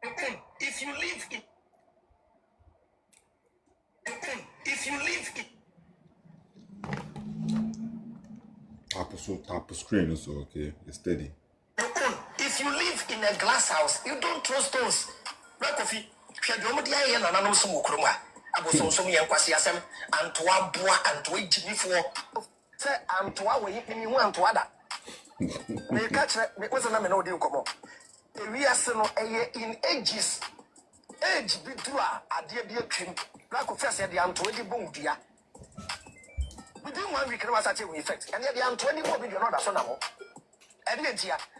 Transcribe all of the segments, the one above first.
If you live in if you live in tap screen so okay, it's steady. If you live in a glass house, you don't throw stones. Black coffee. Abosom so yen kwasi asem antoa boa antoa gimi fo se antoa we yi hu antoa da me ka kire me kwese na me no de nkomo ewi ase no eye in ages age bi du a ade bi atwem black coffee ase de antoa di bom dua within 1 week no was at effect and the antoa di bom dua no da so na mo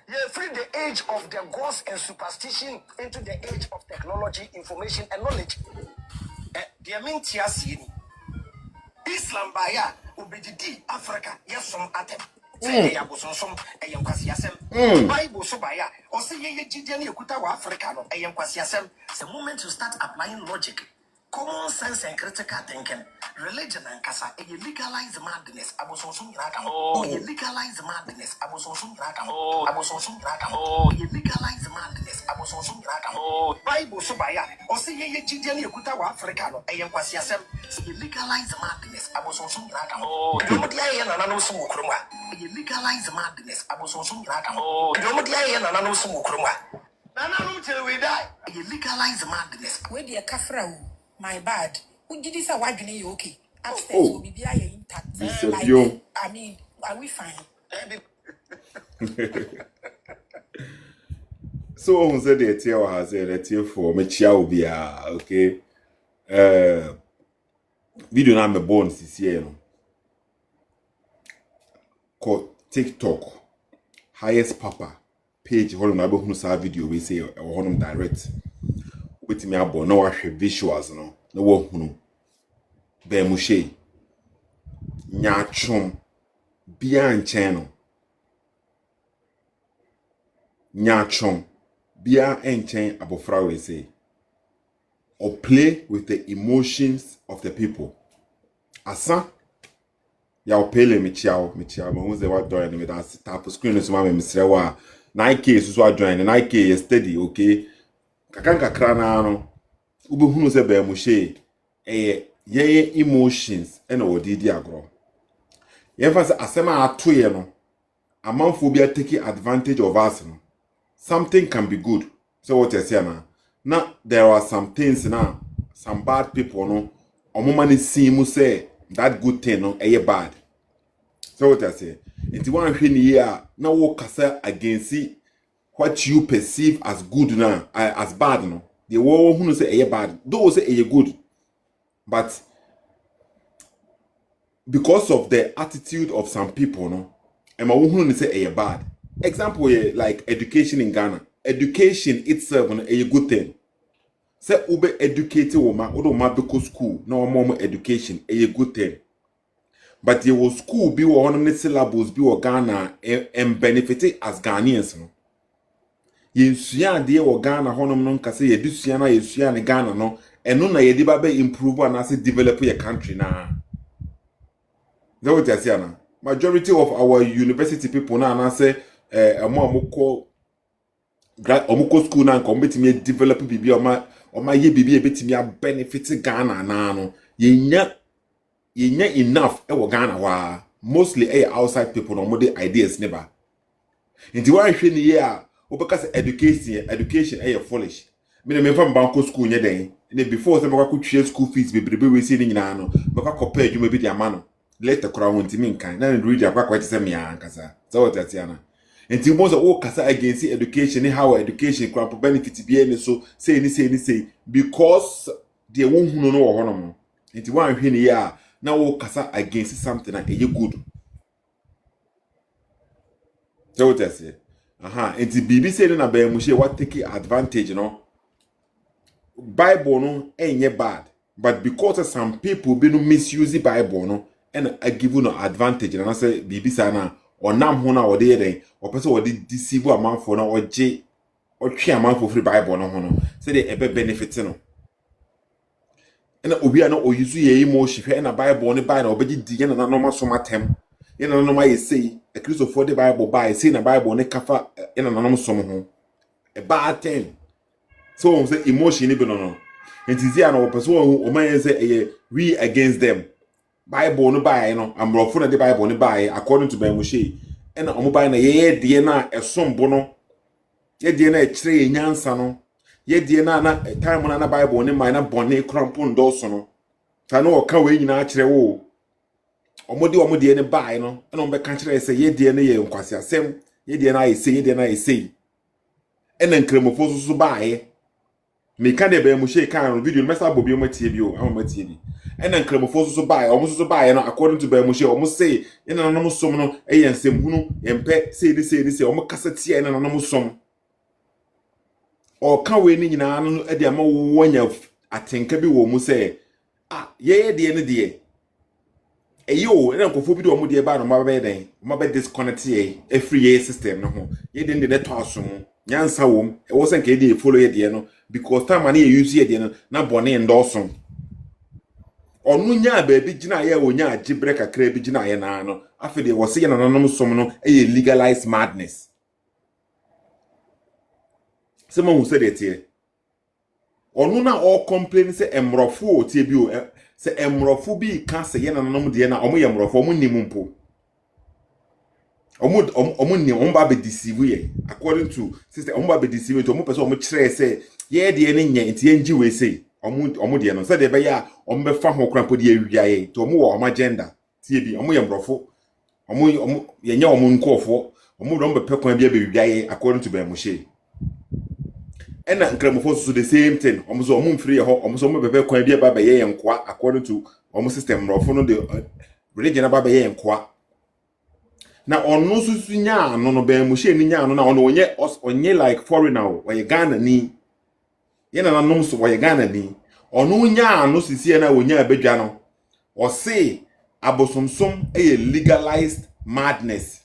you free the age of the gods and superstition into the age of technology, information, and knowledge. The main tiasi Islam baya ubedidi Africa yes some atem. Say Abosom some eyem kwasi asem. Bible so baya or say ye jide na ekuta wa Africa no eyem kwasi asem. The moment you start applying logic, common sense and critical thinking, religion and kasa, a legalized madness. Abosom yaka. Oh, you legalized madness. Abosom yaka. Abosom yaka. Oh, you legalized madness. Abosom yaka. Oh, Bible so baya. Or say ye jide na ekuta wa Africa no eyem kwasi asem. You legalized madness. Abosom yaka. Oh, you dia na nanu so mukroma. You legalized madness. Abosom yaka. Oh, you dia na nanu so mukroma. Nanu till we die. You legalized madness. Where the kafra. My bad. Who did this? Why do you okay? Upstairs will be intact. I mean, are we fine? So on said the tear has a tear for me chia be okay. Video na me bones this year no. Called TikTok highest papa page hold on abo hunu sa video we say or honum direct. With me abo no wa visuals no na wo hunu be Moshe nyachom bia nchen no nyachom bia nchen abofra we say or play with the emotions of the people asa ya opele mechiao ma who say what doing with that tap screen so ma me misrewa 9k so adjoin 9k is steady okay kakanka krana no ubehunu se be Moshe ye emotions and odidi agro ye fa se asema atoye no amanfo bi take advantage of us no something can be good so what you say na there are some things now some bad people no omoma ni simu say that good thing no bad so what you say nti wan hwe ni here na wo kasa against what you perceive as good now as bad no the wo hunu say bad those say good but because of the attitude of some people no ema wo hunu say bad example like education in Ghana education itself no a good thing say ube educate woman odo ma beko school na wo education a good thing but you will school be wo hono syllabus be wo Ghana and benefit as Ghanaians no yensua de wo Ghana honom no nka say yedusua na yesua ne Ghana no eno na yedi ba be improve and as develop your country na that what you say na majority of our university people na say amukọ school na nka betimi develop bibi oma ye bibi betimi benefit Ghana na no yenya enough e wo Ghana wa mostly outside people no more ideas never nti wa hwe ni ye a obeka say education foolish me me fam banko school nye den ne before say maka kutwe school fees bebrebe we see ni nyina no maka kopa adwuma bi di amano later kora wonti min kan na read akwa kwa tse me ankasa so what atiana nti mo so o kasa against education how education kora benefit bi any so say because they won hunu no wo hono mo nti wan hwe ni ya na wo kasa against something na good so what I say nti bibi say na ba Moshe what take advantage no Bible no enye bad but because of some people be no misuse the Bible no and I give you no advantage and I say bibi say na onam ho na wo de den o pese wo de deceive amanfo na oje o twe amanfo free Bible no ho no say the ebe benefit no and obi na o use ye emotion hwe na Bible ne buy na obeji di na normal so matem ye na normal ye say a Christopher the Bible buy say na Bible ne kafa na normal so ho a bad thing So on say emotion even no. And is here no person who man say we against them. Bible no buy no. I'm rough na the Bible no buy according to Moshe. And omo buy na ye de na esombo no. Ye de na ekire nyansa no. Ye de na time na Bible no man na bone krampo ndoso no. Ta no ka we nyina akire wo. Omo de ne buy no. Na omo be ka kire say ye de na ye nkwase asem. Ye de na ye enen kremofo so baaye me ka de be Moshe kan video no mesa bobi o matie bi o amatie bi enen kremofo so baaye o so baaye no according to be Moshe o say ina nanom som no ensem hunu empe say o kasa tie ina nanom som o ka we ni nyina no e de ama wonya atenka bi wo mu say ye de ne de eyo ina nkofo bi de o mu de ba no ma be den ma be disconnect ye free ye system no ho ye de ne to asom nyansa wom e wo sen ka dey follow ye de no because time na ye use ye de no na bone endoso onu nya ba bi gina ye onya agibre kakra bi gina ye na no afede wo se ye na nanom som no e legalized madness se mo hu se de tie onu na all complain se emrofo o tie bi o se emrofo bi ka se ye na nanom de na omo ye emrofo omo nim mpo omo ba be deceive ye according to sister omo ba be deceive to omo person omo kire say ye de ne nya nti enji we say omo de no say de be ya omo be fa ho krampo de awia ye to omo wo omo agenda tie bi omo ye mbrofo omo ye nya omo nkofo omo do be pekwan bi be wia ye according to be Moshe ena nkramofo so the same thing omo so omo mfiri ye ho omo so omo be pekwan bi ba ye nkwa according to omo system mbrofo no de religion ba ye nkwa na onu susu nya anu no be Moshe ni nya anu na onu onye like foreigner o ye Ghana ni ye na nanom so ye Ghana ni onu nya anu sisi na onya abedwa no o say abosomsom legalized madness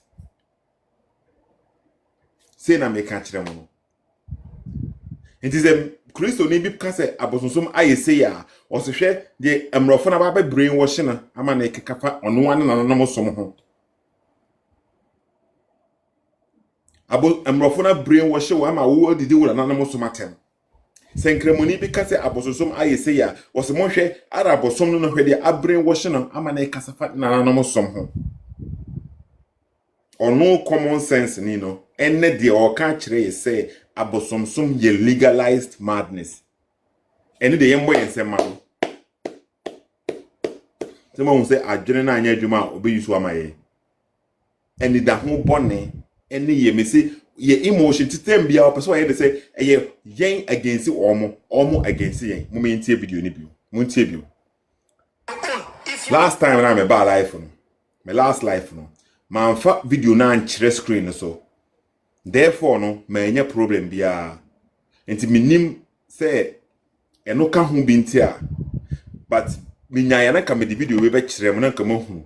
say na me ka kire mo no it is a Christo ni bi ka say abosomsom say ya o se hwe de emrofo na ba brainwash na ama na ekekafa onu wan na nanom som ho emrofo na brainwash wa ama wo didi wo na nanom som atem senkremoni bi ka say abosom say ya o se mo hwe ara abosom no hwe de brainwash na ama na ekasafa na nanom som ho no common sense ni no enne de o ka kire say abosomsom ye legalized madness enne de yembo yensema no se mo say adwene na anya adwuma obe yusu amaye enne da ho bone enne ye mesi ye emotion titem bia o person ye de say eye yen against omo against yen mo me ntie video ni bio mo ntie bio last time na me ba life no me last life no manfa video na nchire screen so therefore no manya problem bia enti minim say eno ka hu bi ntia but minyaya na ka me di video we be kire mo na ka mahu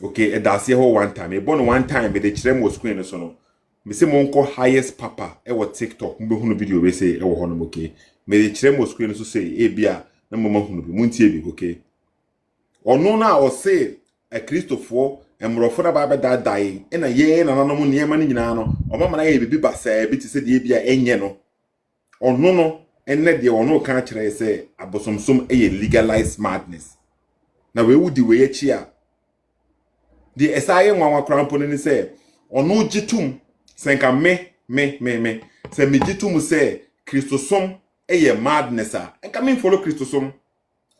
okay e da se ho one time e born one time me de kire mo screen so no me se mo nko highest papa e wo TikTok mo be hu no video we say e wo ho no okay me de kire mo screen so say e bia na mo mahu no bi mo ntie bi okay ono na o say a Christopher emrofo na ba da dai ena ye na nanom niema ni nyina no omama na ye bibi basa bi ti se de bia enye no ono no enne de ono ka kire se abosomsom legalized madness na we wudi we echi a de esaye nwanwa krampo ni se ono gitum senka me se me gitum se Christosom madness a enka me follow Christosom.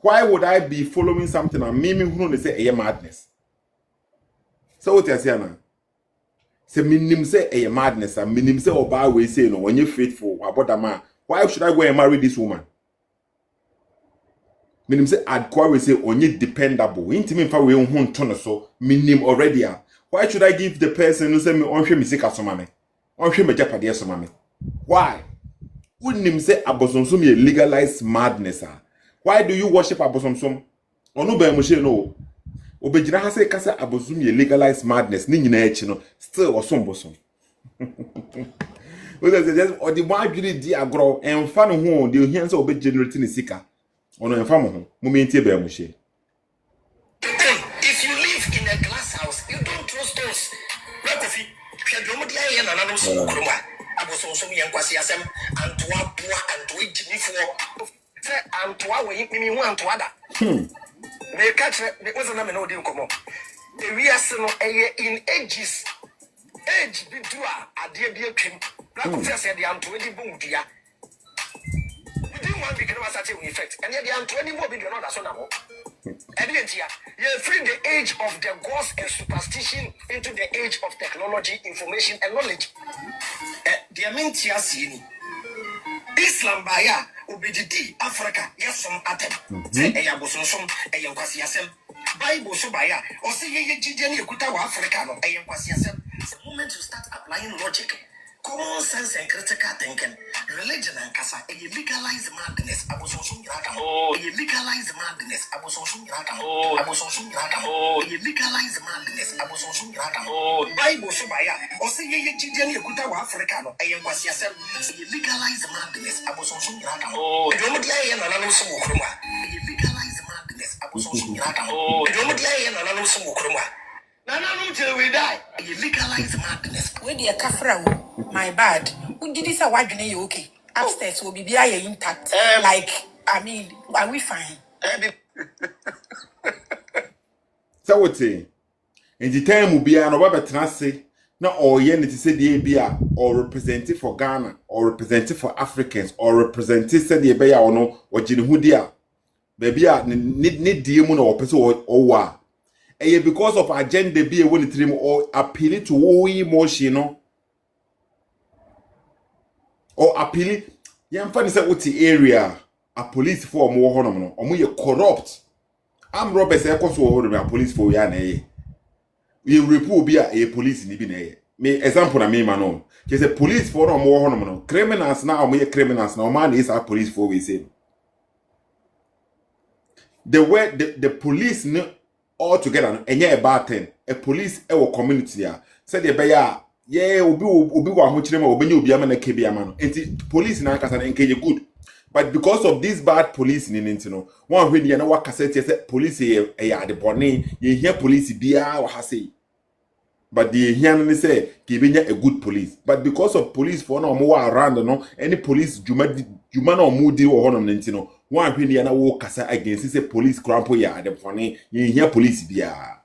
Why would I be following something and me who no say madness? So what you say now? Say minim say madness and minim say oba we say no when you faithful about that man. Why should I go and marry this woman? Minim say adkwa we say onye dependable. Intimi fa we hu ntono so minim already. Why should I give the person who say me onhwe me sika so mame? Onhwe me japade so mame. Why? Unim say abosomsom ye legalized madness. Why do you worship abosomsom? Onu be Moshe no. Obejina ha say kasa abosom ye legalized madness ni nyina echi no still osombosom. We say just or the one really di agro emfa no ho the ohia say obe generate ni sika. Ono emfa mo ho. Mo mentie be Moshe. If you live in a glass house, you don't throw stones. Rakofi, hwe do mo dia ye na nanom so kroma. Abosom so yen kwasi asem antoa boa antoa jimi for say antoa we me hu antoa da me catch me was na me no di nkomo e wi ase no in ages age bi do a ade bi atwem na ko say de antoa di bom dua within 1 week no was at effect and the antoa ni mo bi do no da so na ho you free the age of the gods and superstition into the age of technology, information, and knowledge. The Amintia Sini Islam Baya Ubidi Africa, yes, some atem. Say a Abosom, a Yankwasiasem, Bible Subaya, or say ye Gideon Yakutawa Africano, a Yankwasiasem. The moment you start applying logic, common sense and critical thinking, religion and casa, a legalized madness, Abosom Rakam, a legalized madness, Abosom Rakam, Abosom Rakam, a legalized madness, Abosom Rakam, Bible Subaya, or say ye Gideon Yakutawa Africano, a Yankwasiasem, a legalized madness, Abosom Rakam, Domodia and Anonymous Mukruma, a legalized madness, Abosom Rakam, Domodia and Anonymous Mukruma. Until we die, you legalize madness. When the kafra, my bad. Who did this? Why do you okay? Upstairs will be intact. Like, I mean, are we fine? So what say? In the time will be an over say, not all yen to say the ABA or representative for Ghana or representative for Africans or representative said the ABA or no or Jinhudia. Baby, need demon or person or wa. Because of agenda be a one trim or appeal to all emotion or appeal. Yan funny say what the area a police for more honorable or more corrupt. I'm Robert Eccles or a police for yan a. You report be a police in even me example na me man just a police for no more honorable criminals now more criminals now man is a police for we say. The way the police no all together and a bad thing. A police our community said the bear yeah obi wa ho chire ma obi obi ama na kebi ama no enti police na kasa na enkeje good but because of this bad police ni no one hwe dia na wa kasa tie say police e ya de bone ye hear police bia wa ha say but the hear no say ke benya a good police but because of police for na mo wa around no any police juma na mo di wo honom no one hwe dia na wo kasa against say police crampo ya de bone ye hear police bia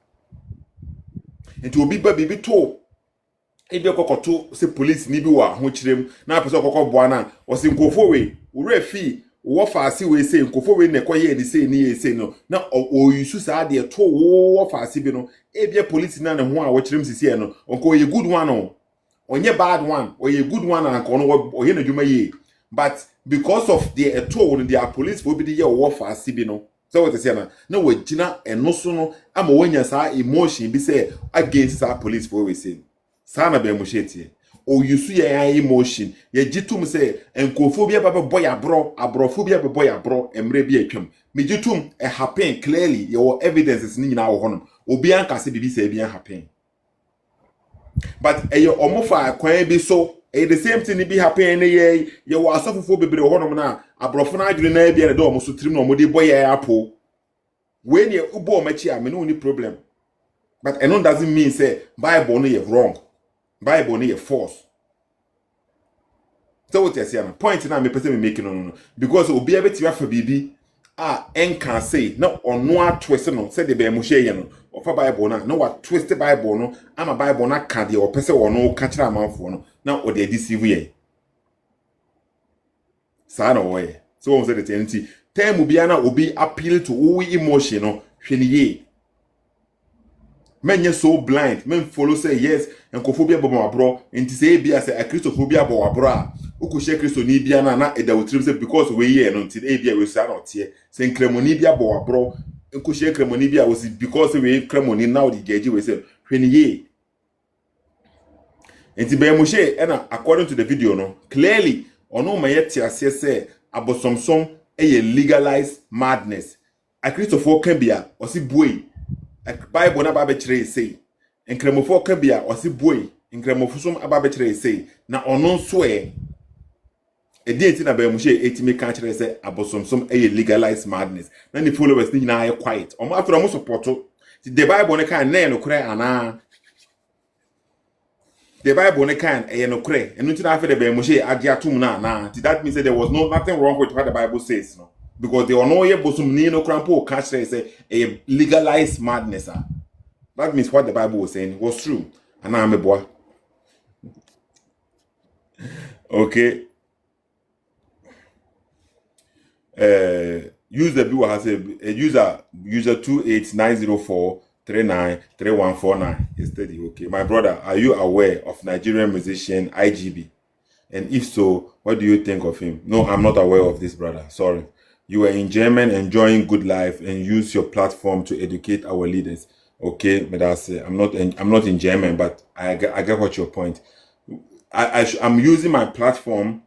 enti obi ba bibi to ebe kokoto se police ni bi wa ho kirem na pese kokko boa na o se nkofo we ure fi wo faase we se nkofo we ne koye ni se ni se no na o yusu sa de to wo faase bi no ebe police na ne ho a wo kirem sisi no onko ye good one no onye bad one or ye good one and kono o ye na dwuma ye but because of the to no their police for bi de ye wo faase bi no so what say na wagina eno so no ama wanya sa emotion bi say against our police for we say sana be Moshe tie o yusu ya emotion ye gitum say enkofobia baba boy abro abrofobia be boy abro emre bi atwam me gitum e happen clearly your evidences ni nyina wo hono obi anka se bibi say bi happen but eyo omofa kwan bi so the same thing be happen ye wo asofofo bebre wo hono na abrofo na adwene na bia de omo so trim na omo de boy ya apo when ye ubo machi a me no ni problem but it doesn't mean say Bible no ye wrong Bible no ye false. So what you say na point na me person me making no because obi abeti afa bibi en can say na ono a twist no say the be Moshe ye no ofa Bible na no wa twist Bible no ama Bible na ka de o pese ono ka kira amanfo no na o de deceive ye sa na wo ye so won say the TNT time bia na obi appeal to wo emotion no hwe ni ye men ye so blind men follow say yes enkophobia bobo abro enti say bia say a christophobia bobo abro a ukoshe christo ni bia na edawotrim say because we ye no enti bia we say not here say kremoni bia bobo abro ukoshe kremoni bia was because we kremoni now the geji we say hweni ye enti be Moshe na according to the video no clearly ono ma ye tiase say abosomsom e legalized madness a christopher can bia o si boy Bible na ba kire say enkremofo ka bia o si boy enkremofo som aba be kire say na ono nso e enti na ba Moshe etimi ka kire say abosomsom legalized madness na ni followers ni na quiet o ma afro mo support the Bible ne kan na no kure ana the the Bible ne can no kre and until after the Moshe agiatum na that means that there was nothing wrong with what the Bible says, no, because there were no Abosom ni no crampo catch say a legalized madness. That means what the Bible was saying was true. And now I'm a boy. Okay. User B has a user 28904393149 yesterday. Okay, my brother, are you aware of Nigerian musician IGB? And if so, what do you think of him? No, I'm not aware of this brother. Sorry. You are in German enjoying good life and use your platform to educate our leaders. Okay, but I'm not in German, but I get what your point. I'm using my platform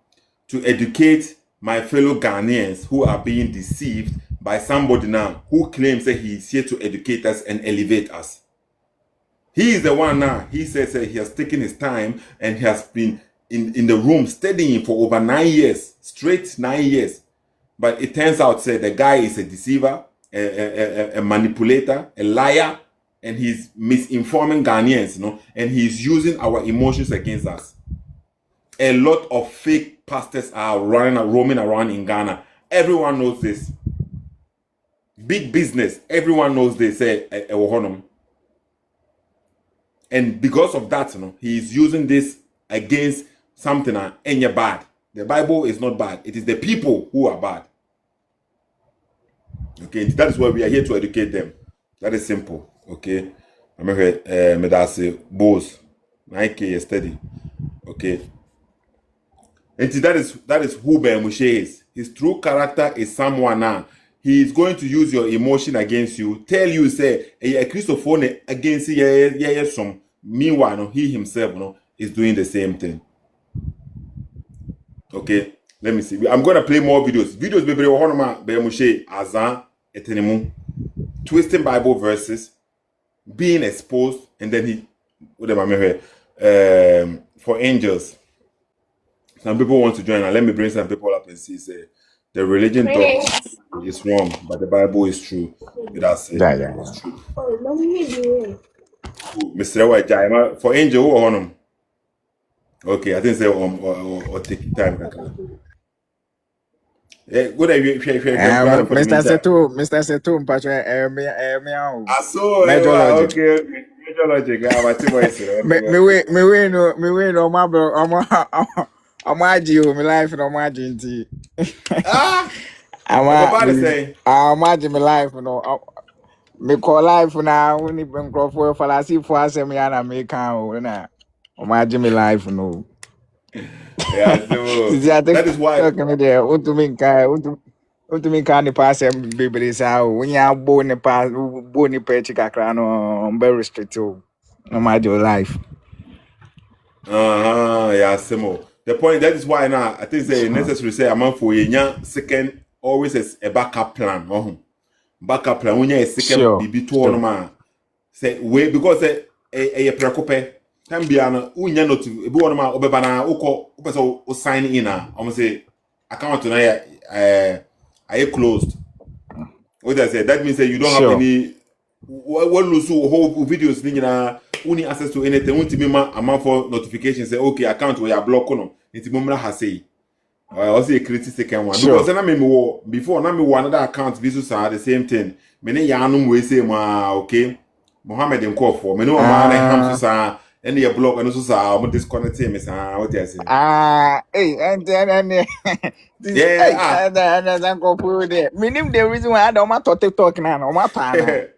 to educate my fellow Ghanaians who are being deceived by somebody now who claims that he is here to educate us and elevate us. He is the one now. He says that he has taken his time and he has been in the room studying for over 9 years, straight 9 years. But it turns out that the guy is a deceiver, a manipulator, a liar, and he's misinforming Ghanaians, you know, and he's using our emotions against us. A lot of fake pastors are roaming around in Ghana. Everyone knows this. Big business, everyone knows this. And because of that, you know, he is using this against something and bad. The Bible is not bad. It is the people who are bad. Okay, that is why we are here to educate them. That is simple. Okay, I'm here. Medase Bose, 9K yesterday. Okay, and that is who Moshe is. His true character is someone now. He is going to use your emotion against you. Tell you say a Christophone against some. Meanwhile, no, he himself, no, is doing the same thing. Okay, let me see. I'm gonna play more videos. Videos be Moshe Azan etenemu, twisting Bible verses, being exposed, and then he for angels. Some people want to join, and let me bring some people up and see. Say the religion talk is wrong, but the Bible is true. That's it. It's true. Mr. White, for angel, who on him? Okay, I think say or take time. Good Mr. Sethoo, I saw Major logic. Okay. Major logic. Me no my bro. I'm you, my life no my tea. I'm my life no. Me call life now. We need to go for fallacy for us. Me and American na. I'm my life no. Yeah, so that is why. Ultimate can pass and baby sao when you are born a pass born a no very restrictive no matter your life. Yeah, Simo. The point that is why now I think it's necessary say amount for a second always as a backup plan. Backup plan when you a second BB to man say way because a preoccupy can be an unya not to be one man obebana uko sign in almost say account na I closed. What I say that means that you don't have any what lose whole videos nina only access to anything. Want to be amount for notification say okay account where you block no. It's moment has say. Also a creative second one because na me before na me another account business are the same thing. Me ne yanum we say ma okay. Mohammed in call for me no man ham so and your blog and also I'm disconnecting me what I say. Hey, and yeah, and go put it. Meaning the reason why I don't want to TikTok now, my partner.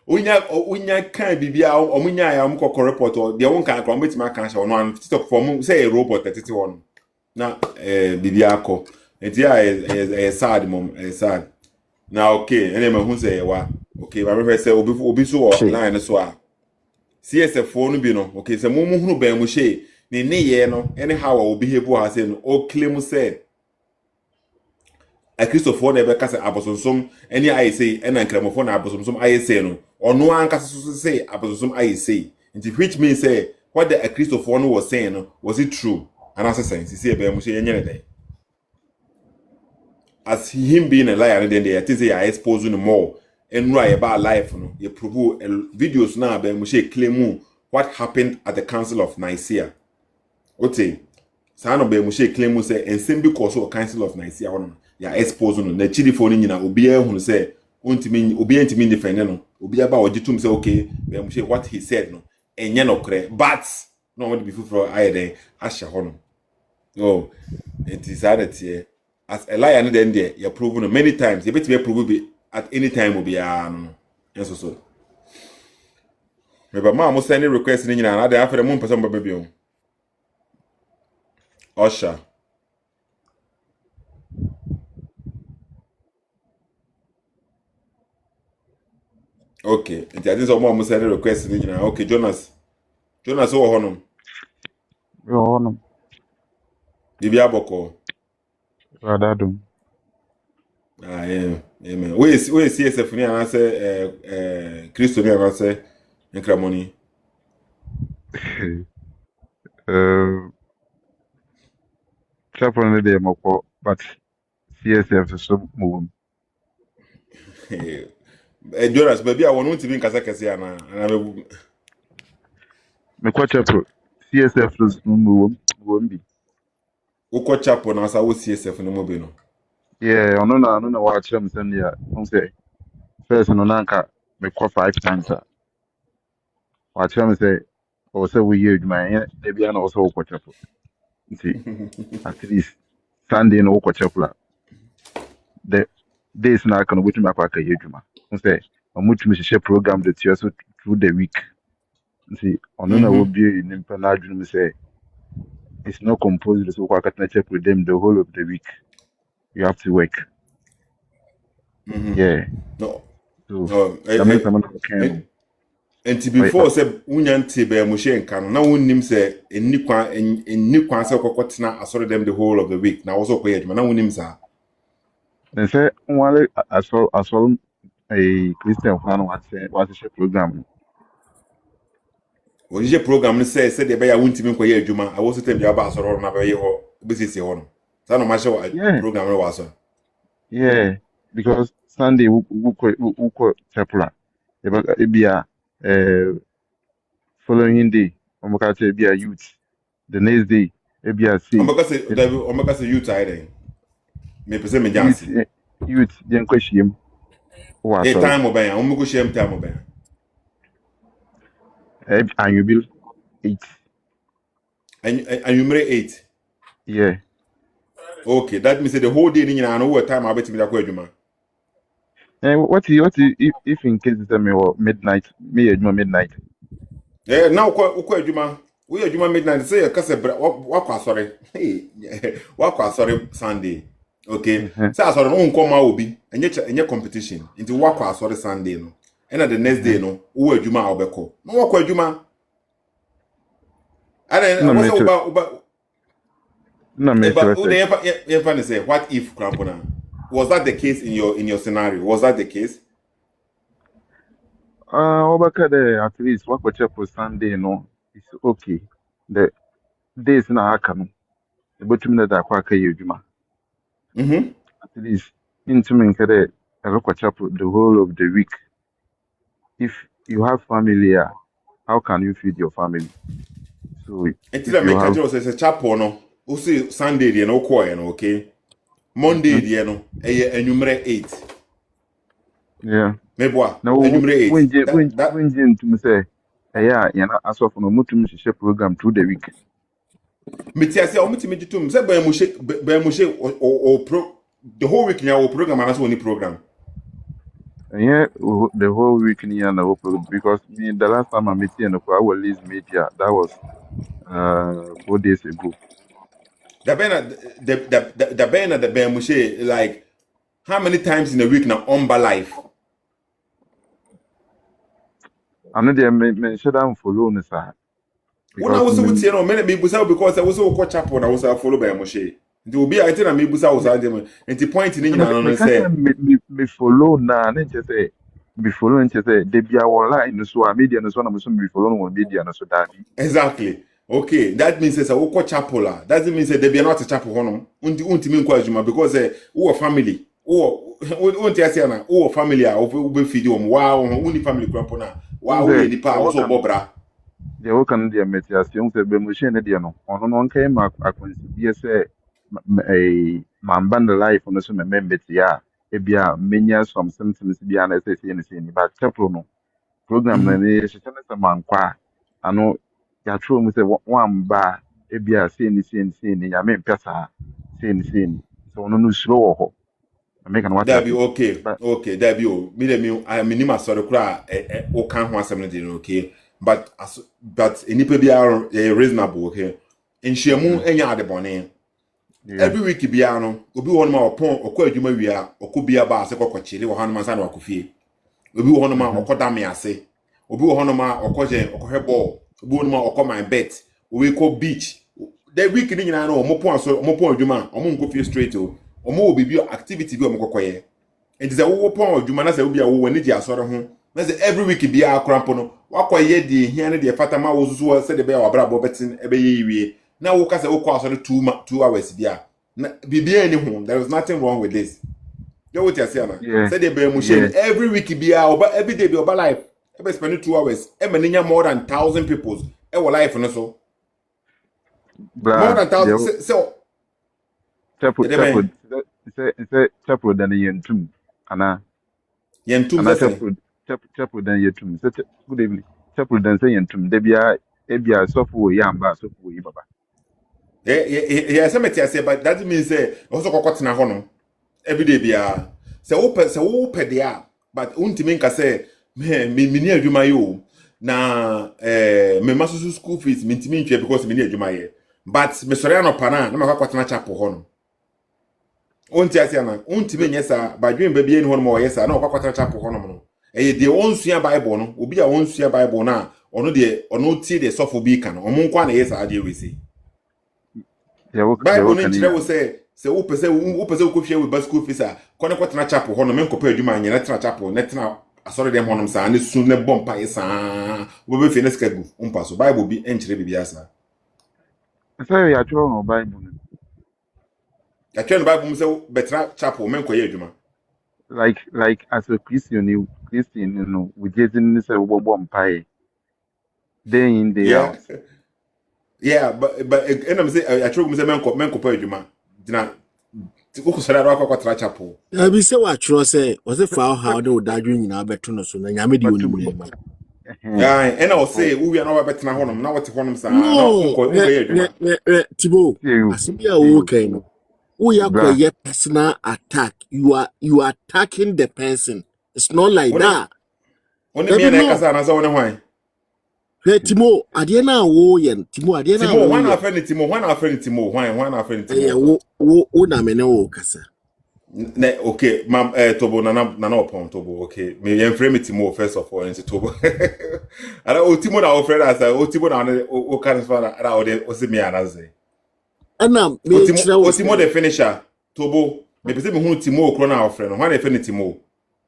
Unya can be omunya ya mko report or the one can come with my cancer on one TikTok for say a robot 31. Na bibiako. And yeah is sad mom sad. Now okay, and then who say wa okay, my friend say obi so line so CSF phone bi no okay say mumu hunu ban mu she ne ye no anyhow will behave as say no o claim say a Christopher na be ka say Abosom any I say and nkramofo na Abosom I say no ono anka so say Abosom I say which means say what the Christopher no was saying no was it true and as say say ban mu she yenye dey as him being a liar then they think say I expose no more and right about life no you prove videos now ban mu she claim what happened at the Council of Nicaea Ote. Saa no be Moshe claim say ensem bi cause o Council of Nicaea hono. Ya expose no na chidi fo no nyina obi ehunu say ontimi obi entimi defend no. Obi aba ogitum say okay, be Moshe what he said no. Enye no kre, but no want to be for ayede ahye hono. Oh, it is that here. As a liar, then there, you're proven many times. You bet me prove it at any time will be yes, so. But mom was sending requests in another after the moon person baby. Usher. Okay, and I think some mom was sending requests in okay, Jonas, who honum? Yo, no. Bibia Boko. Radadum. Ah, yeah, amen. We CSF ni answer Christo ni answer Nkramoni. Chapel no dey moko, but CSF is so move. Jonas, baby, I want to be in Kazakh and Me kwa chapel CSF is move won't be. Uko chapo na sa wo CSF no mo be no. Yeah, ono na watch them send ya. On say first no nanka me kwa 5 times. Watch them say o say we year man, they be an also kwa chapel. See, at least Sunday no kwa chapel. The days na kan wutu makwa ka yeduma. On say omutu me share program that you so through the week. See, ono na will be in impanadrum say it's not composed so kwa katna check with them the whole of the week. You have to work. Yeah. No. So that makes someone okay. And before say unyanti be Moshe nkan na wonnim say enni kwan say kokotena asori them the whole of the week. Na also koye adwuma na wonnim sa. Then say one asol a Christian fan what say program. Oje program no say the be ya wontimi koye adwuma. I also tell you about asori na be ye ho besisi ho no. Sa no ma program no waso. Yeah, because Sunday we chapel. It be a following day, omaka be a youth. The next day, it be a see. Omaka say youth ide. Me pese me jansi. Youth, then question. E time oben, omako shame time oben. And you build 8. And you marry 8. Yeah. Okay, that means the whole day nyina no what time abeti me da kwa adwuma. What if in case it's me midnight, me adwuma midnight. Now ukwa adwuma. We adwuma midnight say ka se wakwa asori. Hey, wakwa asori Sunday. Okay. Say asori no nkoma obi, enye competition. Nti wakwa asori Sunday no. And the next day no, wo adwuma obeko. No wakwa adwuma. And what's about no, but say what if Krampona? Was that the case in your scenario? Was that the case? At least what check for Sunday no, it's okay. The days na akano. The bottom that akwa ka yeduma. At least into me nkere the whole of the week. If you have family, how can you feed your family? So until I make a joke say chapel no. O say Sunday dey no koye no, okay? Monday dey no, enumere 8. Yeah. Meboa. Enumere 8. When to me say, yeah, aso for no mutum share program through the week. Me tia say o mutimi gitum say be Moshe o pro the whole week nya o program and also any program. Yeah, the whole week ni na program because me the last time I met you I was release media that was 4 days ago. The banner the Moshe like how many times in a week now on life? I know they me shut down follow no sir. When I was with you know many people say because I was so coach up when I was follow by Moshe. It will be I think me busa was them and the point in no say me follow na na say me follow and say they be online no so media no so na me follow on media no so that. Exactly. Okay, that means it's a woko chapel. That means they be not a chapel honum. Unti mean kwajuma because who family. Unti asiana who family of be feed you wow only family grandpa na. Wow we nipa also bobra. the work and the Metias, young said, Bemushin, Ediano, on one came up, I can see, say, a man band the life on the summer member, yeah, it be a many years from symptoms beyond as they see anything, but Chaprono program, and it's a man qua. I know your true with one bar, it be a scene, I mean, Pessa, scene. So no slow, I make an That water. be okay. But Okay, that be all. Me, I minima sorry cry. O can't want something okay. But any people are reasonable okay. In Shemu, any other bonnet. yeah, Every week biano, obi one ma opon okwa adwuma wia okobia ba ase kokochile wo hanuma sa na wakofie. Obi wo hono ma okoda me ase. Obi wo hono ma okoje okohwe ball. Obi wo no ma okoma bet. We go beach. The week ni nyina na omopon adwuma, omo nkofie straight o. Omo obi activity bi omokokoye. Enti se wo pon adwuma na se obi a wo wani di asore ho. Na se every week bia akrampo no, wakoye di hia ne de fata ma wo susu se de be wa bra bo betin ebe ye yiwie. Na wo ka se wo kwa asore 2 hours bia. Na bibia any home. There is nothing wrong with this. You what you say na? yeah, Say de be Moshe every week bia oba every day be oba life. Ebe spend 2 hours. E maninya more than 1,000 people. E wo life no so. More than 1,000 so Chapel, chapel than a yen tomb, Anna, yentum say. chapel than your tomb. Good evening. Chapel than saying tomb, Debia, software, Yamba, software, Baba. Yeah, somebody say, but that means say also kokotena hono every day bia. Se wo pe dia, but untimi nka say me ni adwuma yo na me maso school fees me ntimi ntwe because me ni adwuma ye. But me sori anọ pana na makakotena chapel hono. Unti asiana, untimi nyesa, badwin ba bia ni hono mo yesa na okakotena chapel hono no. Eye de onsua Bible no, obi a onsua Bible na ono de ono ti de sofo bi kan. Omo nkwa na yesa ade wesi. Bible no nkyere wo say wo pese wo kofie we school fees a kone kwatena chapel hono men kopa adwuma anya na tena chapel na tena asori dem hono sa ne sun ne bompa yesa wo be fene skagu umpa so Bible bi enkyere bibia asa. Say you are no Bible. Ya twene Bible mu say betra chapel men koye adwuma. Like as a Christian, you know, we get in this bomb pie. Day in, day out. Yeah, but and I'm say I true mu say men kopa adwuma. Dina ko sara ro kwatena chapel. I be say what you say was a foul how they would dadwin nyina beto no so na nyame di oni. Yeah, and I will say we are not better honum. Now what honum say? No, Tibo, asibia okay no. We are quite personal attack. You are attacking the person. It's not like that. Only me and Ekasa na so one why. Hey Timo, adiena wo yen. Timo adiena. Timo, one our friend Timo, one our friend Timo, one our friend Timo. Wo na me ne wo kasa. Ne okay, mam Tobo na upon Tobo. Okay, me yen frame Timo first of all into Tobo. Ara o Timo na o friend as o Timo na o kan fara ara o se me anaze. Ana me o Timo the finisher Tobo. Me pese me hu Timo okro na o friend. One e friend Timo.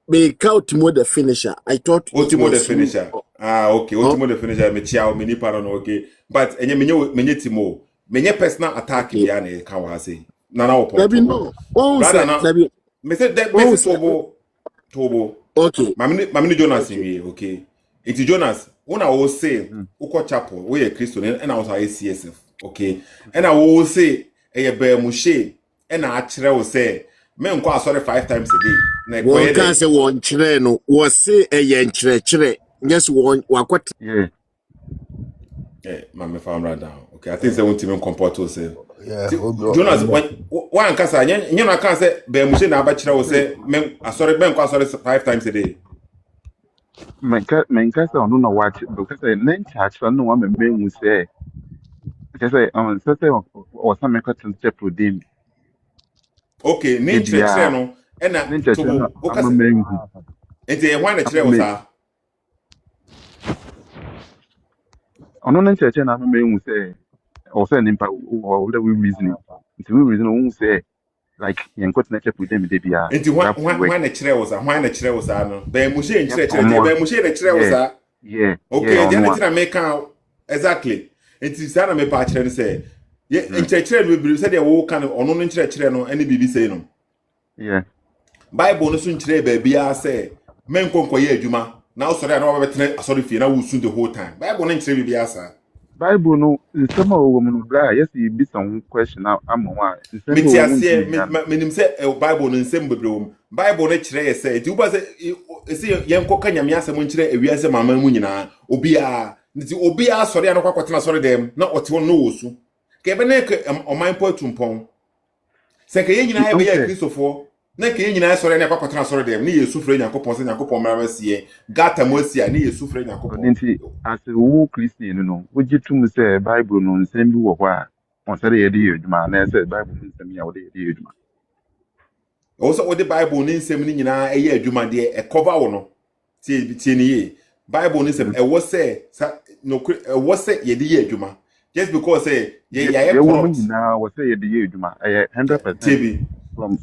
Me count Timo the finisher. I thought Timo the finisher. Ah, okay. Timo the finisher. Me chia me ni para no okay. But enye menye Timo. Menye personal attack ya na kan wa say. Na opo. There be no. Oh, say me say that me Tobo. Okay. Mamini Jonas in okay. It's Jonas. When I will say uko chapel, we a Christian and I was a CSF. Okay. And I will say a bear Moshe and I will say men kwa sorry 5 times a day. One can say one chire no was say a yen chire. Yes, one what? Yeah. Man, found right down. Okay, I think they want to comport to say. Yeah, Jonas, one can say, you know, can say, bear Moshe na bachira will say, men, sorry, men kwa sorry 5 times a day. Menkasa ono na watch because na church no one me mu say because say or some make to chapel dim okay nin church no e na to o ka enti e wan na chire wo sa ono na church na me mu say or say nimpa or we reason it we reason won say like yen got na chapel dim dey bia enti wan na chire wo sa no be mu she chire be mu she na chire wo sa yeah okay then na make exactly enti sa na me pa chire no say ye chire no be say dey wo kan ono no chire no ani bibi say no yeah Bible no so chire ba bia say men konkoye adwuma Now sorry I know about sorry if now we soon the whole time. Bible no say be asa. Bible no nsɛm a wɔwɔ mu no bra yes you be some question now ama wa nsɛm a Meti wɔwɔ mu ase ntumi menim say Bible no nsɛm bebre wo. Bible no kyerɛ yɛ say ti wo ba say yɛn kɔ kanya me asɛm nkyerɛ ewiase mama mu nyinaa obi a sorry anokwa kwatena sorry dem na ɔte wo no wo su. Ka ebe na ɔman po atumpɔn. Sɛ ka yɛn nyinaa yɛ Kristofo na ka yɛn nyinaa sorry na kwatena sorry dem ne Yesu frɛ Nyankopɔn sɛ Nyankopɔn mara sie gata mo asia ne Yesu frɛ Nyankopɔn. nti as wo Christian no wogi tum sɛ Bible no nsɛm bi wɔ hɔ a ɔsɛ dɛ yɛde yɛ adwuma na sɛ Bible no nsɛm yi a wɔde yɛde yɛ adwuma. Also what the Bible ne nsɛm ni nyinaa ɛyɛ adwuma deɛ ɛcover wo no tie ne ye Bible ne nsɛm ɛwɔ sɛ no ɛwɔ sɛ yɛde yɛ adwuma just because say yɛ wo nyinaa wɔ sɛ yɛde yɛ adwuma ɛyɛ 100%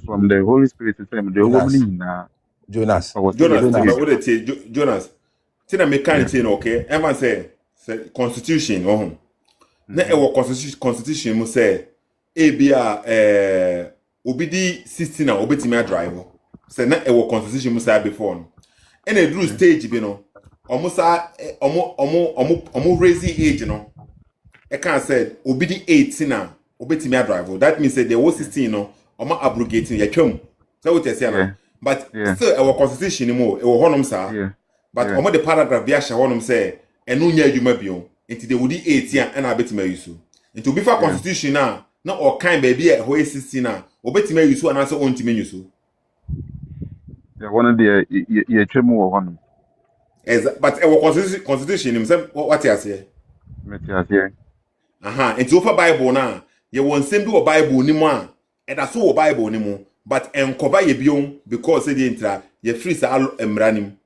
from the Holy Spirit system the wo nyinaa Jonas tina mechanic no okay ever say constitution na ɛwɔ constitution mu say ebia obidi 16 na obetimi drive say na ɛwɔ constitution mu say before no and a drew stage bi no almost raise age no I can't say obidi 18 na obetimi drive that means say there was 16 no abrogating ya twam so what you say no but still our constitution mu ɛwɔ honom sa but the paragraph bi ahya honom say enu nya adwuma bio nti de wodi 18 and abetimi yusu nti obi fa constitution na or kind baby a ho 16 na obetimi yusu anase ontimi yusu one of the ye twam wɔ honom but our constitution him say what you say nti ofa Bible na ye won nsɛm bi wɔ Bible ni mu a ɛda so wɔ Bible ni mu but enkoba ye biom because say the intra ye free sa emra nim.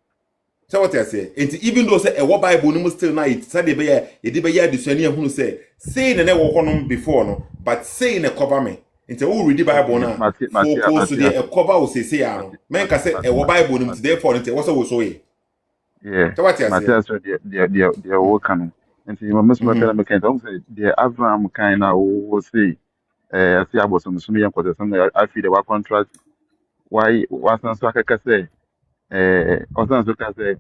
So what I say, and even though say a Bible no still na it say be ye de be ya desuani ehunu say na wo honom before no but say na cover me nti wo read the Bible na focus to the cover wo say ya no men ka say e wo Bible no therefore nti wo so ye so what I say so the wo kan nti mama so pela me kan say the Avraham kind na wo say asi Abosom so me yankɔ some I feel the contract why wasan so akaka say ọsàn so ka say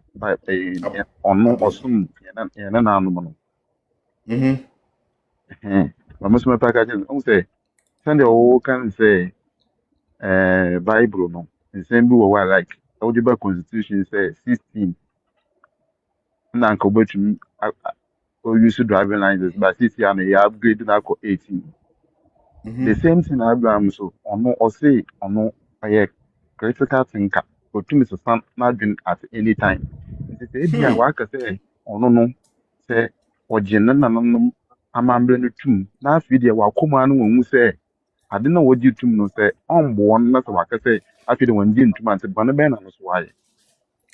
ọno ọsùn yẹn na anu mo no mama so me pa ka je say send the wo kan say Bible no nsɛm bi wɔ hɔ like awudi ba constitution say 16 na nka obetumi o use driving license but 16 and you upgrade na ko 18 the same thing Abraham so ono o say ono aye critical thinker otumi so stand na dwen at any time nti say bia wa ka say ono no say ogene na no amambre no tum na afi de wa koma no won say ade na wogi tum no say ombo on na so wa ka say afi de won di ntum ante bana be na no so waye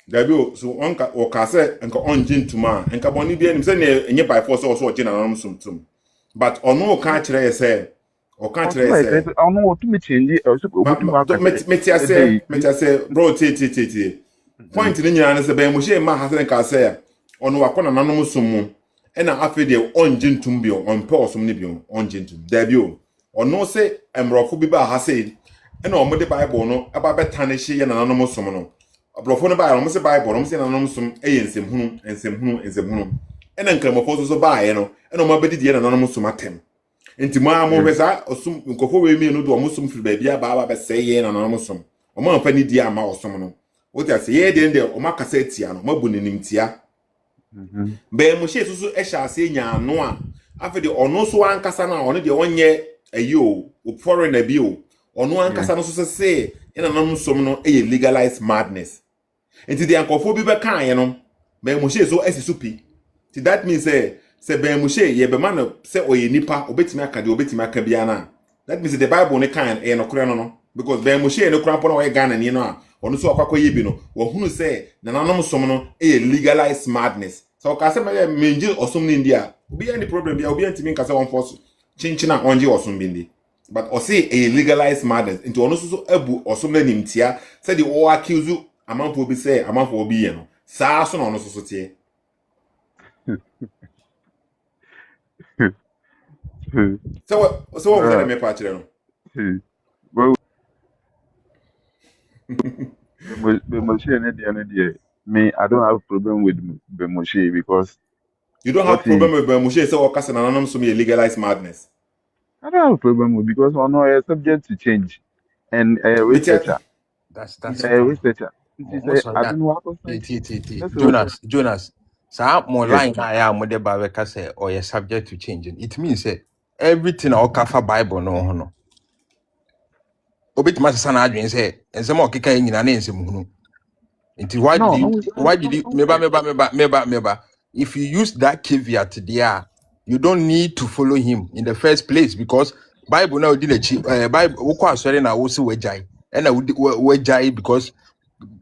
Dabio so onka o ka say enka onjin tuma enka boni bia nim say na enye by force so ogene na no sumtum but ono ka kire say o ka kire say ono otumi change so meti say bro ti point ni nyina na say be Moshe ma ha say ka say ono wakona nanom sum e na afi de onjin tum bio on pe osum ni bio onjin tum dabio ono say emrofo bi ba ha say e na omo de Bible no aba betane hye ye nanom sum no abrofo no ba omo say Bible omo say nanom sum e ye nsem hunu e na nkramofo so ba ye no e na omo abedi ye nanom sum atem nti ma mo besa osum nkofo we mi no do omo sum firi ba bia ba be say ye nanom sum omo amfa ni di ama osum no what I say ye de omo akasa atia no mabu nenim tia be Moshe susu e sha ase nya ano a afi de ono so ankasa na ono de onye ayo o foreign abi o ono ankasa no so say ina nanom sum no e legalized madness nti de ankofo bi be kan ye no be Moshe so esisupi ti that means say be Moshe ye be man say oye nipa obetimi aka de obetimi aka bia na that means the Bible ne kan e no kure no because be Moshe ne kura pona we Ghana ni no a ono so akwakoye bi no wo hunu say na nanom som no e legalized madness so ka say me menji osum ni ndia obi any problem bia obi antimi nka say one force chinchina onji osum bi ndi but o say e legalized madness into ono so abu osum na nimtia say the o accuse amanfo bi say amanfo obi ye no saa so na ono so tie so what was me pa kire no well be Moshe ne dia me, I don't have a problem with Moshe because You don't what have he, problem with Moshe say what and anonymous to me legalized madness. I don't have a problem with because I know a subject to change and a researcher, That's a fine. researcher. He say, Most of I that. don't know what to say. That's all. Jonas. So more Yes. line I am with the Bible say or you're subject to changing. It means say everything I'll cover Bible no. Obit mas sana adwin say and some more kika nyina na ensem hunu. Nti No, no, why did you say, meba if you use that caveat there you don't need to follow him in the first place because Bible now did a Bible wo kwa sorry na wo se wajai and wajai because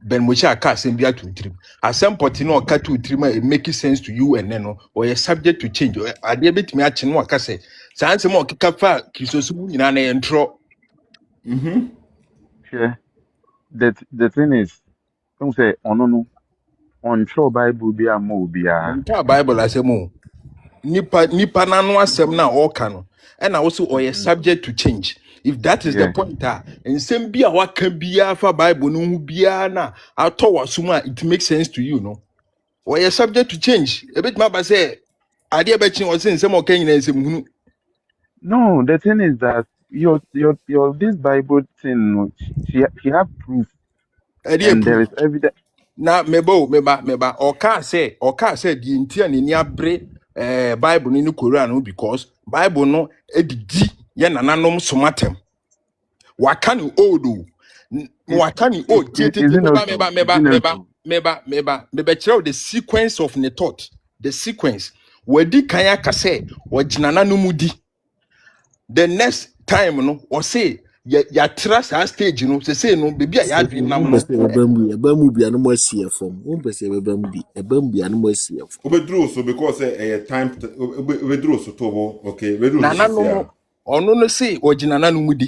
Ben Moshe aka asem bi atu ntrim asem poti no aka tu ntrim it make sense to you and then no or you subject to change ade betimi ache no aka say san sem o kika fa kisosu nyina na entro yeah. That the thing is, don't say, oh no, on show Bible be a movie. nka Bible asem o nipa nanu asem na oka no and also or you subject to change if that is the Yeah. point nsem bi a waka bia fa Bible no hu bia na ato wasuma it makes sense to you no or you subject to change a bit ma say ade be chin o say nsem o kan nyina nsem hunu. No, the thing is that your this Bible thing, she have proof, Ade and there is proof evidence. na meba oka say di ntia ne ni abre Bible ni Quran no because Bible no edidi ye nananom somatem waka ni old o waka ni old Is it not true? Is it not true? kyerɛ the sequence of the thought the sequence wadi kan aka sɛ wɔgyina no mu di the next time no or say ya trust our stage no say no baby a ya adwin nam no Bambi and more CFM. 1% Bambi and more CFM. Obedro so because a time obedro so tobo okay obedro so nananom ɔno no say ɔgyina no mu di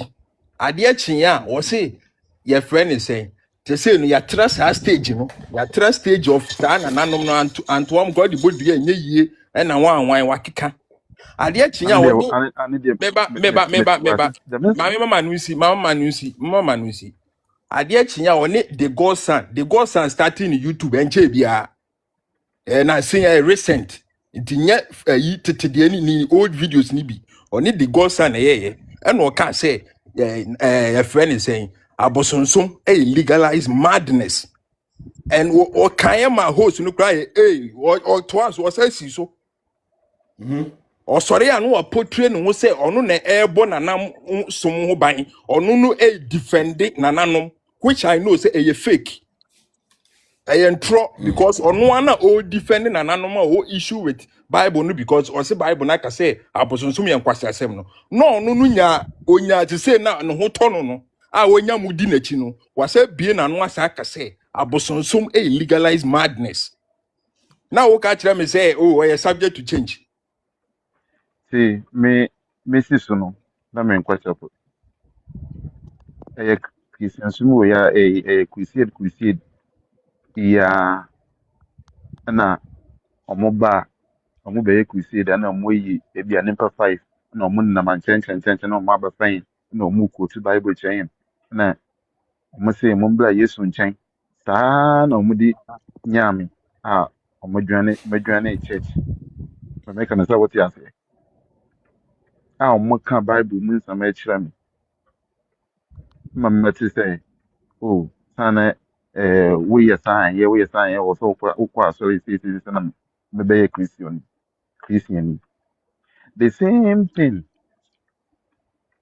adeɛ kyen a wɔ say your friend is saying te say no ya trust our stage no ya trust stage of saa nananom no antoam god bodua enye yie ɛna wanwan wakeka adeɛ kyen a wɔde I need the meba the message. mama no nsi adeɛ kyen a wɔne the god son starting in YouTube ɛnkyɛ bia na say recent nti nye yi tete de ni old videos ni bi oni the god son ye and o ka say a friend is saying abosonsom legalized madness and o kan ma host no cry or twice was say so o sorry anu o portray no say onu na ebo nanam som ho ban onu no defend nananom which I know say fake intro because on one all defending an animal issue with Bible no because or say Bible na ka say abosonsum yen kwase asem no nya onya to say na no ho tono no a onya mudi na chi no wase bie na no asa ka say abosonsum legalized madness now wo ka kire me say oh we subject to change See, me see no. Na me question. A Christian sumo ya a crusade ya na omoba omo be crusade na omo yi e bia nimpa 5 na omo na manchen na omo aba fan na omo quote Bible chen na omo say mo bla Yesu nchen saa na omo di nyame a omo dwane church me make na say what you say a omo ka Bible mu nsama kira me ma me te say oh sana we yɛ sign wɔ sɛ wokɔ asɔre sɛ sɛ na mebɛyɛ Christian the same thing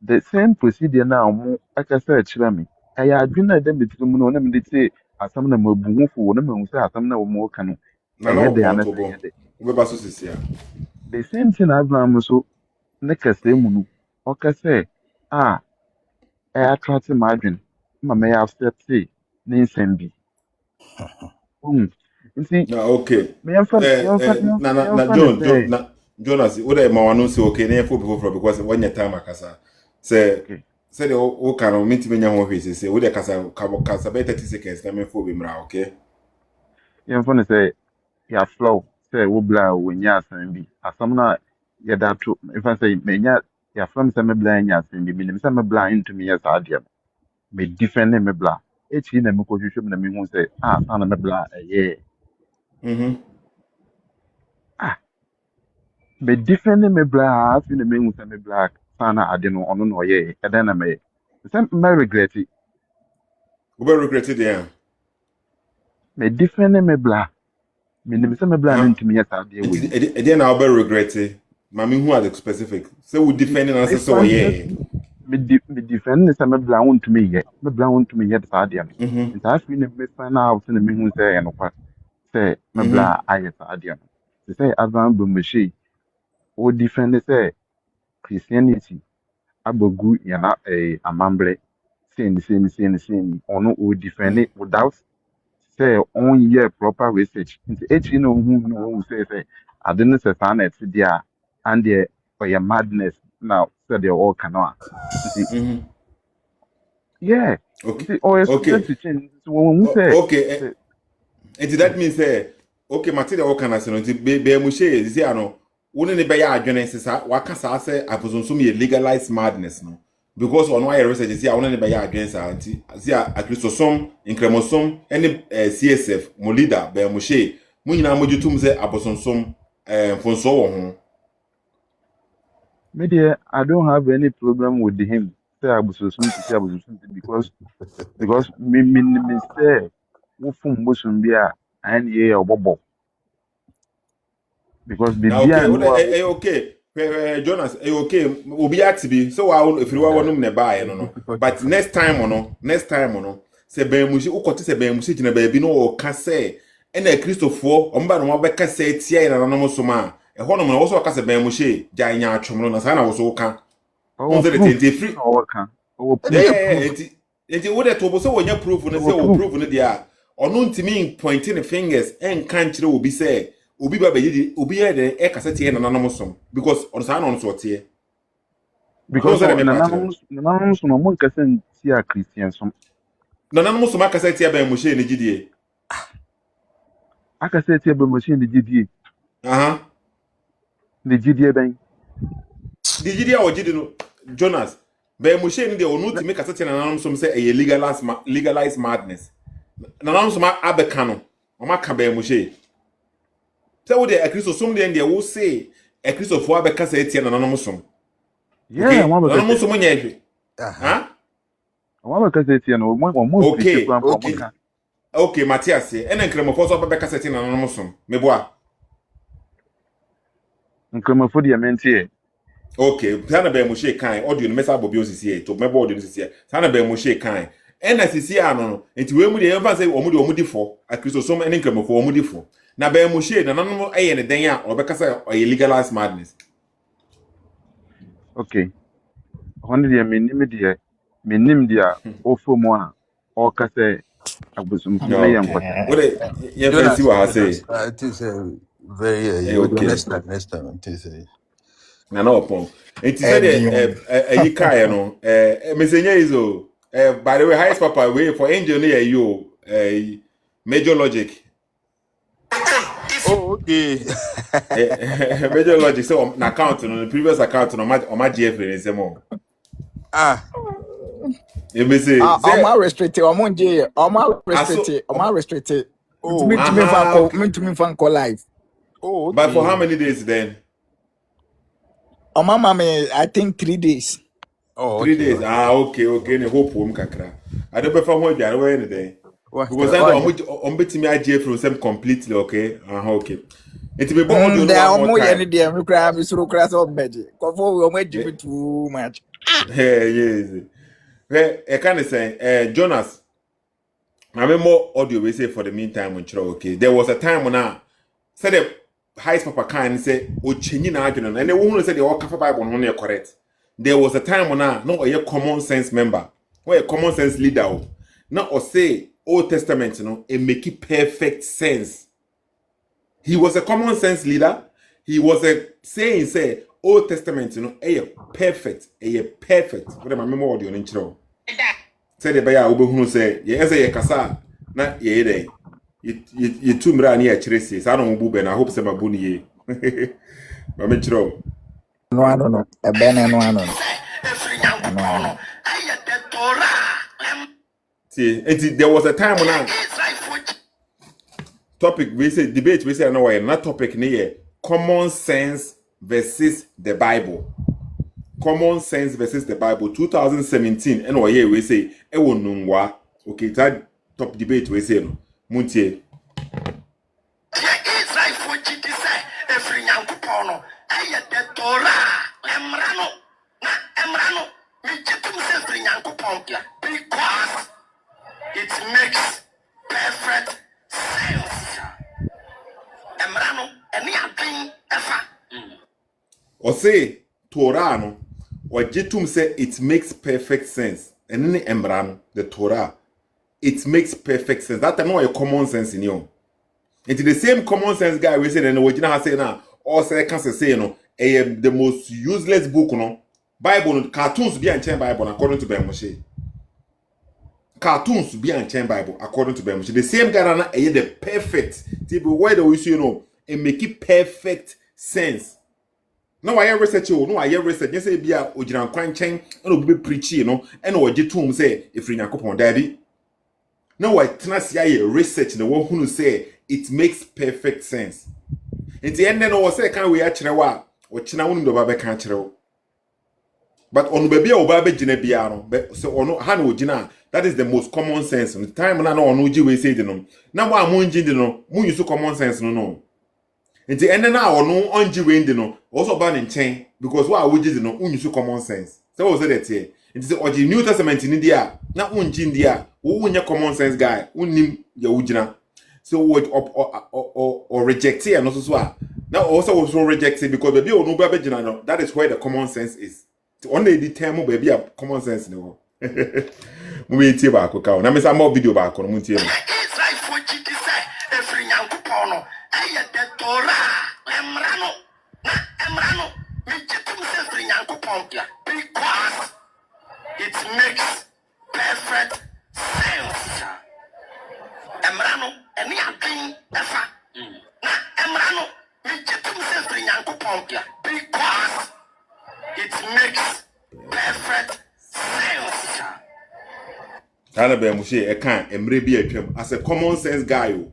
the same procedure na ɔmo akasa akyerɛ me ɛyɛ adwene a ɛda me tirim no na mede te asɛm na mabu ho fo na mahu sɛ asɛm na wɔma wɔka no na ɛyɛ o dɛ kon anasɛ tobo ɛyɛ dɛ obeba so sisia the same thing Abraham so ne kasa mu no ɔka sɛ a ɛyɛ atrate m'adwene ma mɛyɛ accept ne nsɛm bi nti na okay yɛmfa na ne John sɛ na Jonas wo dey ma wanu say okay na yefo before because when your time akasa say okay. say the o kan o minti menya ho hwese say wo dey kasa be 30 seconds na me fo be mra okay yɛmfa no sɛ yɛaflɔw sɛ wobla a wɔnya asɛm bi asɛm no a yɛda to mfa sɛ manya yɛafrɛ me sɛ mebla anya asɛm bi menim sɛ mebla a ntumi yɛ saa adeɛ no medifɛn ne mebla echi na me ko hwehwem na me hu say sana me bla eh ah me different me bla afi na me hu say me bla sana ade no ono no ye e den na me say me regret it. We be regretted there. Me different me bla me nim say me bla na ntumi ye sa de we It then I'll be regretted. Mami who are the specific. Say we defending us so yeah. me defend say me bla ntumi ye me bla ntumi ye sa de no nta afi na me find out na me hu say no kwa say me bla aye sa de no say Avraham bu Moshe o defend say Christianity abogu yana amambre saying ono o defend it without say on year proper research nti echi no hu say I didn't say sanet dia and the or madness now say they all canoa nti yeah Okay. nti or Okay. student to change so when we say Okay. And that means okay, material what can I say no be Moshe say ano woni ne be ya adwene sesa waka sa say Abosom so me legalized madness no because on why research say woni ne be ya adwene sa anti say akristosom incremosom any CSF mo leader be Moshe mo nyina mo jutum say Abosom som fonso wo ho media I don't have any problem with him say Abosom to say Abosom because me say wo fun Bosom bia and ye obobo because now bibia okay no okay Jonas okay obi act bi so wa if you want na buy no but next time say ben mushi ukote say ben mushi gina baabi no o ka say na Christopher omba no ba ka say tia na nanom so ma e ho no wo so ka say ben mushi gya nya atwom no sa na wo so ka on the proof free our proof enti wo de to bo so wonya proof no say wo proof no dia ono ntimi pointing fingers en kan kire obi say obi ba be obi ya de e kasete na nanom som because on sa na on so tie because na so no mo nkase tia Christian so na nanom som akasete ba Moshe ne gidie akase tia be machine de gidie aha de gidie ben de gidie o gidi no Jonas ba Moshe ne de onu timi kasete na nanom som say e legalized madness na nanom som abeka no o maka ba Moshe say wo de akristo som de wo say akristo fo abeka say tia na nanom som yeah na nanom som nya ehwe ha wa akase tia no mo okay plan for mo ka okay Matthias ene nkremofo so abeka say tia na nanom som meboa nkremafo de mentie okay sana be Moshe kan audio no mesa bobi osisi e to mebo audio osisi sana be Moshe kan ena sisi ano no enti we mu de emfa say omudi fo akristosom ene nkremofo omudi fo na be Moshe na nanom aye ne den a obeka say oye legalized madness okay hono de menim dia ofomo a o ka say Abosom na ye nkwata what ye fancy Jonas, what I say it is very okay next time, it is na no upon enti say de yi kai no mesenye izo by the way highest papa way for angel no you major logic oh, okay. major logic so na account no the previous account no ma GF in semo you may say Oma restricted, Oma restricted. Oh, Me to me fan call live. oh, okay. but for how many days then? Oma mama, I think 3 days. Oh, 3 okay, days. okay. Okay. Ne hope wom kakra. I don't prefer how you are anything. Because I don't bet me IGF from some completely okay. Okay. It be born you There are one more more than time. the American Mr. Class of Magic. Confor we give it too much. Yes. I can say Jonas. I mean more audio we say for the meantime on okay. There was a time when I said the highest papa can say o chenyi na adwene and the woman said the all cover Bible no correct. There was a time when I no a common sense member, or a common sense leader. Now or say Old Testament, it make it perfect sense. He was a common sense leader. He was a say Old Testament, perfect. What am I remember audio in chiro? Say the baya who say, yes, kasa, na ye day. You two mra near Chelsea. I don't move and I hope some buni ye. Mama chiro. No, I don't know. No. See, there was a time when topic we say debate we say no way not topic near common sense versus the Bible. Common sense versus the Bible 2017 and why we say e wonungwa. Okay, that top debate we say no. Muntie. Israel for say every Yankupon, the Torah, Emrano, Emrano, because it makes perfect sense. Emrano, any thing ever. Or say Torah no, or Jitum say it makes perfect sense. And then Emrano, the Torah, it makes perfect sense. That's not a common sense in you. It's the same common sense guy we say, and the original say now, or say can say no, the most useless book no. Bible cartoons be unchained Bible according to Moshe. Cartoons be unchained Bible according to Moshe. The same guy na the perfect. Why do we say no? And make it perfect sense. No, I research you. No, I research. You say be a ojiran kwanchen and be preachy, you know. And what you told say if you nyakopon daddy. No, I trust you research the one who say it makes perfect sense. In the end, then I say can we actually wa or china wonu do babe kan kire. But on baby or baby jine biano, so on hano jina, that is the most common sense. The time na no on uji we say no. Na wa mo nji de no, mo use common sense no. Nti ene na ono onji we ndi no, also ban in chain because wa uji de no, use common sense. So was that here. It is oji New Testament in dia, na unji ndia, wo unya common sense guy, unim ya ujina. So what or reject it and also so. Now also reject it because baby or no baby jina no, that is where the common sense is. Only the term baby a common sense no. Mumi tie ba ko ka na me sa more video ba ko no muntie no. Israel for jiti say every Yankupon no eye the Torah emrano na emrano me jitum say every Yankupon because it makes perfect sense. Emrano any thing ever na emrano me jitum say every Yankupon because it makes perfect sense. Kana be Moshe e kan emre bi atwam as a common sense guy o.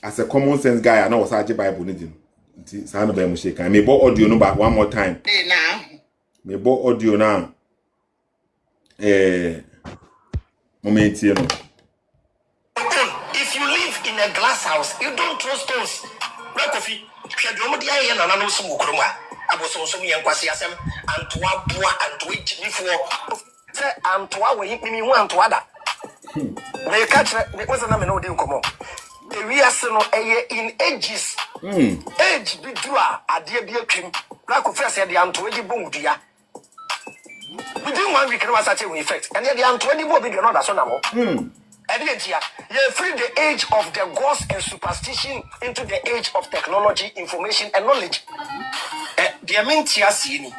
As a common sense guy na was age Bible ni din. Nti sana be Moshe kan me bo audio no back one more time. Now Me bo audio na moment here no. if you live in a glass house, you don't throw stones. No coffee. Shadow di aye na no so mukroma. Abosom so yen kwase asem antoa boa antoa jimifo. Say antoa we himi hu antoa da. Me ka kire me kwase na me no di nkomo. We ase no eye in ages. Age bi dura ade bi atwem. Na kofi ase de antoa gi bomdua. Within 1 week, was such an effect. And yet, the 20 more video not as on now. And yet, you free the age of the ghost and superstition into the age of technology, information, and knowledge. The Amintia Sini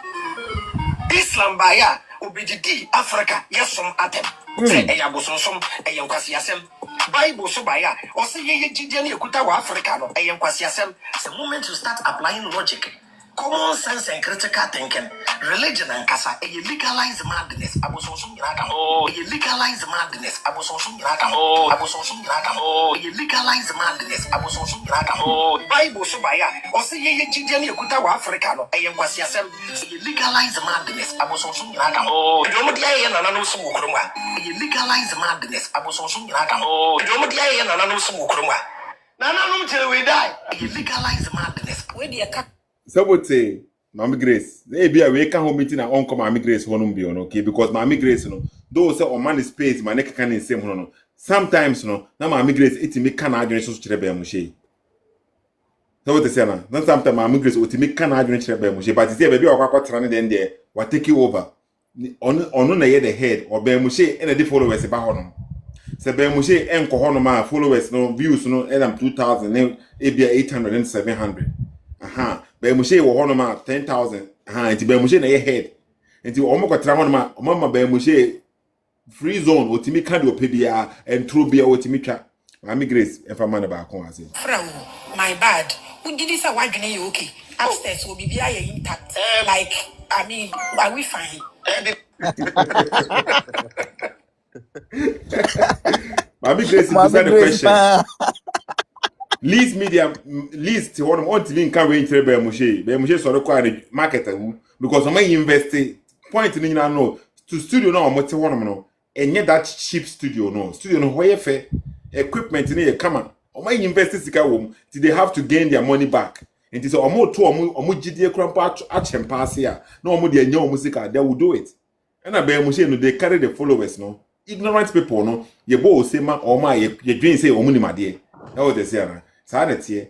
Islam Baya Ubidi Africa, yes, some atem. Say a Abosom, a Yankasiasem. Bible so baya, or say ye Gideon Yakutawa Africano, a Yankasiasem. The moment you start applying logic. Common sense and critical thinking, religion and kasa, a legalized madness, Abosom Yaka, oh, a legalized madness, Abosom Yaka, oh, Abosom Yaka, oh, a legalized madness, Abosom Yaka, oh, Bible Subaya, or say ye Gideon Yakutawa Africano, a Yankwasiasem, a legalized madness, Abosom Yaka, oh, Domodia and Ananusu Mukroma, a legalized madness, Abosom Yaka, oh, Domodia and Ananusu Mukroma. Nananum till we die, a legalized madness, where the Sabote Mami Grace. They be a wake home meeting and uncle Mami Grace won't be on okay because Mami Grace, you know, those say on man space, my neck can in same no. Sometimes, you know, now Mami Grace it make can argument to Trebe Moshe. So what they say now? Not sometimes Mami Grace will make can argument to Trebe Moshe, but it's a baby or what running then there, what take you over. On the head or Be Moshe and the followers about him. Say Be Moshe and Kohonoma followers no views no and 2000 maybe 800 and 700. Be Moshe wo hono ma 10,000 nti Be Moshe na ye head nti omo kwatra hono ma mama Be Moshe free zone otimi ka de opebia entro bia otimi twa Mami Grace efa man ba kon ase my bad who did this wadwene you okay upstairs will be intact like I mean are we fine Mami Grace, you Mami said the Grace question. pa. Least media, least one on TV can't wait to be Moshe so the market because I may invest point in no to studio no what one no and yet that cheap studio no where fair equipment in a come on my invest sika wom did they have to gain their money back and it is almost to omo GDA cramp at pass here no omo de nya music they will do it and I be Moshe no they carry the followers no ignorant people no ye bo say ma or my ye dream say omo ni made that was the say saa na tie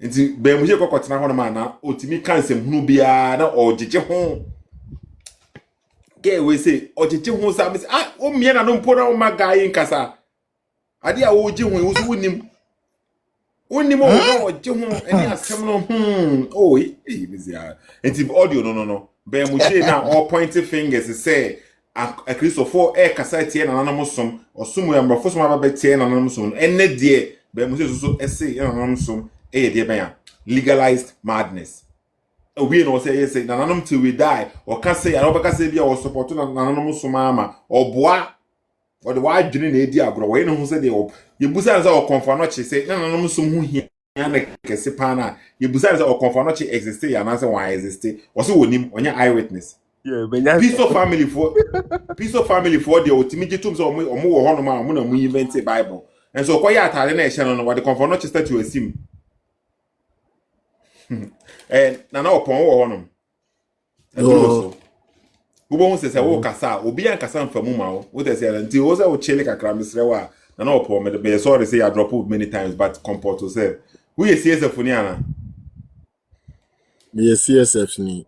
nti be mu je kokotena ho no ma na otimi kansem hunu bia na ojeje ho ge we say ojeje ho sa me o mie na no mpo na o magai nkasa ade a o je ho wo so wonim o na oje ho eni asem no o bizia nti audio no be mu je na all pointing fingers say a Christopher kasa tie na nanam som osumu ya mbafo som aba tie na nanam som enne de be mu so essay na nanam som de ben ya legalized madness we no say yes na nanam till we die or can say ya obaka say bia o support na nanam som ama oboa or the wide dwene na edi agro we no hu say de ye busa say o confirm no che say na nanam som hu hia na kese pa na ye busa say o confirm no che exist ya na say why exist o say wonim onya eyewitness. Yeah, Peace of family for the ultimate terms or more honor man when invent a Bible. And so quiet nation on what the conform not just to assume. And now upon honor. And who says I walk as I will be a Cassan for Mumao, with a say until also chili a cramis rewa. And all poor me sorry say I drop out many times, but comport to say. We is CSF Funiana. Yes, CSF ni.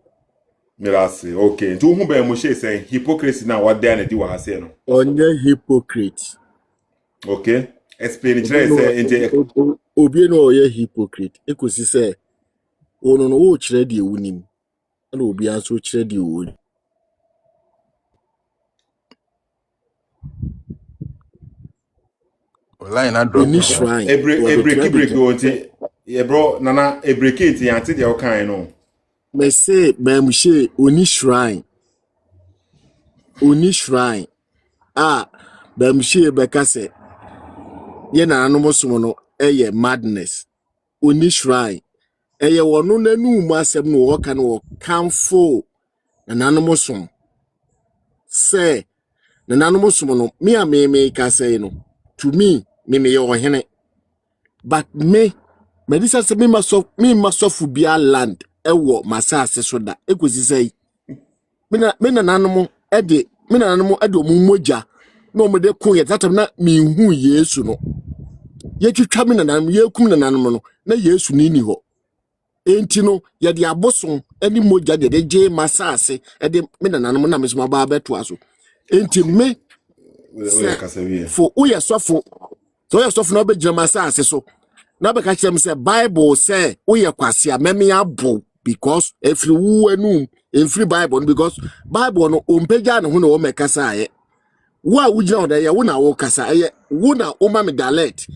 Mirasi, okay. To whom be Moshe saying hypocrisy now what they do what say no. Onye hypocrite. Okay. Explain it say into Obi no oye hypocrite. Ekosi say ono no wo kire de wunim. Na obi anso kire de wo. Line na drop. Oni shrine. Break won't ye bro nana e break it yanti de o kan no. Me say Moshe oni shrine. Oni shrine. Moshe beka say ye na anomosom no eye madness. Oni shrine. Eye wono nanu mu asem no wo ka no kanfo na anomosom. Say na anomosom no me ka say no. To me yo hene. But me this say me must of be land ewo masase so da ekosi say me na nanom ede omumoja na omede kun ye zatam na me hu Yesu no ye twitwa me na nanom ye kum na nanom no na Yesu ni ho enti no ye de Abosom ani moja de je masase ede me na nanom na mesoma ba beto aso enti me for uye sofo so ye sofo na be jira masase so na be ka kire say Bible say uye kwase ameme abo because every wu enum every Bible because Bible no ompeja ne ho na wo mekasa aye wo a wugina oda ye wo na wo kasa aye wo na o ma me dialect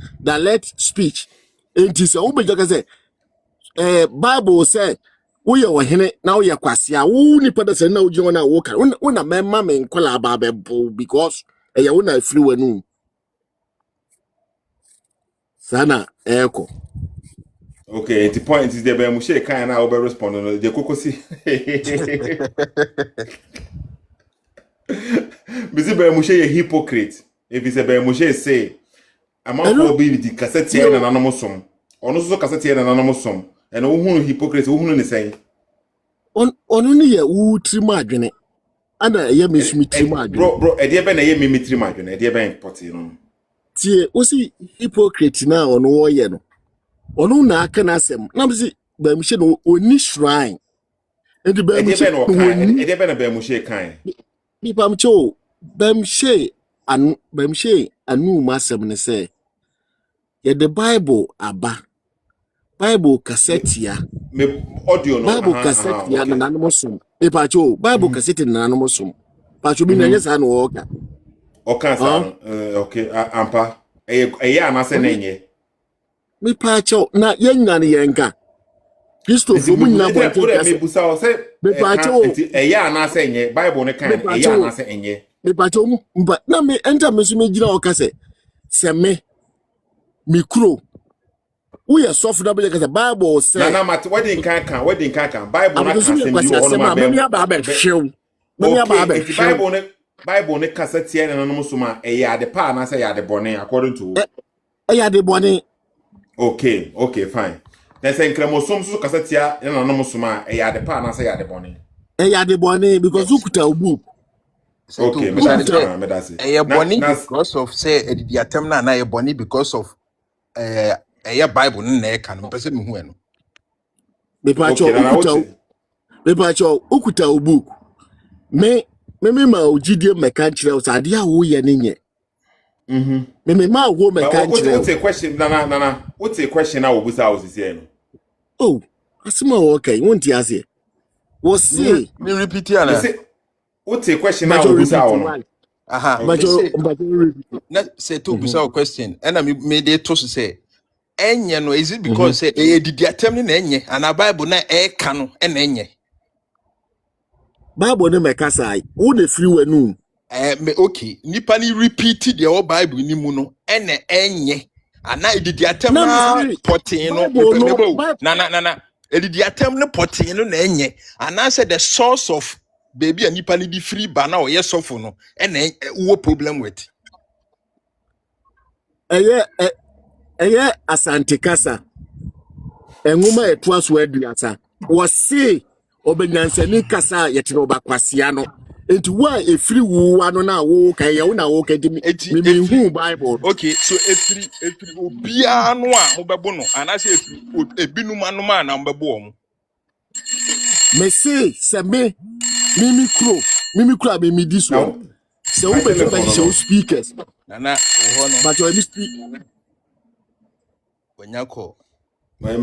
speech enti say wo beja ka say Bible say uye wo hene na uye kwase a wo nipa da say na wugina na wo ka wo na mema me nkola ba be because wo na every wenum sana eko. Okay, the point is there be Moshe kan na over respond no the kokosi. Busy be Moshe a hypocrite. If it's a be Moshe say amount for be the cassette here na nanomosom. Ono so cassette here na nanomosom. And wo hunu hypocrite wo hunu ne say. Ono ne ye wo trimu adwene. Ana ye mesumi trimu adwene. Bro, e dey be na ye me trimu adwene. E dey be import no. Tie o si hypocrite na ono wo ye no. Ono na aka na asem na mse ba Moshe no oni shrine enti ba Moshe no e dey be na ba Moshe kan ni pam cho ba Moshe anu ma asem ne say ye the Bible aba Bible cassette ya me audio no Bible cassette ya na nanomosom e pa cho Bible cassette na nanomosom pa cho bi na nyesa na wo ka o kan sa okay ampa e ya na se na nye me pa cho na yenya ne yenka Kristo fo munyina bo me busa o se me pa cho e ya na se nye Bible ne kan e ya na se enye me pacho mba na me enter me so me gina o ka se me kro we are soft double ka Bible say na mat wedding kan Bible na abuso kan me sem bi kwasi wo no ma asema me bem mi aba ba hwew me mi aba ba okay enti hwew Bible ne kasa tie na no so ma e ya de pa na say ya de bone according to ya de bone okay fine then say nkremosom so kasa tie na no so ma e ya de pa na say ya de bone ya de bone because Yes. ukuta obu okay Sethoossk, me Mr. that's ukuta me that's it A na bonny because of say the attempt na a bonny because of a Bible na can person who no. me pacho okay na what ukuta obu me ma ogidie meka kire o sade a wo ye ne nye me ma wo but meka kire what's a question na what's a question now obusa was here no oh asema okay won't ase wo say Me repeat me ya. say what's a question now but you repeat obusa no why Aha, but me okay say you repeat na say to busa question and I me dey to say enye no is it because say the attempt na enye and a Bible na ka no na enye. Bible ne meka sai wo na free wanu Me okay nipa ni repeat the whole Bible ni mu no ene enye ana the attempt na me na say potin no Bible no mebo Bible na the attempt na potin no na enye ana say the source of baby and nipa ni di free ba na o yes of no ene wo problem with eye asante kasa enwuma eto aso aduasa wo say obenyansani kasa yetene obakwasia no enti wa efiri wu ano na wo kan ye wo na wo kan di eti me efri hu Bible okay so efri obia no a mo bebo no ana say efri ebinum anu ma na mo bebo mo me say se me mimi kro me di so now no se wo my betu ba telephone se wo no speakers na ho no but you speak wanyako my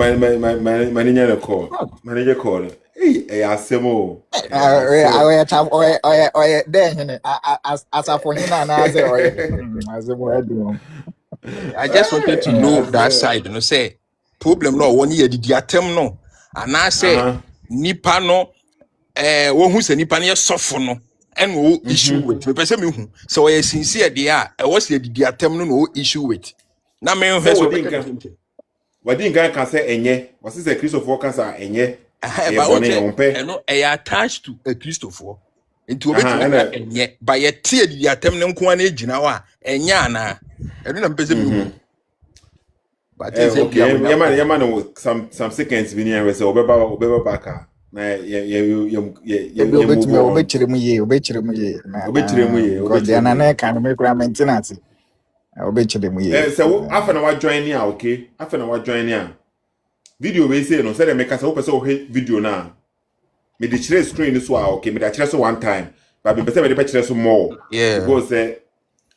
ninya call manager call hey asemo Oye, chap, oye, then, as a for him, and I say, oye, as a word, I just wanted to know that side, you know, say problem no one year the attempt no, and I say nipa no, one who say nipa no suffer no, and no issue with. Me person me who so I sincere there. I was the attempt no issue with. Na me who so so wadi ngan kan say enye wasi say Christopher kan say enye e but bone e okay, ompe and no, I attached to a Christopher. Into a bit and enye by a tear the attempt no kwa na ejina wa enya na. I don't know person me who. But it's a okay bia no some seconds bi near say obeba baka na maybe ye move on obechire mu ye, because they are not kind of make maintenance. Obechire mu ye. so after na join here okay after na join here video we say no say dem make say o person o video na me dey share screen so okay me dey share so one time but me person me dey share so more yeah. because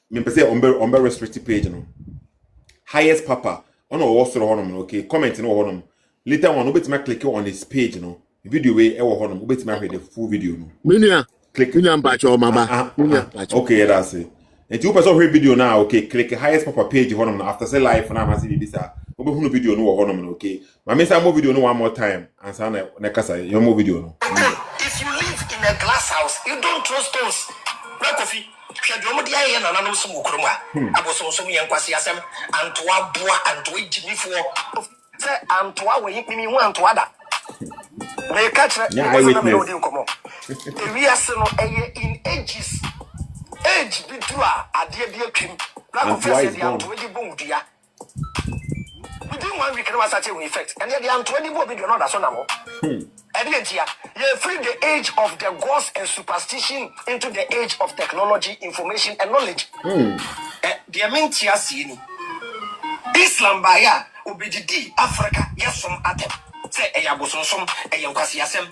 me person on be restricted page no highest papa on o so honom okay comment no honom later on obetima click on his page no video we e wo honom obetima read the full video no minia click minia mbacho mama minia mbacho okay yeah, that's it and you person read video now okay click highest papa page honom no after say live na ma see bisa obehunu video no wo honom no okay ma me say more video no one more time and say na kasa your more video no If you live in a glass house, you don't throw stones. No coffee. Hwedwomo dia ye na nanom som okrom a. Abosom som ye nkwase asem antoa boa antoa jimifo. Se antoa we mimi hu antoa da. Me ka kire yeah me na me eyewitness odi nkomo. Ewiase no eye in ages. Age bi tu a ade bi atwim. Na and confess twice the gone antoa di bondua. Within 1 week, no was such an effect. And yet, the Antoine will be another son of you free the age of the gods and superstition into the age of technology, information, and knowledge. The Amintia Sini Islam Baya will be the Africa, yes, from Atem. Say a Abosom, a Yankasiasem.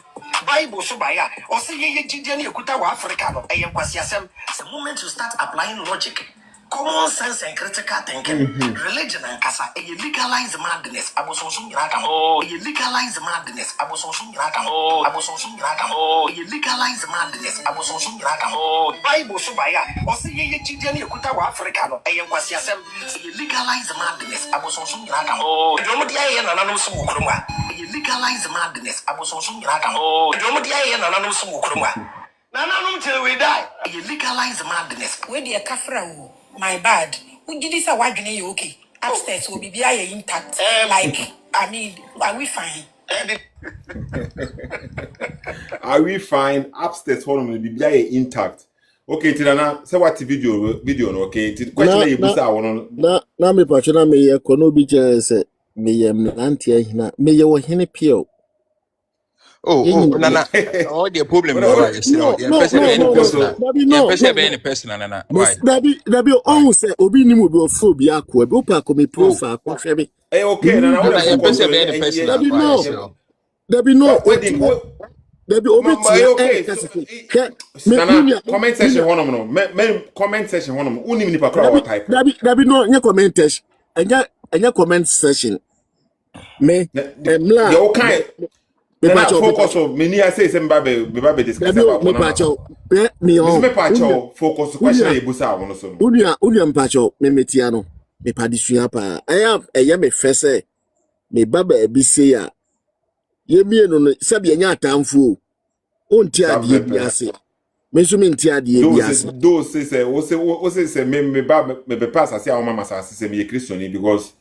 Bible Subaya, or say ye Gideon Yakuta Africa, a Yankasiasem. The moment you start applying logic. Common sense and critical thinking, religion and kasa, a legalized madness, Abosom Yakam, a legalized madness, Abosom Yakam, Abosom Yakam, a legalized madness, Abosom Yakam, Bible Subaya, or say ye Gideon Yakuta Africa, a Yankwasiasem, a legalized madness, Abosom Yakam, Domodia and Ananus Mukruma, a legalized madness, Abosom Yakam, Domodia and Ananus Mukruma. Nananum till we die. You legalize madness. Where the kafra, my bad. Who did this? A wagon you okay? Upstairs will be intact. Like, I mean, are we fine? Are we fine? Upstairs home will be intact. Okay, Tirana, say what video no okay. Question you busa wono. Na me patcho na me ye kono bi je se me ye mnante ahina me ye wo hene pio. Nana. All the problem is right. No, person be any person, Nana. Why? Dabi on say obi ni mu bi ofo bi akọ bi opa ko me profile ko hwe me. Okay, Nana, what person be any person? Dabi no. Dabi obi ti Nana, comment section one no. Me comment section one no. Uni nipa kra what type. Dabi no, nya comment section. Enya comment section. Me emla. You okay? Me focus on me ni say mbabe discuss about me pacho me pacho focus question e busa wono so no unia mpacho me metia no me padisua pa eya me fese me baba ebise ya ye mienu no sabe nya atamfu onti ade bi ase me so me nti ade bi ase do say me baba me be pass ase a mama sa say me Christian because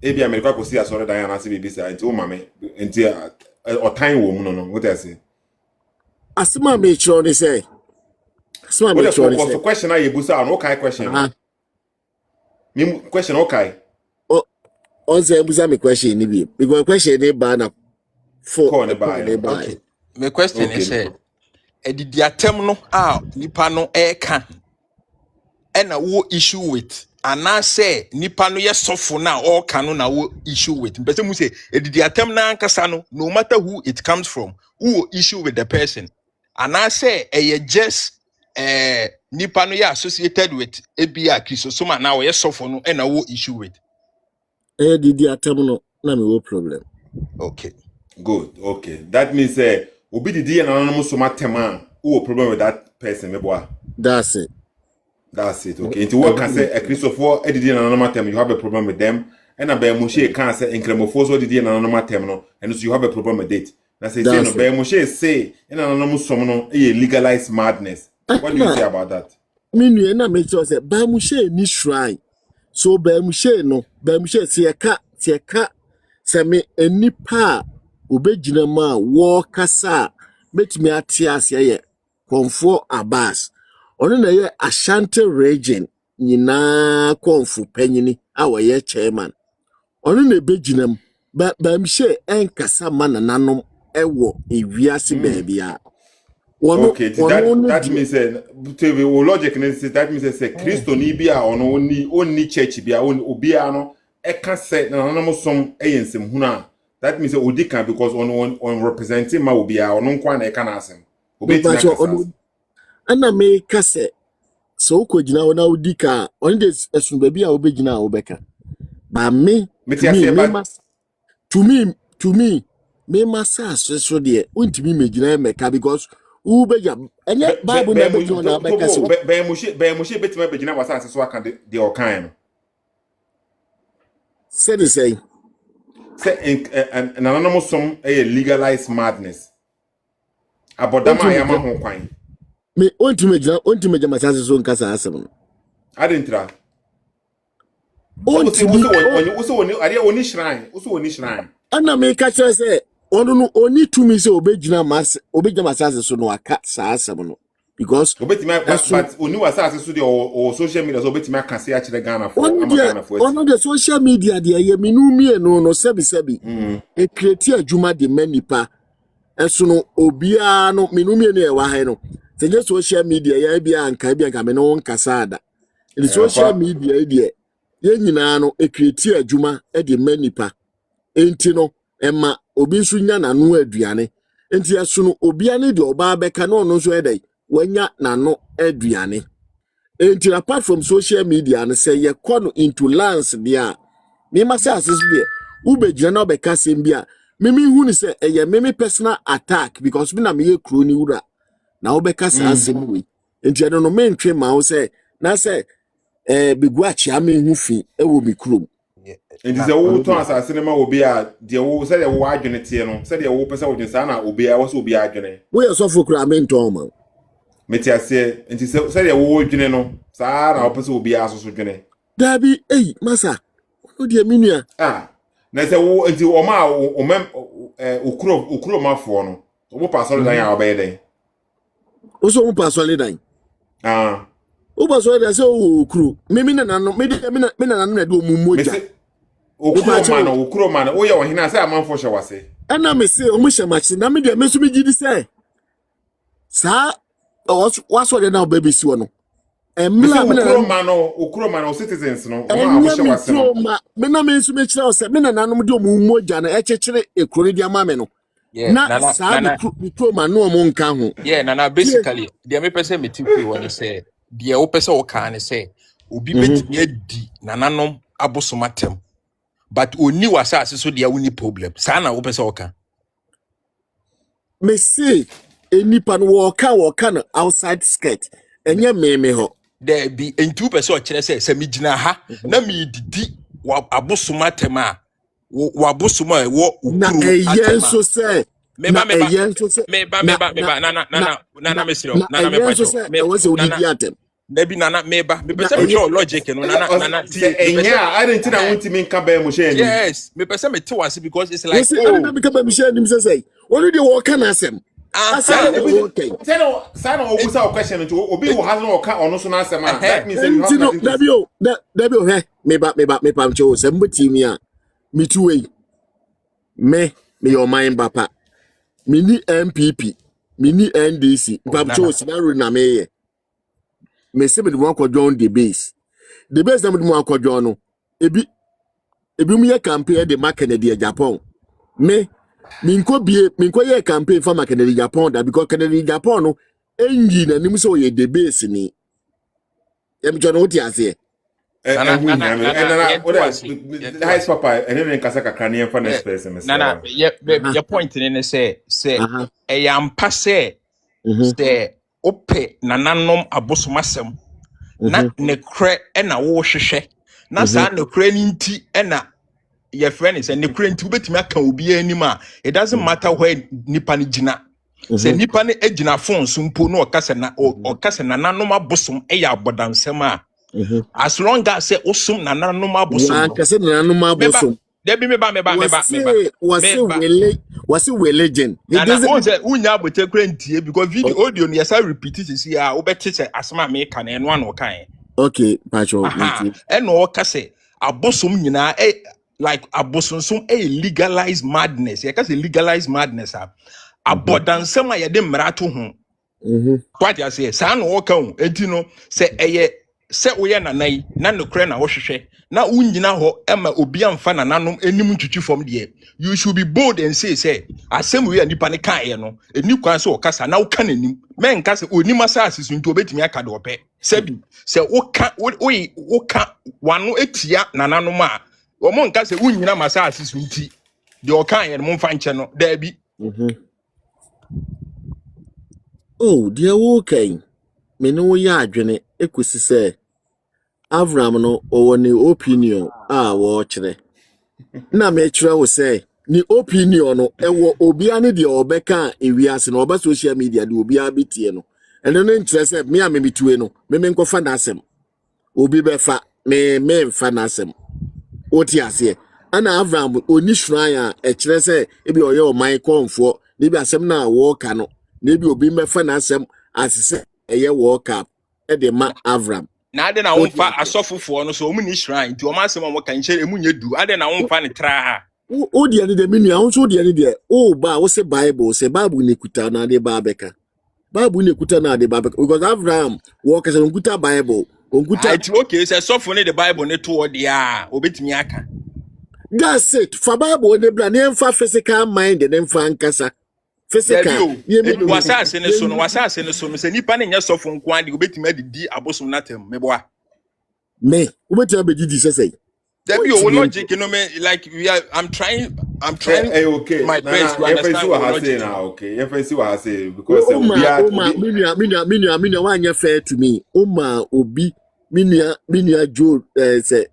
ebi America ko see asore dan na se bi say nti o mama nti or time wo no what I say asema me chiro ni say asema me chiro ni say question I busa no okay question me question okay on say busa me question ni bi because question ni ba na for okay me question is say edidi atem no a nipa no eka na wo issue with and I say nipa no ye sofo na all kanu na wo issue with person mu say edidi atem na ankasa no matter who it comes from who issue with the person and I say just nipa no ye associated with ebia Christosoma na wo ye sofo no na wo issue with edidi atem no na me wo problem. Okay, good. Okay, that means obi didi na no so matema who problem with that person me boy. That's it. Okay. Into what can say a Christopher editing an anonymous term, you have a problem with them. And a bear Moshe can't say in Cremofos editing an anonymous term, and so you have a problem with it. That's it. No, bear Moshe say in an anonymous summon a legalized madness. What do you say about that? Me na make sure say bear Moshe ni shrine. So bear Moshe no, bear Moshe see a cat, say me any pa obejina ma war kasa met me atias ye konfo abas. Ono na ye Ashanti region nyina konfu panyini awo ye chairman ono na beginam ba mhye enkasa manananom ewo ewiase baabia wono okay that means to logic that means say Christo ni bia ono oni church bia obia no eka say nananom som eyensem huna that means odika because on representing ma obia ono nkwa na eka na asem obeti ana me kase so ko gina wona udika on this esun baby a obegina obeka ba me to me me masa so de untimi megina meka because ubeja enye bible na begina na beka so be Moshe betima begina wasa so aka de okan say the say and anonymous some a legalized madness abodama ya ma ho kwan me ontimeja masase so nkasa asem adentra oni shrine ana me ka chere say onu no oni tumi say obegina masase so no aka sa asem no because obetima but oni wasase so de o social media so obetima aka say akire Ghana for Ghana for on the social media de ye minumie no sebi e create adwuma de manipa eso no obia no minumie no e wa ha no the social media ya bia anka me no nkasa ada the social media e ye nyina no e create adwuma e de manipa enti no ema obi nso nya nanu aduane enti aso no obia ne de oba beka no no nso edai wanya nano aduane enti apart from social media no say ye kono into lands dia me ma say assess bia ubegina na obeka sem bia mimi hu ni say eye mimi personal attack because me na me ye kro ni wura na obeka sa asem we enti eno no mentwe ma wo say na say begu achi ame hu fi ewo mi krom enti say wo to asase ne ma obi a de wo say de wo adwene tie no say de wo pesa wo dwen sa na obi a wo so obi adwene we so fo kra menton ma meti ase nti se de wo dwene no saa na opese obi aso so dwene dabi masa o de minua na se wo nti o ma o mem okuro mafo no o pa so dan ya obey den o so mo pa so le dan o ba so da se o okuro me na nanu me na nanu na de o mumoja okuro man o ye wo hina se amanfo hye wase ana me se o mo hye machi na me de me so me gidi se sa waso de na baby si wo no emla okuro man o citizens no o ma hye wase no me na me so me kire o se me na nanu de o mumoja na ekekere ekuro di ama me no na sa mikro man no mo nka ho nana basically the me person me tipi won say the o person o kan say obi betimi adi nananom Abosom atem but oni wasase so dia woni problem sa na o person o kan me say enipa no wo kan no outside skirt enye me ho there be entu person o kire say me gina ha na me didi Abosom atem a wo Abosom a wo ukuru atem so say meba nana mesiro nana meba nana meba me pese me show logic no nana enya I didn't na want me nka ba Moshe ni yes me pese me te wase because it's like oh me ka ba Moshe ni say what do work na asem okay sana obusa o question to obi wo has no ka ono so na asem that means you have nothing dabio he me pa mcho se mbotimi a me tuwe me your mind papa mini MPP mini NDC babcho scenario na meye me se be mo akwadjon the base na mo akwadjon no ebi mu ye campaign de Canada Japan me minko ye campaign for Canada Japan that because Canada Japan no engi na nim so ye the base ni em jono ti ase the highest papa and then kasa kakra ne fa next person nana your point in say ampa say say ope nananom Abosom asem na ne kre na wo hwehwe na sa ne kre ni nti na your friend is ne kre nti obetimi aka obi anim a it doesn't matter where nipa ne gina say nipa ne agina phone so mpo no okase na nananom Abosom ya abodansem a as long as say osum nananom Abosom akase nananom Abosom debi meba wasi we legend it doesn't say unya abote kra ntie because video audio no yesa repeat sisi a obete say asema me ka na eno an kan okay pacho eno okase Abosom nyina like Abosomsom legalized madness ye ka say legalized madness abodansem a ye de mrato ho what you say sa na wo kan enti no say eye se wo ye nanai na no kra na wo hwehwe na unyina ho ema obi amfa nananom enim ntwitwi fom de you should be bold and say asem we nipa ne kan ye no eni kwan so okasa na wo kan anim men ka se onim asase so nti obetimi aka de ope sebi se wo ka wano etia nananom a wo mon ka se unyina masase so nti de okan ye mo mfa nche no da bi oh dear okay me no ya adwene ekusi se Avraham no owo ni opinion wo kire na me kire wo say ni opinion no ewo obi ane de obeka ewiase no oba social media de obi abetie no eno no interest me am me tuwe no me nkofa na asem obi befa me mfa na asem oti ase ana Avraham oni shrine a kire say ebi oye o man konfo ne bi asem na wo ka no ne bi obi mefa na asem asese eye wo ka e de ma Avraham na ade na wonfa asofofo no so omu ni shrine ti o ma asem mo kan nche emu nye du ade na wonfa ne tra o de ani de menu ahun so de ani de o ba wo se bible ne kuta na de ba beka bible ne kuta na de ba beka because Avraham wo ka se kuta bible on kuta it okay say sofo ne the bible ne to ode a obetimi aka that's it for bible ne bra ne mfa physical mind ne mfa nkasa physical wasase ne so no se nipa ne nya sofo nko ade obetimi adidi Abosom natem meboa me obetimi abedidi say there be a logic, you know me. Like I'm trying. Okay. My best to understand what I say now. Okay. If see what I say because minia wanya fair to me. Obi minia Joe say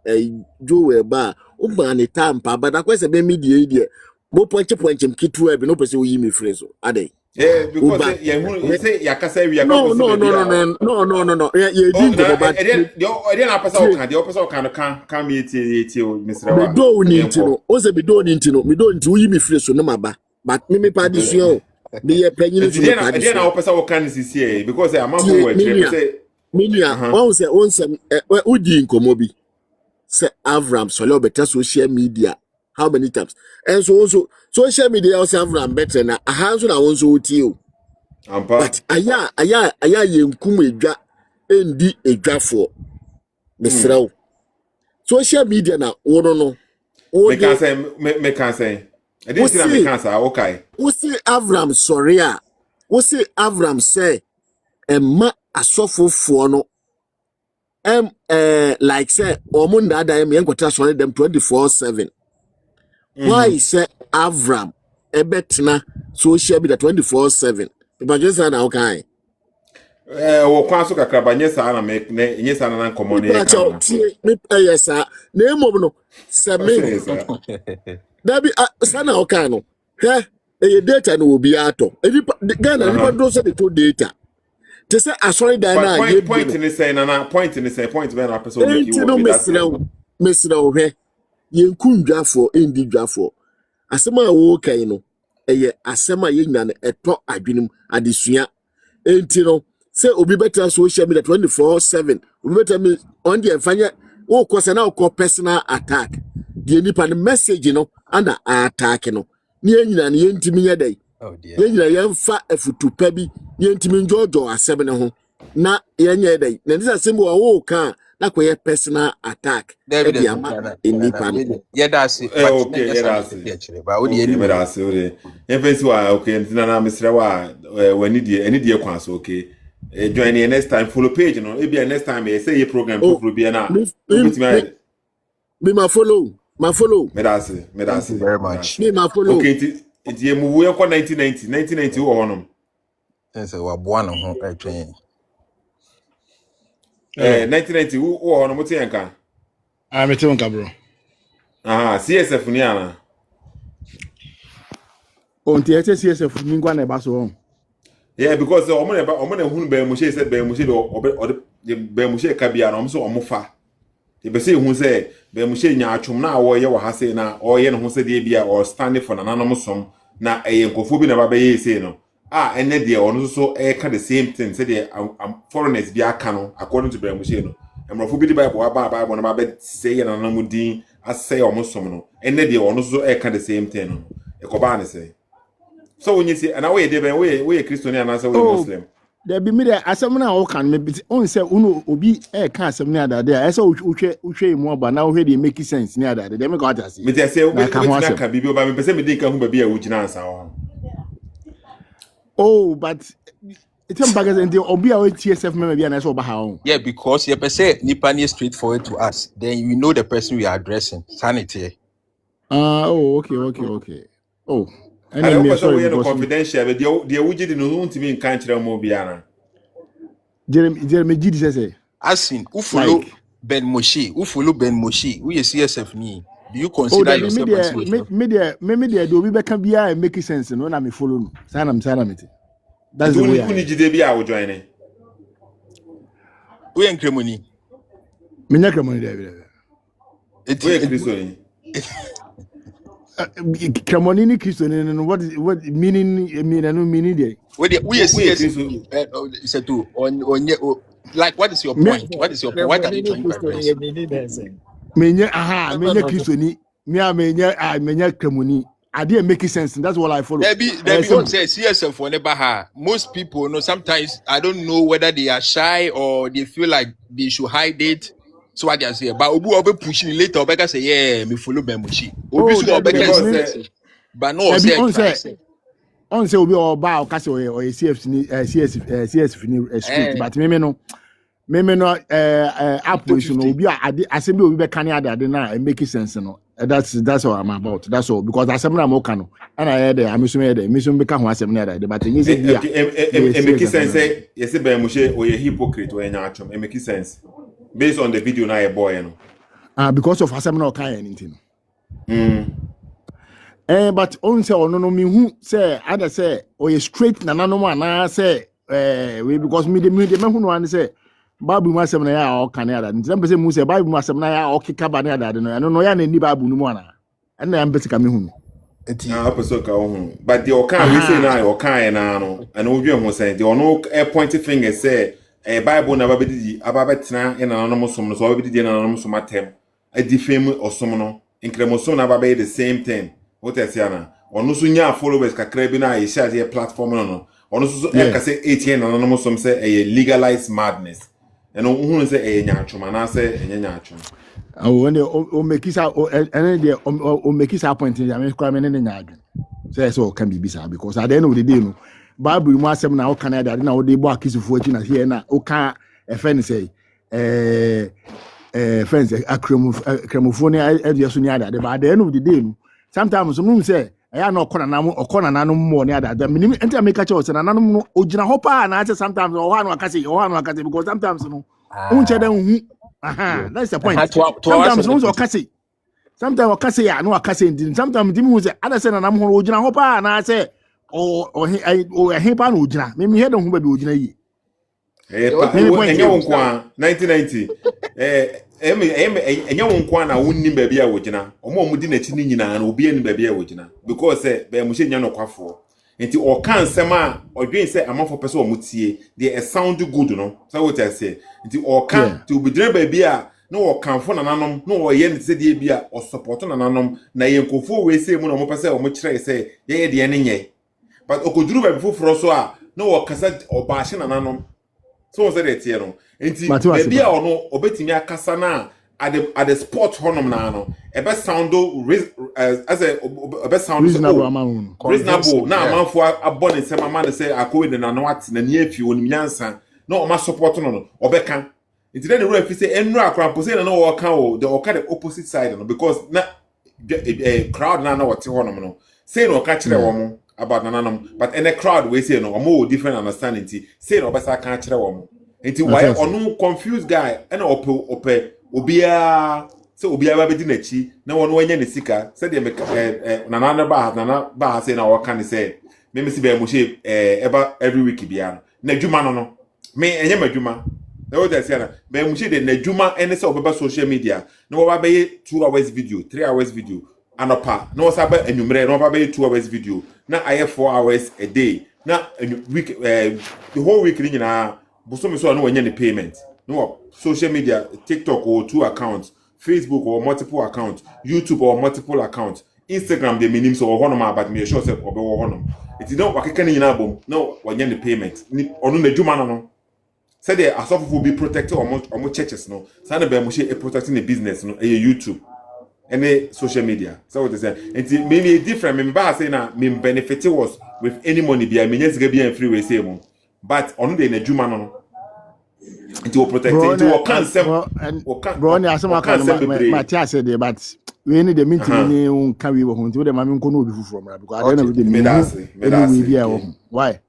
Joe ba. Ne tampa but that question be media. Mo point kitu e be no person yi me frezo. Ade. because you say yakasa we are no. Yeah, didn't go back. The opposite can meet Mr. Me do need to know. Also, me don't need to know. Me don't do me free so no maba. But me party so. Me ye penny to me party. Then opposite can see because I'm a Minia. Once udi inkomobi. Say Avraham so better social media. How many times? And so also social media also Avraham better na. How so na once uti you. But aya yenkum edwa endi edwa for Mr. Social media na wono no. Me can say. I didn't say me can say okay. We see Avraham sorry ah. We see Avraham say emma asofo no like say omunda da em yankota sorry them 24/7. Why say Avraham ebetna social media 24/7? But just na okay. Wo kwaso kakraba nyesa na me nyesa na nkomo ne ka. Me yesa na emom no se me. Dabi sana okay no. He data no obi ato. Ghana nipa do say the to data. Te say asori dan na ye point ni say na point be na person make you mesra wo hwe yenku ndwafo endi dwafo asema wo kai no eye asema ye nyane eto adwenim adesua enti no say obi better social media 24/7 obi better me on the enfanya wo kwose na wo personal attack the nipa the message no and attack no ni enyina ne yentimi yedai yenyina yemfa afutupa bi yentimi njojo asem ne ho na yenye yedai na ndisa sembo wo ka na koye personal attack e ama enipa yedasi okay yedasi ba wo de eni yedasi wo de yefensi wa okay ntina na mesra wa wani die kwan so okay join the next time follow page no e be next time e say program for be na me ma follow medasi thank you very much me ma follow okay nti emuwu enko 1990 wo honom say wa boa no ho atwen 1990 wo honom ti enka me te nka bro CSF ni ana onti ete CSF ni ngwa na ba so yeah because omo na hunu be Moshe say be Moshe do be Moshe ka bia na omo so omo fa e be say hu say be Moshe nya atwom na wo ye wo ha say na o ye ne hu say de bia or stand for na nanom som na eyenkofo bi na ba be ye say no ene de ono so ka the same thing say the foreigners bi aka no according to be Moshe no emrofo bi di Bible Bible na ba be say na nanom din asay omo som no ene de ono so ka the same thing no e ko ba ne say so when you see and away dey ben we Christian and answer we Muslim there be me there asem na o kan me on say unu obi ka asem na ada there say uhwe mu oba na uhwe dey make sense ni ada there me go out say me dey say we ka bibi oba me pese me dey ka hu ba bia wo gina ansa ho but it's baggage and the obi a TSF member bia na say oba ha on yeah because you pese nipa ni straightforward to us then you know the person we are addressing sanity okay and I sorry we confidential but the wujidi no ntimi nkan kire mo bia na Jeremy Gidi say asin who follow Ben Moshe who is CSF ni do you consider yourself as me there do we be can bia make sense no na me follow no sana me that's the way uni jide bia wo join ne we enkremoni me nya kremoni there we Christian Kramoni ni Christian no what meaning there we Sethoo on like what is your point what are you trying to address menya Christian menya Kramoni I didn't make sense that's what I follow there be don't say CSF for never most people know sometimes I don't know whether they are shy or they feel like they should hide it. So what I say, but Obu obe pushing later, Obeka say, yeah, me follow Ben Moshe. Obu so Obeka say, but no say, on say Obi Oba Okase or CSF ni script, but me no application Obi assembly Obi be can add na make sense no. That's all I'm about. That's all because assembly am okay no. And I heard I'm so here, me so be can assembly there, but you say make sense say, you say Ben Moshe or a hypocrite or nya atwom, it make sense. Based on the video na boy no because of assembly okay anything but on say ono no me hu say other say or you straight na no man na say we because me hu no an say Bible mu asem na ya o kan ya da nti na say mu say Bible mu asem na ya o keka ba na da no no ya na ni Bible no mu ana na ya mbeti ka me hu enti person ka hu but the okan we say na okan na no and we hu say the ono pointing finger say Bible na babedi ababetena na no som no so babedi na no som atem a defame osom no incremosom na babe the same thing what I say na ono so nya followers kakra bi na e share platform no ono so ka say 18 na no som say legalized madness and who say nya atwoma na say nya atwoma when o make isa o make isa point in am kwa me ne nya adwen say so can be bisa because at the end of the day no Bible mu asem na o kan ya na o dey bo akisufu achi na here na o kan e friend say friends akremofo ne aduaso ni ada but at the end of the day no sometimes no say ya na okona nanum mo ne ada minim enta make cha o say nanum no ogina ho pa na say sometimes o ha no akase because sometimes no unche dan hu that's the point sometimes no so akase sometimes akase ya no akase ndin sometimes dim hu say ada say nanum ho ogina ho pa na say o he pa no ogina me he dan hu ba bi ogina yi enye wonkwa 1990 enye wonkwa na wonni ba bia wogina omo di na chi ni nyina na obi ani ba bia wogina because be mo hye nya no kwafo enti o kan sema odwen se amafo pese o mutie dey sound good no so what I say enti o kan ti obidire ba bia na o kanfo na nanom na o ye ne se dey bia o support na nanom na yenkofo we se mu na mo pese o mo kire se ye de ne nye but okoduru ba bifoforo so a na o kasa o ba hye na nanom so was that here no enti baby a ono obetimi akasa na at the sport honum na no ebe sound as a ebe sound reasonable na amanfo abone se mama ne se akowe de na no ate na ne afi onim nyansa na o ma support no obeka enti then the ref say enru akra pose na no work o the opposite side no because na crowd na what honum no say no ka kire wo mo about nananum but in a crowd we say no more different understanding say no besa kan kire wo mo enti why onu confused guy and ope obia say obia ba bedi na chi na wono wanya ne sika say de nanana ba say na wo kan say me si be mo she eba every week bia na dwuma no me enye madwuma na wo dey say na be mo she de na dwuma ene say obeba social media na wo ba be 2 hours video 3 hours video anopa na wo sabe anwumre na wo ba be 2 hours video na I have 4 hours a day na week the whole week ni na Abosom so no wanya ne payment no social media TikTok or 2 accounts Facebook or multiple accounts YouTube or multiple accounts Instagram the minimum so hono ma but me sure say obe wo hono it don't wakeka ni nyina bom no wanya ne payment ni onu na dwuma no say the asofo will be protected or churches no say na be mo she protecting the business no YouTube any social media so what they say and maybe different member say na me benefit was with any money be I mean yes get be free way say mo but on the na djuma no into protect into o kan sem o kan bro ni asema kan ma tia say dey but we need the meeting ni un kan we wo hunti we dey ma me nko no obi fufu from because I don't know the me why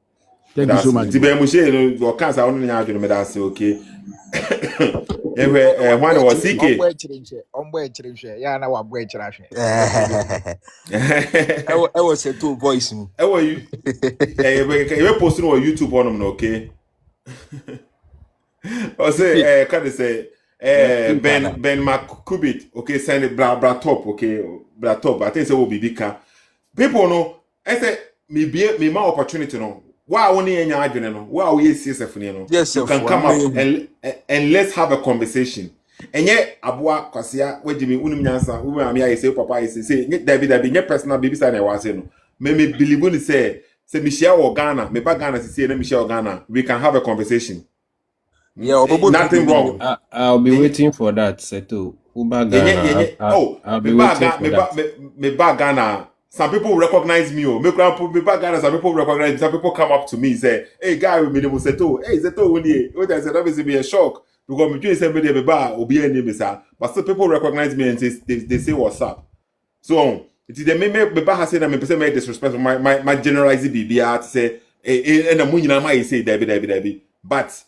thank you so much the be mo she no o kan sa onu nya adwo me da say okay when was CK ombo echirinche ya na wa bo echirahwe I was Sethoo voice mu were you you post no on YouTube on okay I say can they say Ben Macubit okay send it bra top okay bra top I think say will be bigger people know I say me my opportunity no why only enya adwene no why we CSF ni no yes, you can come up and let's have a conversation enye aboa kwasia wagimi unum nyansa we am ya say papa say David nye personal baby say na wa say no me believe ni say me share Ghana me ba Ghana say na me share Ghana we can have a conversation nothing wrong I'll be waiting for that Sethoo Uba Ghana I'll be waiting for that me ba Ghana. Some people recognize me. Oh, some people recognize me. Some people come up to me and say, "Hey, guy, we made Sethoo. Hey, Sethoo, what I said, that be a shock because me say me dey bar obi any sir. But still people recognize me and they say what's up. So it is the me bar say that me person make disrespect my generalizing BBR to say and the money na my say Debbie. But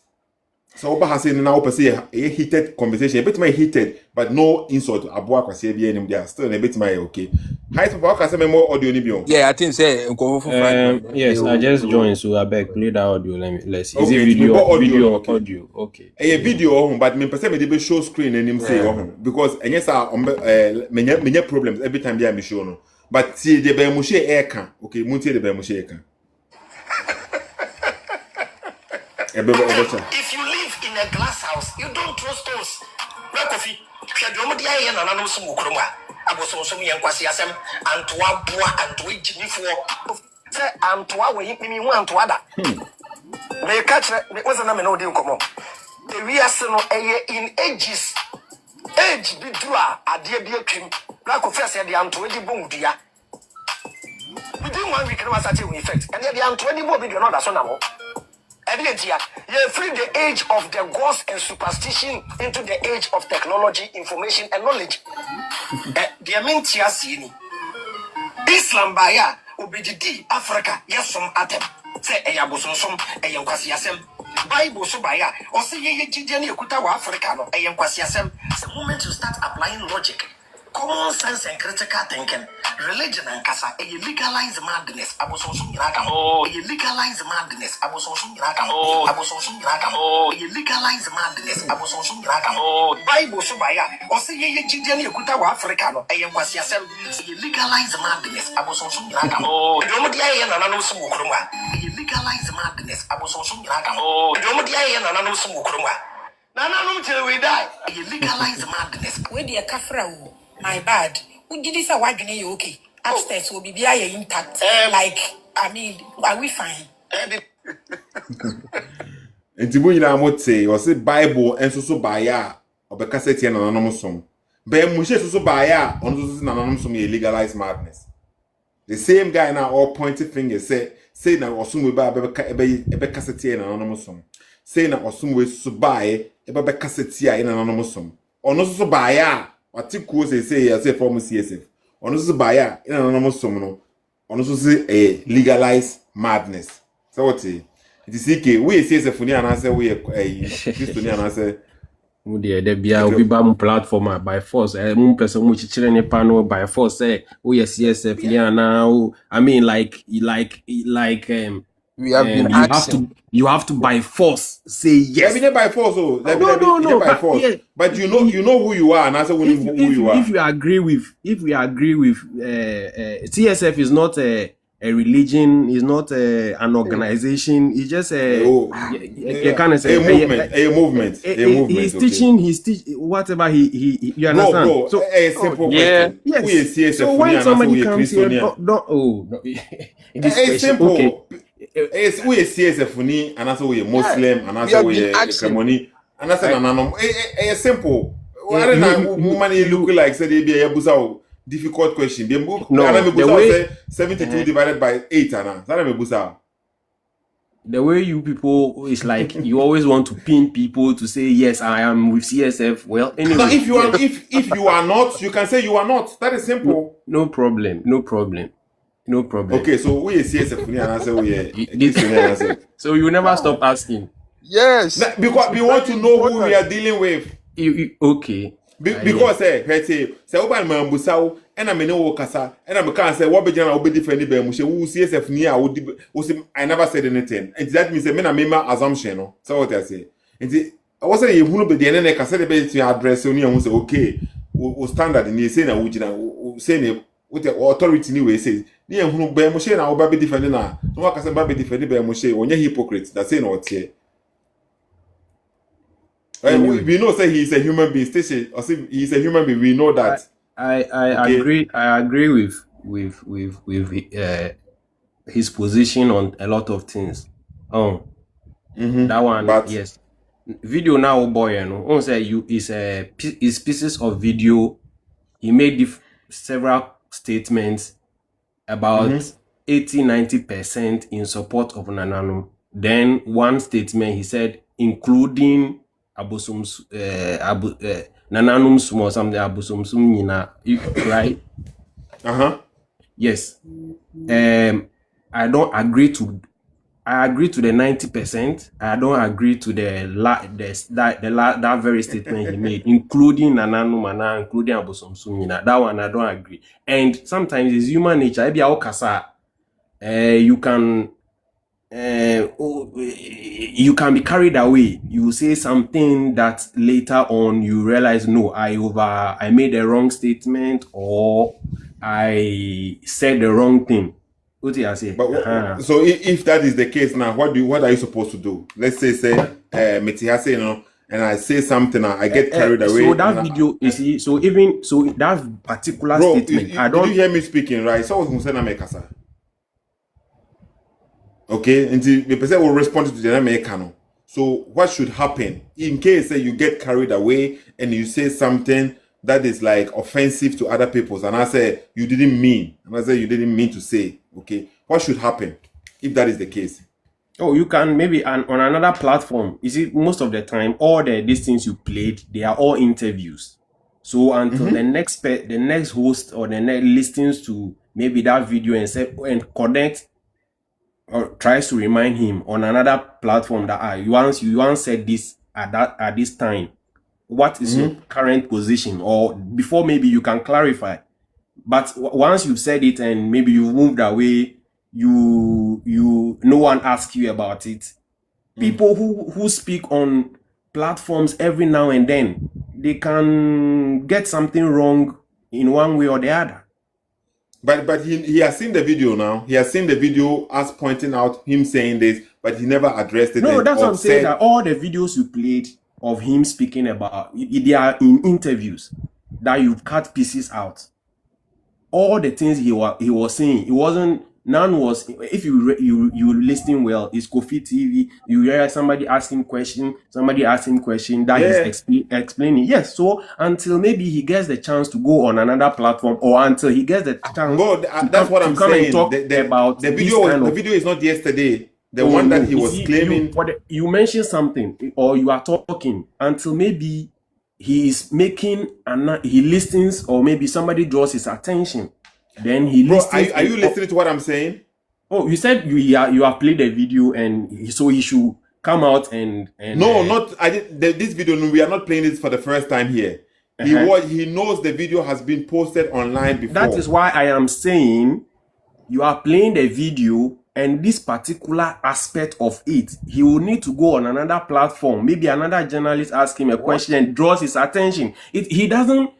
So Oba has now open say a heated conversation, a bit my heated, but no insult. Abua kwasi be any there still a bit my okay. Hi, Papa, can say more audio ni bio. Yeah, I think say Yes, I just joined, so I beg play that audio. Let's see. Is Okay, it video? audio, okay. Audio. Okay. A video, but me person me dey show screen and him say because yes, many problems every time they me show no. But see the be Moshe air can. Okay, muntie the be Moshe air can. If you live in a glass house, you don't throw stones. No coffee. Shadomodia and anonymous Mukroma. Abosom some young Quasiasem, and to Abua and to each before. Say, and to our way, me one to other. May catch it was a name no deal come on. The reason in ages. Age be dua, a dear kim. Black of first, the Antoine boom, dear. Within 1 week, was such an effect, and the Antoine more big another son. You free the age of the ghost and superstition into the age of technology, information, and knowledge. The main tiasini Islam baya obedidi Africa, yes, some atem. Say a Abosom, a Yankwasiasem. Bible so baya, or say ye Gideon Kutawa Africano, a Yankwasiasem. The moment you start applying logic, common sense and critical thinking, religion and kasa, a legalized madness, Abosom Yakam, a legalized madness, Abosom Yakam, Abosom Yakam, a legalized madness, Abosom Yakam, Bible Subaya, or say ye Gideon Kutawa Africano, a Yankwasiasem, a legalized madness, Abosom Yakam, Domodia and Anonymous Mukroma, a legalized madness, Abosom Yakam, Domodia and Anonymous Mukroma. Nana, till we die, a legalized madness. Where the Kafra, my bad. Who did this? A wagon, you okay? Upstairs will be intact. Are we fine? And to you know say or say Bible and so baya or be cassette and anonymous song. Be Moshe so baya on those anonymous song legalized madness. The same guy now all pointing fingers say na Osum we buy be cassette and anonymous song. Say na Osum we so buy be cassette and anonymous song. Or no so baya what you say from CSF. On also buy in an anonymous song, on also say a legalized madness. So what it is we CSF and answer we a Christian answer. There be a Bibam platform by force. Moon person which children panel by force say we CSF now. I mean we have been you have to by force say yes. Every day by force, no, by force. Yeah. But you know who you are, and answer who you are. If we agree with CSF is not a religion, is not an organization. It's just a movement. He's teaching. Whatever he you understand. Bro, so a simple question. Yes. Who is CSF? So when somebody comes here, it's simple. Okay. We CSF and also we Muslim and also we ceremony and that's an simple. I don't know woman look like said they be a difficult question. The way 72 divided by 8 and that the way you people is like you always want to pin people to say yes I am with CSF. Well, anyway, no, if you are not, you can say you are not. That is simple. No problem. Okay, so we CSF and answer we so you never stop asking. Yes, because we want to know who we are dealing with. Okay. Because say oba mambusa and I know kasa and I can say what be general be defend be Moshe who CSF near I never said anything. And that means me na mema assumption no. So what I say. And I was say you hunu be the na kasa be to address oni who say okay o standard ni say na wujina say with the authority ni we say ni hunu be Moshe na oba be defend na no kasa be defend be Moshe onye hypocrite that say no tie. We know say he is a human being. Or say he is a human being. We know that. I agree with his position on a lot of things. That one, but yes. Video now, boy, you know. On say you is pieces of video. He made several statements about 80-90% in support of Nananum. Then one statement he said, including Abosom Nananum small something Abosom Sumina, right? Yes. I don't agree I agree to the 90%. I don't agree to that very statement he made, including Nananu Mana, including Abosom Sumina. That one I don't agree. And sometimes it's human nature. You can be carried away. You say something that later on you realize, no, I made a wrong statement or I said the wrong thing. What do I say? But so if that is the case now, what are you supposed to do? Let's say Metihase, and I say something, I get carried away. So that video is so that particular statement. Did you hear me speaking, right? So what's Mekasa? Okay, and the person will respond to the Americano. So what should happen in case you get carried away and you say something that is like offensive to other people, and I say you didn't mean, and I say you didn't mean to say, okay, what should happen if that is the case? Oh, you can maybe on another platform. You see, most of the time, all these things you played, they are all interviews. So until the next host or the next listens to maybe that video and connect or tries to remind him on another platform that you once said this at this time. What is your current position? Or before maybe you can clarify. But once you've said it and maybe you moved away, no one asks you about it. People who speak on platforms every now and then, they can get something wrong in one way or the other. But he has seen the video now. He has seen the video as pointing out him saying this, but he never addressed it. No, that's what I'm saying. That all the videos you played of him speaking about, they are in interviews that you've cut pieces out. All the things he was saying, it wasn't. None was. If you listening well, it's Kofi TV. You hear somebody asking question that he's explaining. Yes. So until maybe he gets the chance to go on another platform, or until he gets the chance. That's what I'm saying. The video is not yesterday. The one that he was claiming. You mentioned something, or you are talking until maybe he is making he listens, or maybe somebody draws his attention. Then he listens. Are you listening to what I'm saying? Oh, you said you have played the video, and so he should come out and. No, not I did this video. No, we are not playing this for the first time here. He knows the video has been posted online before. That is why I am saying you are playing the video. And this particular aspect of it, he will need to go on another platform. Maybe another journalist asks him a question and draws his attention. He doesn't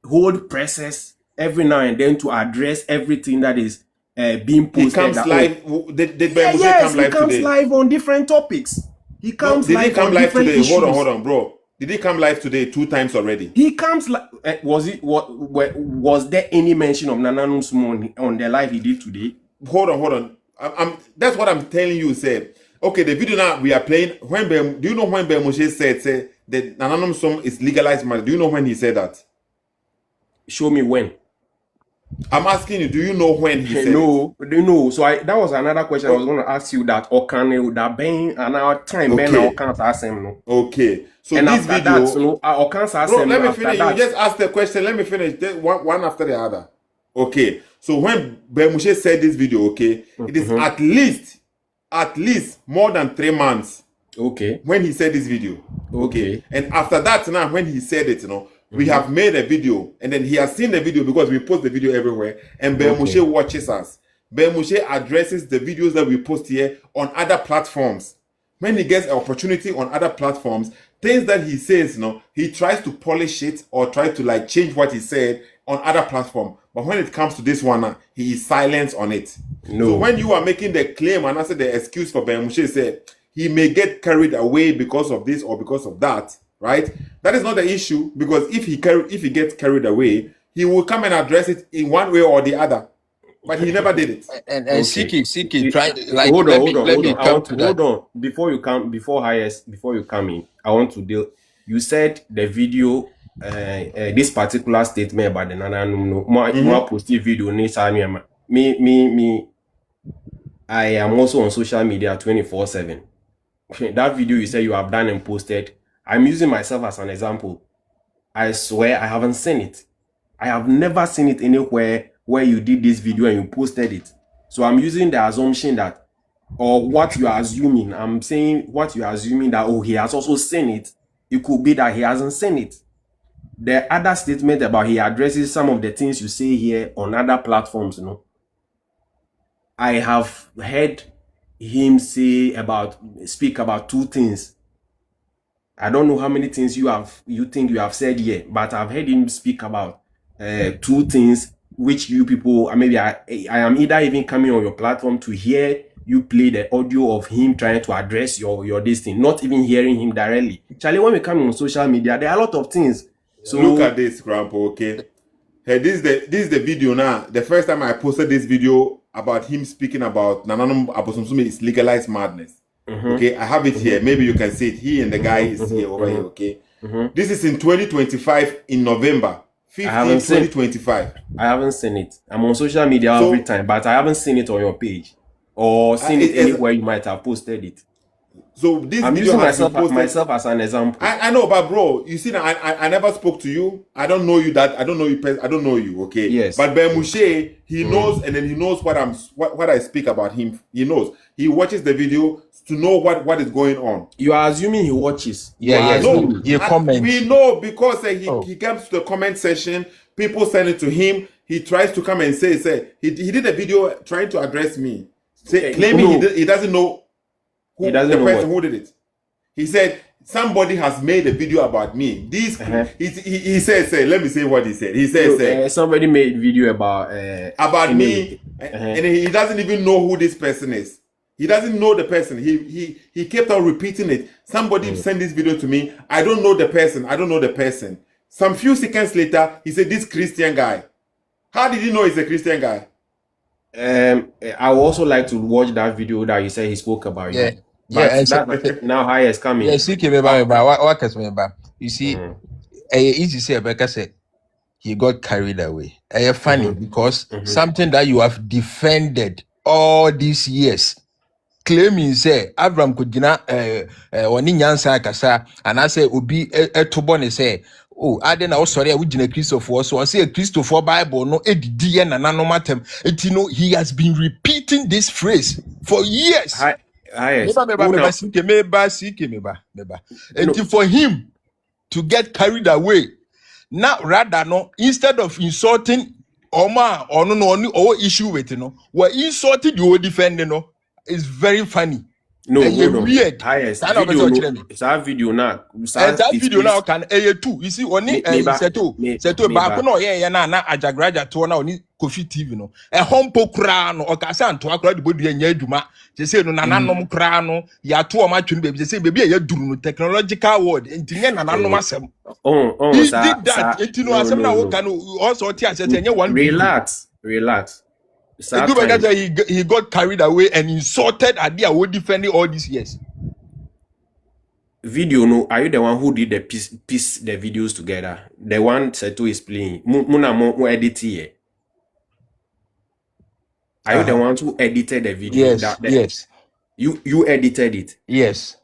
hold presses every now and then to address everything that is being posted. He comes live. He comes live on different topics. He comes live. Did he come live today? Hold on, bro. Did he come live today 2 times already? He comes live. Was there any mention of Nananu Sumo on the live he did today? Hold on. That's what I'm telling you. Say, okay, the video now we are playing. Do you know when Moshe said that Nananu Sumo is legalized? Do you know when he said that? Show me when. I'm asking you. Do you know when he said? No. So that was another question I was going to ask you. That Okane that being another time Ben Okan's ask him no. Okay. So and this video. Let me finish. You just ask the question. Let me finish. One after the other. Okay. So when Moshe said this video, okay, it is at least more than 3 months. Okay. When he said this video. Okay. And after that, now when he said it, we have made a video, and then he has seen the video because we post the video everywhere, and Moshe watches us. Moshe addresses the videos that we post here on other platforms. When he gets an opportunity on other platforms, things that he says, he tries to polish it or try to change what he said on other platforms. But when it comes to this one, he is silent on it. No. So when you are making the claim and answer the excuse for Moshe said he may get carried away because of this or because of that, right? That is not the issue, because if he gets carried away, he will come and address it in one way or the other. But he never did it. And Siki, try hold on. Before you come in, I want to deal. You said the video, this particular statement about the Nananum, more positive video. Me. I am also on social media 24/7. That video you said you have done and posted, I'm using myself as an example. I swear I haven't seen it. I have never seen it anywhere where you did this video and you posted it. So I'm using the assumption that, or what you are assuming, I'm saying what you are assuming that, oh, he has also seen it. It could be that he hasn't seen it. The other statement about he addresses some of the things you say here on other platforms, you know. I have heard him speak about two things. I don't know how many things you think you have said here, but I've heard him speak about two things which you people, maybe I am either even coming on your platform to hear you play the audio of him trying to address your this thing, not even hearing him directly. Charlie, when we come on social media, there are a lot of things. So look at this, Grandpa, okay? Hey, this is the video now. The first time I posted this video about him speaking about Nananum Abosom is legalized madness. Okay, I have it here. Maybe you can see it. He and the guy is here over here, okay? This is in 2025 in November 15, 2025. I haven't seen it. I'm on social media every time, but I haven't seen it on your page or seen it anywhere you might have posted it. So this I'm video using myself as an example. I know, but bro, you see, I never spoke to you. I don't know you. I don't know you. I don't know you. Okay. Yes. But Moshe, he knows, and then he knows what I speak about him. He knows. He watches the video to know what is going on. You are assuming he watches. Yeah. No, he comments. We know because he comes to the comment section. People send it to him. He tries to come and say he did a video trying to address me, claiming he doesn't know. He doesn't know the person who did it. He said somebody has made a video about me. He says, let me say what he said. He says, somebody made video about me, and he doesn't even know who this person is. He doesn't know the person. He kept on repeating it. Somebody sent this video to me. I don't know the person. I don't know the person. Some few seconds later, he said, this Christian guy. How did he know he's a Christian guy? I would also like to watch that video that you said he spoke about. Yeah. But now high is coming. Yeah, see, you see, easy say Becca said he got carried away. Funny because something that you have defended all these years, claiming say Avraham could oni nyansa kasa, and I say ubi etobone say, oh, I didn't know sorry, I would Christopher. So I say a Christopher Bible, no edn and nanomatem. You know, he has been repeating this phrase for years. And for him to get carried away, now rather no, instead of insulting Oma or no issue with we're insulting the old defender, it's very funny. No, weird. It's our video now. That video now can too. You see, only Sethoo back no na ajagraja to na oni Kofi TV no. Hompo kra no okasa anto akra de bodu enya adwuma. Je say no nananom kra no ya to o ma twenu baby. Je say baby ya duru no technological world. Ntinye nananom asem. He did that. Etino asem na wo kan also tia say enya one. Relax. He got carried away and insulted Adia who defending all these years. Video no, are you the one who did the piece the videos together? The one Sethoo is playing. Mo edit here. Are you the one who edited the video? Yes. You edited it. Yes.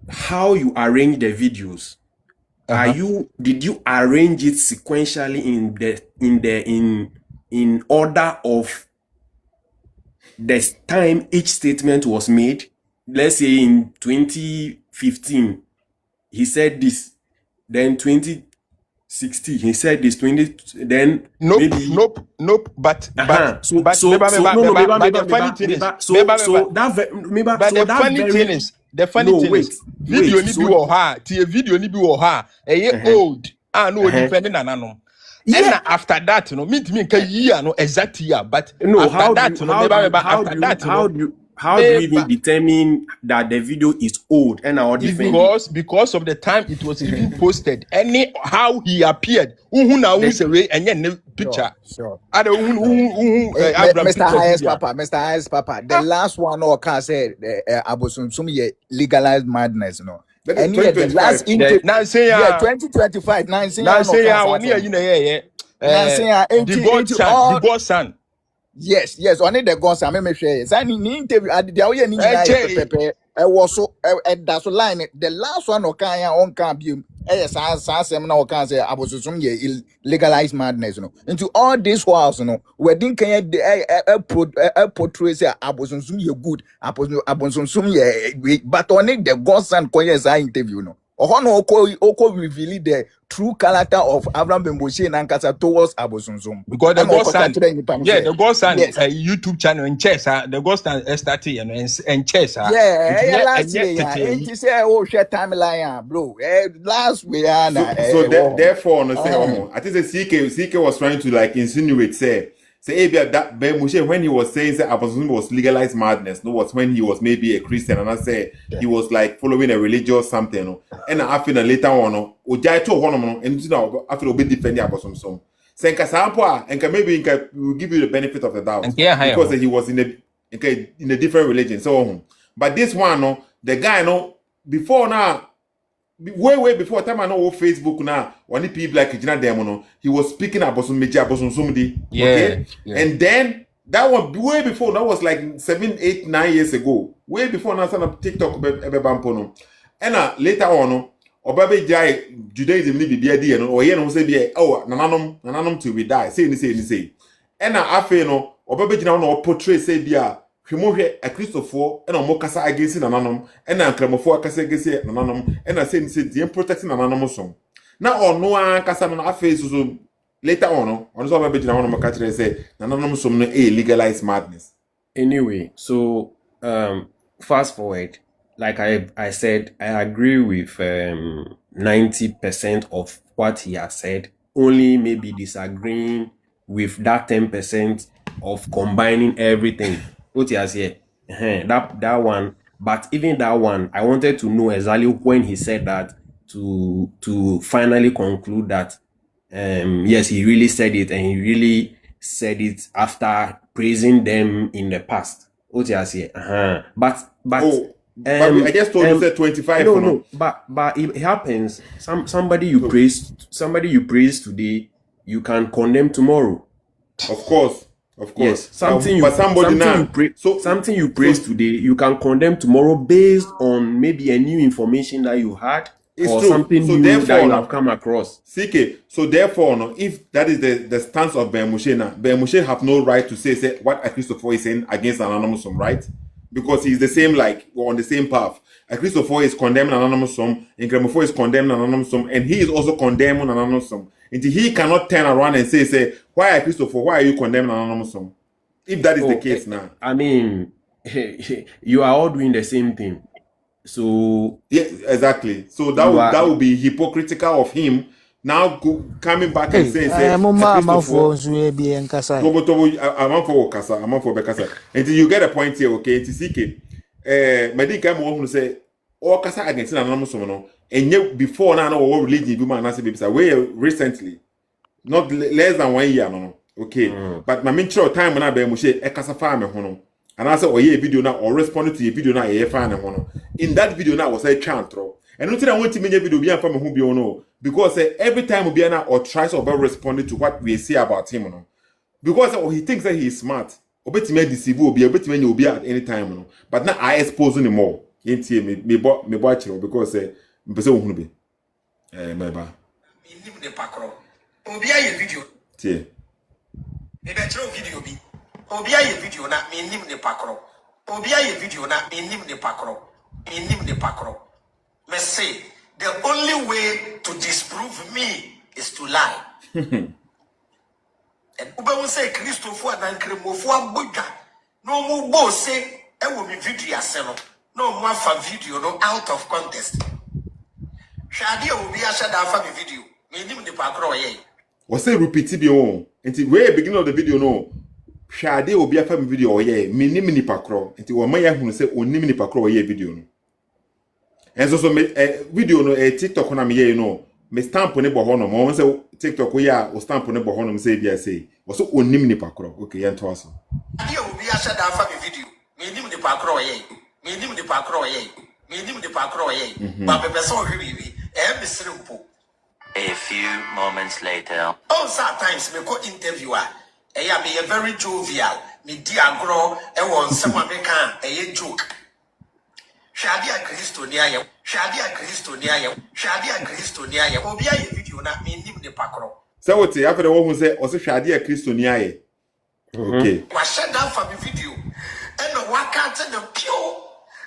How you arrange the videos? Did you arrange it sequentially in order of the time each statement was made? Let's say in 2015 he said this, then 2016 he said this, then nope. But the funny thing is video ni bi wo ha tie video ni bi wo ha old no defending ananom. And after that, me can year no exact year, but how do you even determine that the video is old and our because of the time it was even posted, any how he appeared, and picture. Sure. Mr. Highest Papa, the last one or can say Abosom legalized madness, no. And yet the last interview, 2025, the God Yes, only the gods. I may share. Signing interview at the was so that's line the last one okay on can be yes as seminar can say Abosom ye legalized madness no into all this whiles no wedding can portray say Abosom ye good Abosom ye but on it the godson koyes interview no no oko reveal the true character of Avraham Moshe and Ankasa towards Abosom because the godson, the godson yes YouTube channel in chess, the godson started and chess. yeah, last year, yeah. And you say, oh, share timeline, bro. Last week, therefore, no say, I think the CK was trying to like insinuate, say that Moshe when he was saying that Abosom was legalized madness, no, was when he was maybe a Christian, and I say he was like following a religious something, no, and I feel later on, no, Ojai to one, no, and you know, I feel a bit defending Abosom some. Saying Kasampoa, and maybe will give you the benefit of the doubt because he was in a different religion, so. But this one, no, the guy, no, before now, way before time I know Facebook now, when the people like no, he was speaking about Abosom somebody, okay, and then that one way before that was like 7, 8, 9 years ago, way before now, some TikTok and later on, Obabe Jai Judaism ni be idea no, or no say be oh nananom till we die, say, and after no, Obabe Jina no portray say be hwimohwe a Christopher and on mokasa against nananom and na nkramofo akasa against nananom and na say the protecting nananom so na ono akasa no afa so later on so Obabe Jina no maka kire say nananom so no legalized madness. Anyway, so fast forward, like I said, I agree with 90% of what he has said, only maybe disagreeing with that 10% of combining everything. What he has here, that one, but even that one, I wanted to know exactly when he said that to finally conclude that yes, he really said it, and he really said it after praising them in the past. What he has here, but I just told you that 25. No, but it happens. Somebody you praise today, you can condemn tomorrow. Of course. Yes, something you praise today, you can condemn tomorrow based on maybe a new information that you had or true. Something so new that you have come across. CK, so therefore, no, if that is the stance of Ben Moshe now, Ben Moshe have no right to say what Christopher is saying against Anonymous, right? Because he's the same, like, on the same path. Christopher is condemning Anonymous, and Gremofo is condemning Anonymous, and he is also condemning Anonymous. And he cannot turn around and say, why Christopher, why are you condemning Anonymous? If that is the case now. I mean, you are all doing the same thing. So yeah, exactly. So that would be hypocritical of him now coming back and saying, and you get a point here, okay? It's CK. Medika mo say all kasa against Anonymous no, and yet before now our religion be man say way recently, not less than 1 year no. Okay, but my main time when I be Moshe e kasa fa me hono. And I said, oh, yeah, video now, or responding to a video now, in that video now was a chantro. And until I want to make a video beyond from whom you know, because every time we be now or tries or responding to what we say about him, no? Because he thinks that he is smart, or bet me deceive will be a bit when you'll be at any time, no? But now I expose him more. Ain't he me watch you because my bad. Video. Obia ye video na me nim de pakro. Obia ye video na me nim de pakro. Me nim de pakro. Me say the only way to disprove me is to lie. And ube won say Christopher na nkremofo aboga. No mu bo say e wo me video ase no. No mu afa video no out of context. Shade obia shada afa me video. Me nim de pakro ye. Was say repeat bi o. Until way beginning of the video no. Shade obi afa me video oye minim nipa kro nti wo maya hunu se onim nipa kro oye video no enso me video no TikTok na me ye no me stamp ne bo ho no mo se TikTok ya o stamp ne bo ho no se bia se wo so onim nipa kro okay yen to aso ade obi asha da afa me video minim nipa kro oye minim nipa kro oye minim nipa kro oye ba be so hwe bibi me sire mpo. A few moments later. Oh, sometimes me ko interviewer be a very jovial. Me di agro e won some American joke. Shadia Christonia, Shadia Christonia, Shadia Christonia, Obia video na me nim de pakro. So what you after the one who say also Shadia Christonia. Okay. Was shut down for the video. And the one can't the pure.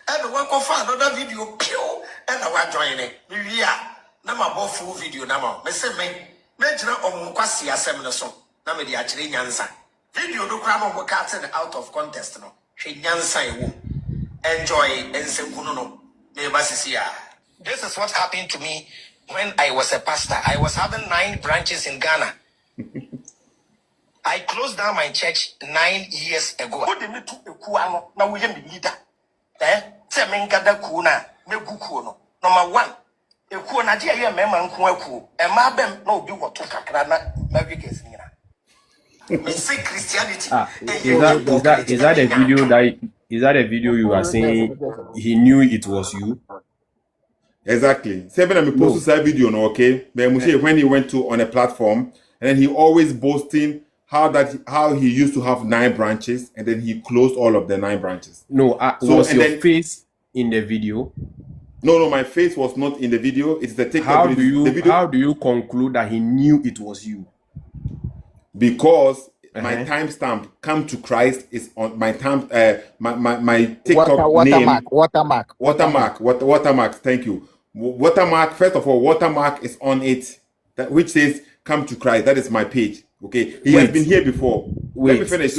And the one find another video pure. And the one join it. We are number more full video number. Me say me jina omunkwasi asem no so. Na me di akire nyansa. Video do kra mo cut out of context no. Hwe nyansa ewo. Enjoy ensemkuno no. Me basisia. This is what happened to me when I was a pastor. I was having 9 branches in Ghana. I closed down my church 9 years ago. What did me to a kuano? Now we am the leader. Say men gada kuna, me gukuno. Number 1. A kuana dear you member kuaku. A mabem no be what to kakrana, Mavigas nina. Me say Christianity. Is that a video that is that a video you are saying he knew it was you? Exactly. Seven and me post that video no okay. But Moshe when he went to on a platform and then he always boasting how he used to have 9 branches and then he closed all of the 9 branches. No, so was your face in the video? No, my face was not in the video. It's the TikTok. How do you conclude that he knew it was you? Because my timestamp "Come to Christ" is on my time. My TikTok name. Watermark. Thank you. Watermark. First of all, watermark is on it, which says "Come to Christ." That is my page. Okay, he has been here before. Let me finish.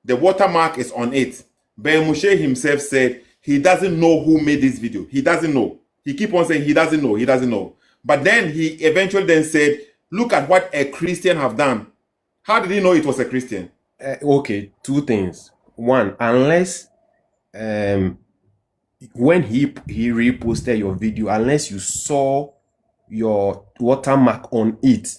The watermark is on it. But Moshe himself said he doesn't know who made this video. He doesn't know. He keep on saying he doesn't know. But then he eventually then said, look at what a Christian have done. How did he know it was a Christian? Okay, 2 things. 1, unless when he reposted your video, unless you saw your watermark on it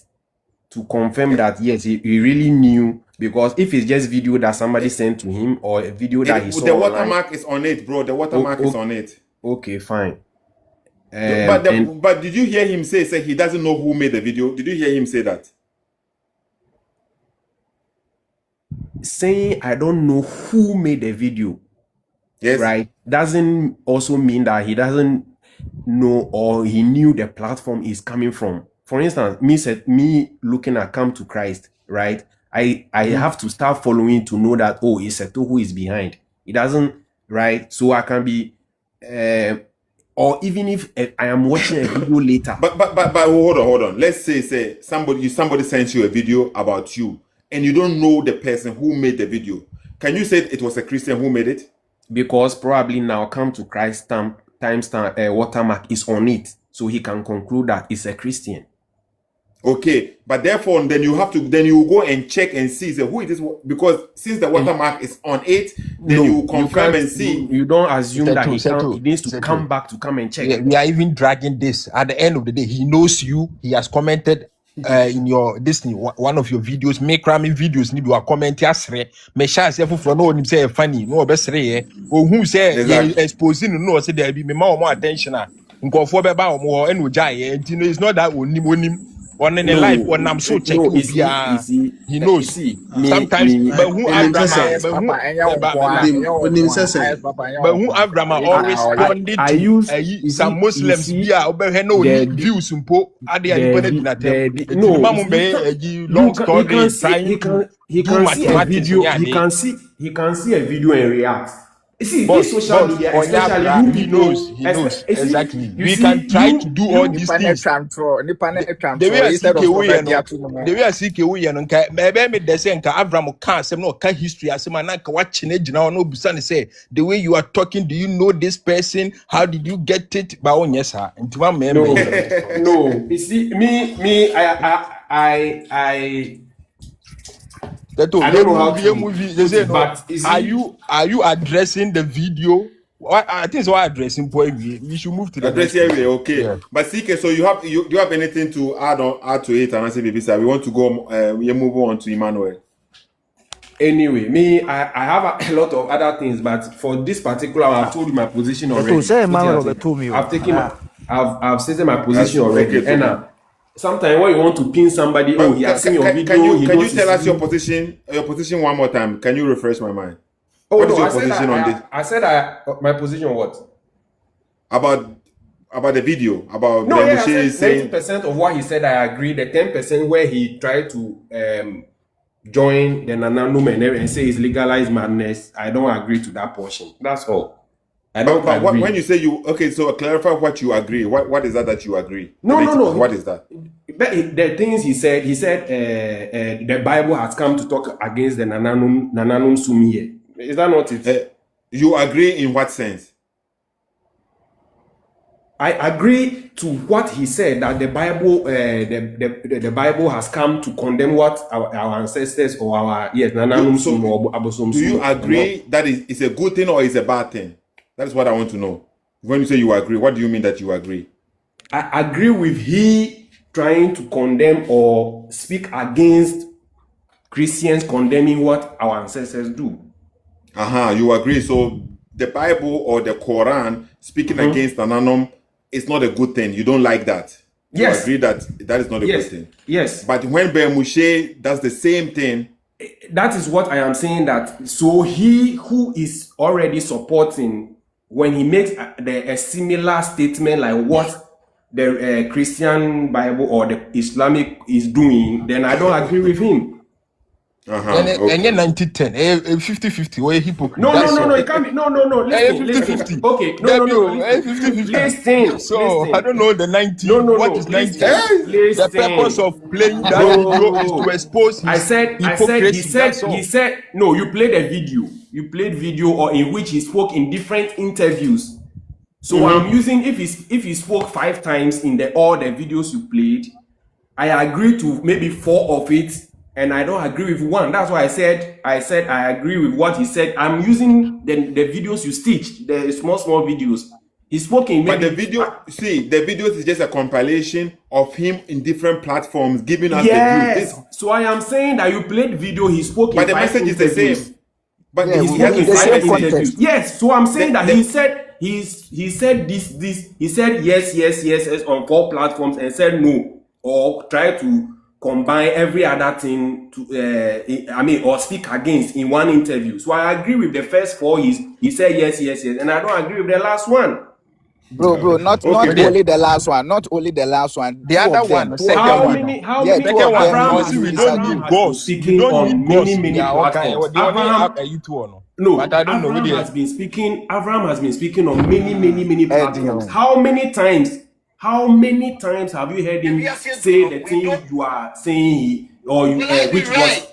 to confirm that yes, he really knew. Because if it's just video that somebody sent to him or a video that he saw the watermark is on it, bro. The watermark is on it. Okay, fine. But did you hear him say he doesn't know who made the video? Did you hear him say that? Saying I don't know who made the video, yes, right, doesn't also mean that he doesn't know or he knew the platform is coming from. For instance, me looking at Come to Christ, right? I have to start following to know that it's Sethoo who is behind. It doesn't, right? So I can be or even if I am watching a video later. But hold on. Let's say somebody sends you a video about you and you don't know the person who made the video. Can you say it was a Christian who made it? Because probably now Come to Christ timestamp watermark is on it, so he can conclude that it's a Christian. Okay, but therefore then you go and check and see who it is, because since the watermark is on it, then you confirm and see. You don't assume that he needs to come back to come and check. Yeah, we are even dragging this. At the end of the day, he knows you. He has commented in your one of your videos. Make ramming videos. Need you are commenting asre. Me share say for no him say funny. No besre or who say exposing no say there be me more attention. Nkofo beba omo enu jai. It's not that onim. On in life, when I'm so checking, he knows. Sometimes, but who Avraham always responded to some Muslims via no views. Long story. He can see a video and react. You see, this social media, especially he knows exactly. We can try to do all these things. The way I see Kewi, maybe they say Avraham can't say no can history. I say man, watching it now. No, Busan say the way you are talking. Do you know this person? How did you get it? But yes, sir. No. You see, me, I don't know how to movie. They say, but are you addressing the video? I think it's why addressing point. We should move to the address area. Okay, yeah. But CK, so you have anything to add to it? And I say, baby, sir, we want to go. We move on to Emmanuel. Anyway, me, I have a lot of other things, but for this particular, I've told you my position already. I've stated my position already. Okay, and sometimes when you want to pin somebody, he has seen your video. Can you tell us your position one more time? Can you refresh my mind? Oh What no, is your I said position on this? I said my position what? About the video about No, yeah, I Moshe said saying 90% of what he said I agree. The 10% where he tried to join the Nananum and say it's legalized madness, I don't agree to that portion. That's all. I don't but agree. when you say so clarify what you agree. What is that you agree? No. What is that? But the things he said the Bible has come to talk against the Nananum Sumie. Is that not it? You agree in what sense? I agree to what he said, that the Bible, the Bible has come to condemn what our ancestors or our Nananum Sum or Abosom. Do you agree that it's a good thing or it's a bad thing? That is what I want to know. When you say you agree, what do you mean that you agree? I agree with he trying to condemn or speak against Christians condemning what our ancestors do. You agree. So the Bible or the Quran speaking against Nananum is not a good thing. You don't like that. You agree that is not a good thing. Yes. But when Moshe does the same thing, that is what I am saying, that so he who is already supporting, when he makes a similar statement like what the Christian Bible or the Islamic is doing, then I don't agree with him. And 90-10, 50-50, or a hypocrite. No, it can't be. No. Listen. 50-50. Okay, no. 50-50. Listen. So I don't know the 90. No. What is 90? Listen. The purpose of playing that video is to expose his hypocrisy. He said, no, you played a video. You played video or in which he spoke in different interviews. So I'm using, if he spoke 5 times in all the videos you played, I agree to maybe 4 of it, and I don't agree with 1. That's why I said I agree with what he said. I'm using the videos you stitched, the small videos. He spoke in maybe... But the videos is just a compilation of him in different platforms giving us the views. So I am saying that you played video, he spoke in 5 interviews. But the message is the same. But he spoke in 5 interviews. Yes, so I'm saying that he said he said this. He said yes on 4 platforms and said no, or try to combine every other thing to or speak against in 1 interview. So I agree with the first 4. He said yes, and I don't agree with the last one. Bro, not only the last one, not only the last one. The other one, how many? Avraham, we don't need ghosts. We don't need ghosts. Many platforms. No, but I don't know. Avraham has been speaking on many platforms. How many times have you heard him say the thing you are saying, or you which was?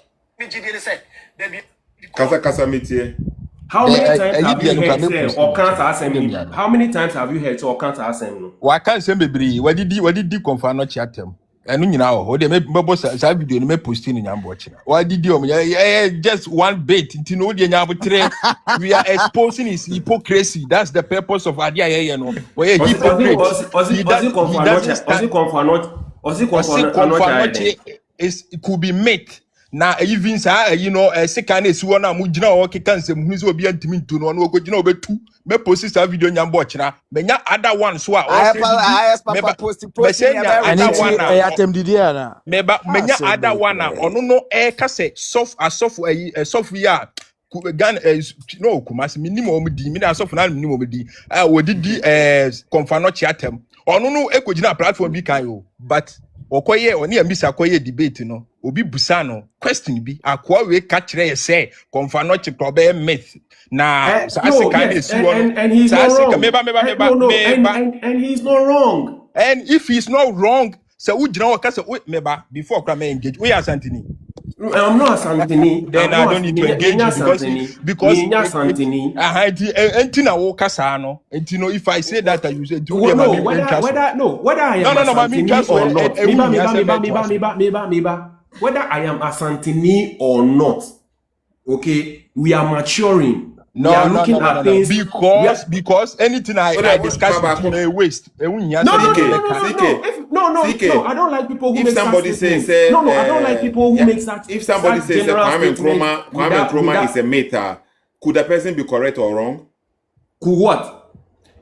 How many times have you heard or can't assembly? How many times have you heard or can't assembly? Why can't say what did you confirm not chat them? And you know, what they make video me posting in Yambochina. Why did you just one bit into no the we are exposing his hypocrisy. That's the purpose of Adia, you know. Where he it could be myth. Now even second is one mujina or cancer who's will be antimi to no go jino be 2 me post this video nyambochina menya other one so I posting other one menya other one ono no ka say soft ya gan no kumasi minimum di mi na soft na minimum di wodidi confirm no chiatem ono no ekojina platform bi kan yo but okoye oni ambisa koye debate no obi busa no question bi akwa we ka kire ye say confirm no chikrobe myth na and he's not wrong. And he's not wrong. And if he's not wrong, so we ujina waka say meba before kra me engage we asantini. I'm not Santini. Then I don't need to engage because Entina wo kasa no. Entino if I say that you say do whether I am Santini or not. Whether I am a Santini or not, okay, we are maturing. No, because anything I discuss with you may waste. No, I don't like people who if make somebody says I don't like people who make such. If somebody says Kwame Nkrumah is a myth, could the person be correct or wrong? Could what?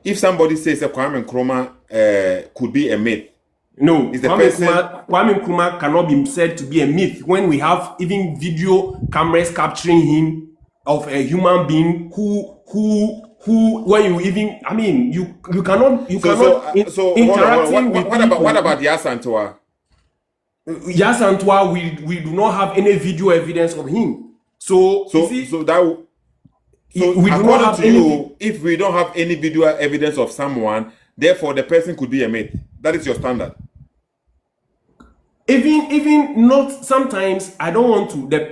If somebody says Kwame Nkrumah could be a myth. No, Kwame Nkrumah cannot be said to be a myth when we have even video cameras capturing him of a human being who when you even, I mean, you cannot interacting with people. What about Yasantua? Yasantua, we do not have any video evidence of him. So we do not have any. If we don't have any video evidence of someone, therefore the person could be a myth. That is your standard. Even not sometimes. I don't want to the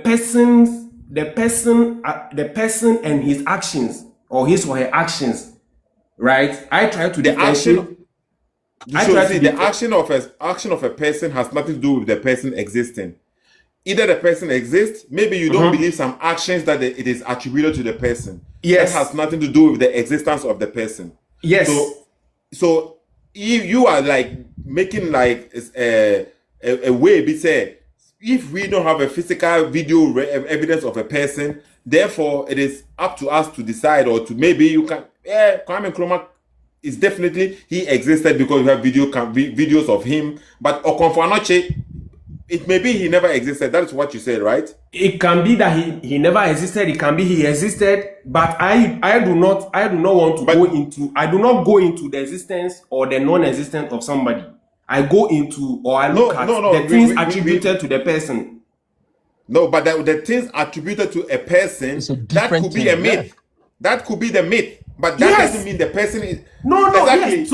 person and his actions or his or her actions, right? I try to the action. The action of a person has nothing to do with the person existing. Either the person exists, maybe you don't believe some actions that it is attributed to the person. Yes, that has nothing to do with the existence of the person. Yes. So you are like making like a way be say, if we don't have a physical video evidence of a person, therefore it is up to us to decide, or to maybe you can Kwame Nkrumah is definitely he existed because we have videos of him, but Okonfo-Anokye, it may be he never existed. That is what you said, right? It can be that he never existed. It can be he existed, but I do not want to go into. I do not go into the existence or the non-existence of somebody. I go into, or I look at the things attributed to the person. No, but the things attributed to a person, that could be a myth. Yeah. That could be the myth, but that doesn't mean the person is. No, exactly. Yes.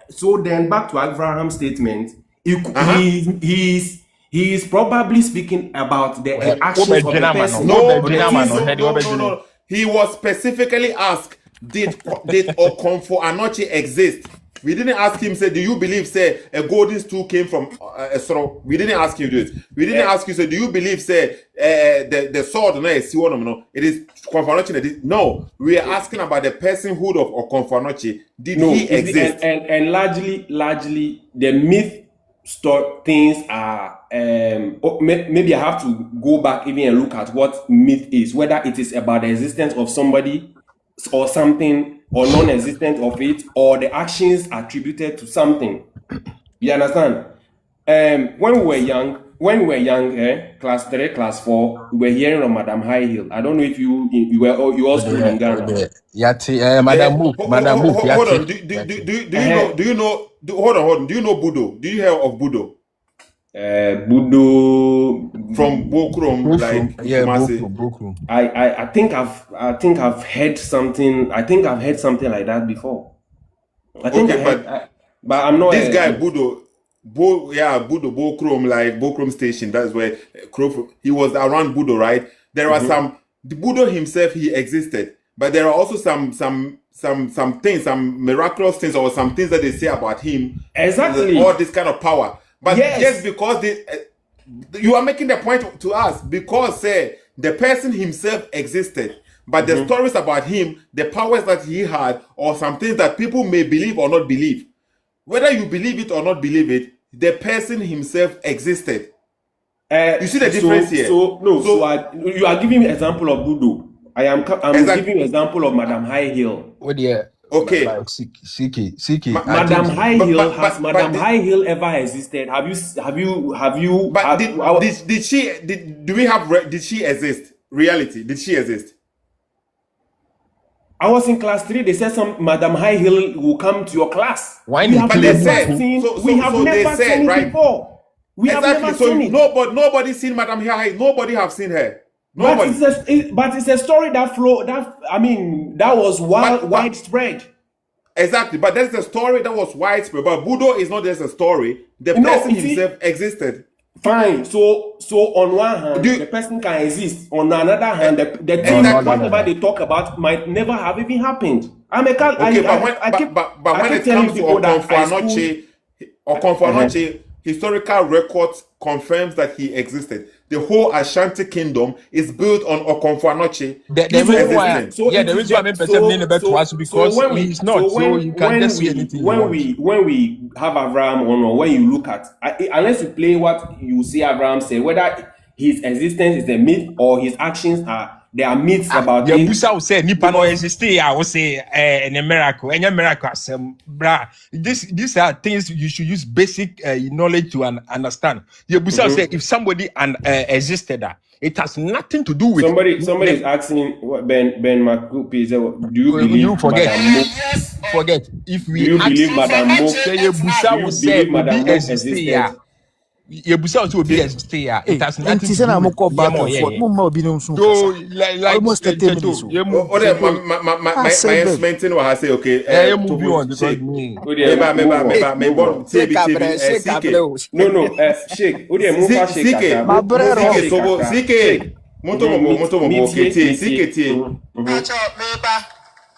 So then back to Avraham's statement. He is probably speaking about the actions of the person. No. He was specifically asked, did Okonfo-Anokye exist? We didn't ask him, say, do you believe, say, a golden stool came from a straw? We didn't ask you this. We didn't ask you, say, do you believe, say, the sword, no, it is Okonfo-Anokye? No, we are asking about the personhood of Okonfo-Anokye. Did he exist? And largely, the myth things are, maybe I have to go back even and look at what myth is, whether it is about the existence of somebody or something, or non-existent of it, or the actions attributed to something. You understand? When we were young, class 3, class 4, we were hearing of Madam High Hill. I don't know if you also in Ghana. Madam Book. Hold on. Do you know? Hold on. Do you know Budo? Do you hear of Budo? Budo from Bokrom, like Bokrom. I think I've heard something. I think I've heard something like that before. But I'm not. This guy Budo Bokrom, like Bokrom Station. That's where he was around Budo, right? There are some. The Budo himself, he existed, but there are also some things, some miraculous things, or some things that they say about him. Exactly. All this kind of power. But just because you are making the point to us, because the person himself existed, but the stories about him, the powers that he had, or some things that people may believe or not believe, whether you believe it or not believe it, the person himself existed. You see the difference here? You are giving me an example of Budo. I'm giving you an example of Madam High Hill. Okay. Siki. Madam High Hill has Madam High Hill ever existed? Have you? But did she exist? Reality, did she exist? I was in class 3. They said some Madam High Hill will come to your class. Why? We have never seen it before. We have never seen it. Nobody seen Madam High Hill. Nobody have seen her. But it's a story that was widespread. Exactly, but that's a story that was widespread. But Budo is not just a story. The person himself existed. Fine. So on one hand, the person can exist. On another hand, the thing whatever they talk about might never have even happened. When it comes to Okonfo-Anokye, historical records confirms that he existed. The whole Ashanti kingdom is built on Okonfo-Anokye. The reason why I'm because he's not. So you can just see anything. When we have Avraham or when you look at, unless you play what you see Avraham say, whether his existence is a myth or his actions there are myths about him. Busa will say Nipa no exist. I will say a miracle. Any miracle, bra. These are things you should use basic knowledge to understand. Busa will say if somebody existed, It has nothing to do with Somebody is asking what Ben Makupi is. Do you believe you forget. Madam Mo? Forget. If Do we you ask, believe Madam Mo? say Busa will say will be existing. Your Busa will be existing. It has nothing to do with back and forth. Mumma Binum so like almost 30 minutes. My maintain what I say, okay. Move on because me. No, Sheikh. My brother.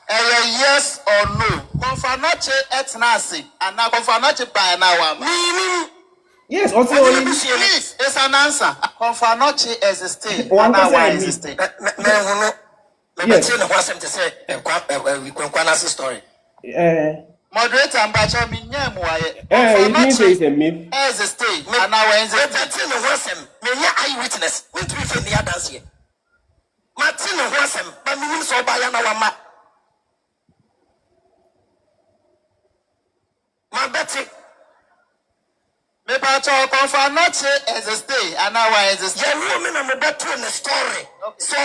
Yes or no? Confirmation etnasi and now confirmation by now. Yes, also please, it's an answer. Confirmation existing and now existing. Yes. Story. Moderator and Bacha Minyam it means it's a myth. Existing and now existing. Eyewitness. We treat the others here. Martin Wasem, but we so by an hour. My Betty, me part of confirm not as a stay, and now I exist. Yeah, woman, I'm a better in the story. So,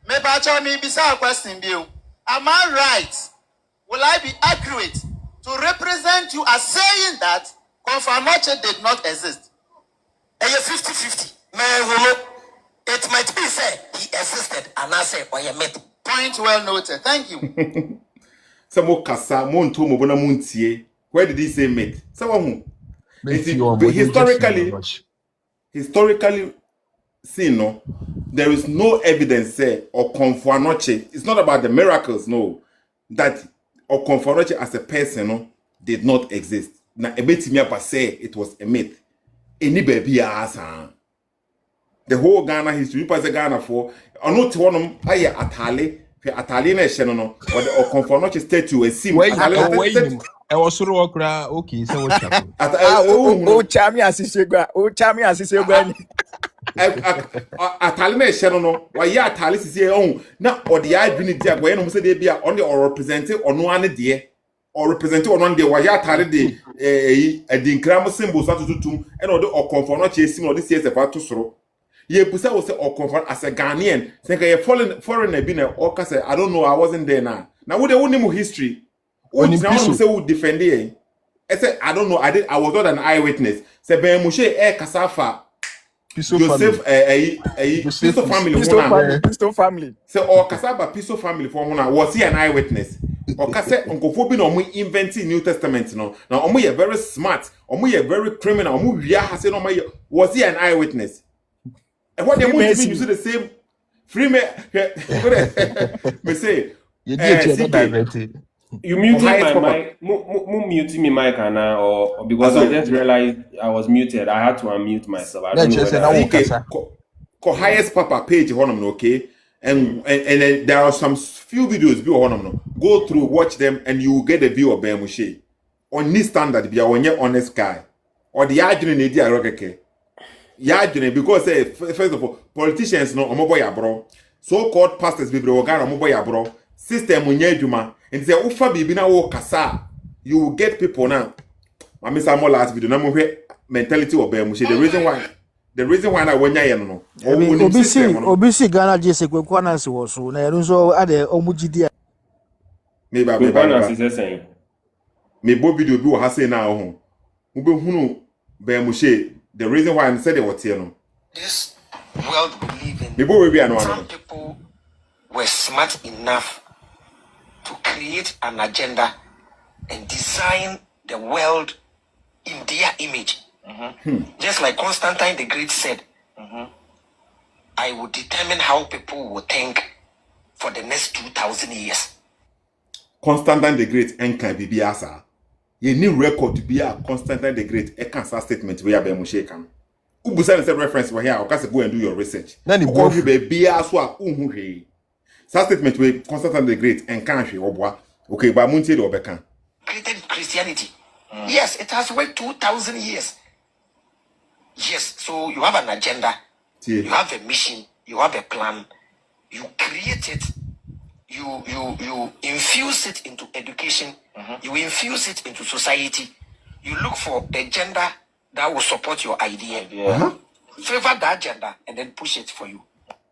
me part of me beside question view. Am I right? Will I be accurate to represent you as saying that confirm not did not exist? And you're 50-50. Man, it might be said he existed, and I say, or you met. Point well noted. Thank you. Some kasa monto mo bona muntie. Where did he say mate? Someone historically seen no, there is no evidence say or Konfuanoche. It's not about the miracles, no, that or Konfuanoche as a person no did not exist. Na ebetimia pa say it was a myth. Any baby asa. The whole Ghana history, you pass Ghana for or not one aya atale. Atali na ehye no or the Konfuanoche statue a sim I was so okay, so what's happening? Chami asisegwa atali na ehye no wa ya atali sisi on na or the identity agwa no say dey bia on the or represent ono ane de or represent ono ane de wa ya atali de edinkram symbol so tutum e no de Konfuanoche sim no de CSF atosoro. Ye pusa was or confront as a Ghanaian. Think a foreigner been or say I don't know, I wasn't there now. Now would they only history? What now say would defend it? I said I don't know, I was not an eyewitness. Say Ben Moshe Kasafa Joseph Piso family. Say or Kasaba Piso family for one was he an eyewitness? Or Kase Uncle Fobi no we inventing New Testament no. Now omu ye very smart, omu ye very criminal, omu we has no was he an eyewitness? And what they want to be, you see the same free me say you muted my mic, muting me mic or because I just realized I was muted. I had to unmute myself. I don't know highest papa page okay, and there are some few videos go through, watch them, and you will get a view of Ben Moshe on this standard. Be a honest guy or the argument in the because first of all, politicians no omoboy abro, so-called pastors be brogara omoboy abro, system unyejuma, and say ufa bibi na wo kasa, you will get people now. Mami Samuel last video na mo mentality of Ben Moshe. The reason why na wonya ye no. Obisi Ghana jese kwekwa na se wo so na yero so ade omugidi. Me ba saying. Me bo video bi wo ha say na ho. Mo be hunu Ben Moshe. The reason why I said it was here. This world we live in, some people were smart enough to create an agenda and design the world in their image. Just like Constantine the Great said, I will determine how people will think for the next 2,000 years. Constantine the Great and can be asa. You need record to be a Constantine the Great. A cancer statement where Ben Moshe can. Ubusan said reference for here. Or go and do your research. Then you go be a swa unhuhe. Statement where Constantine the Great and country or okay, but Munti or Bekan. Created Christianity. Yes, it has worked 2,000 years. Yes, so you have an agenda. You have a mission. You have a plan. You create it. You infuse it into education. You infuse it into society. You look for a gender that will support your idea. favor that gender and then push it for you.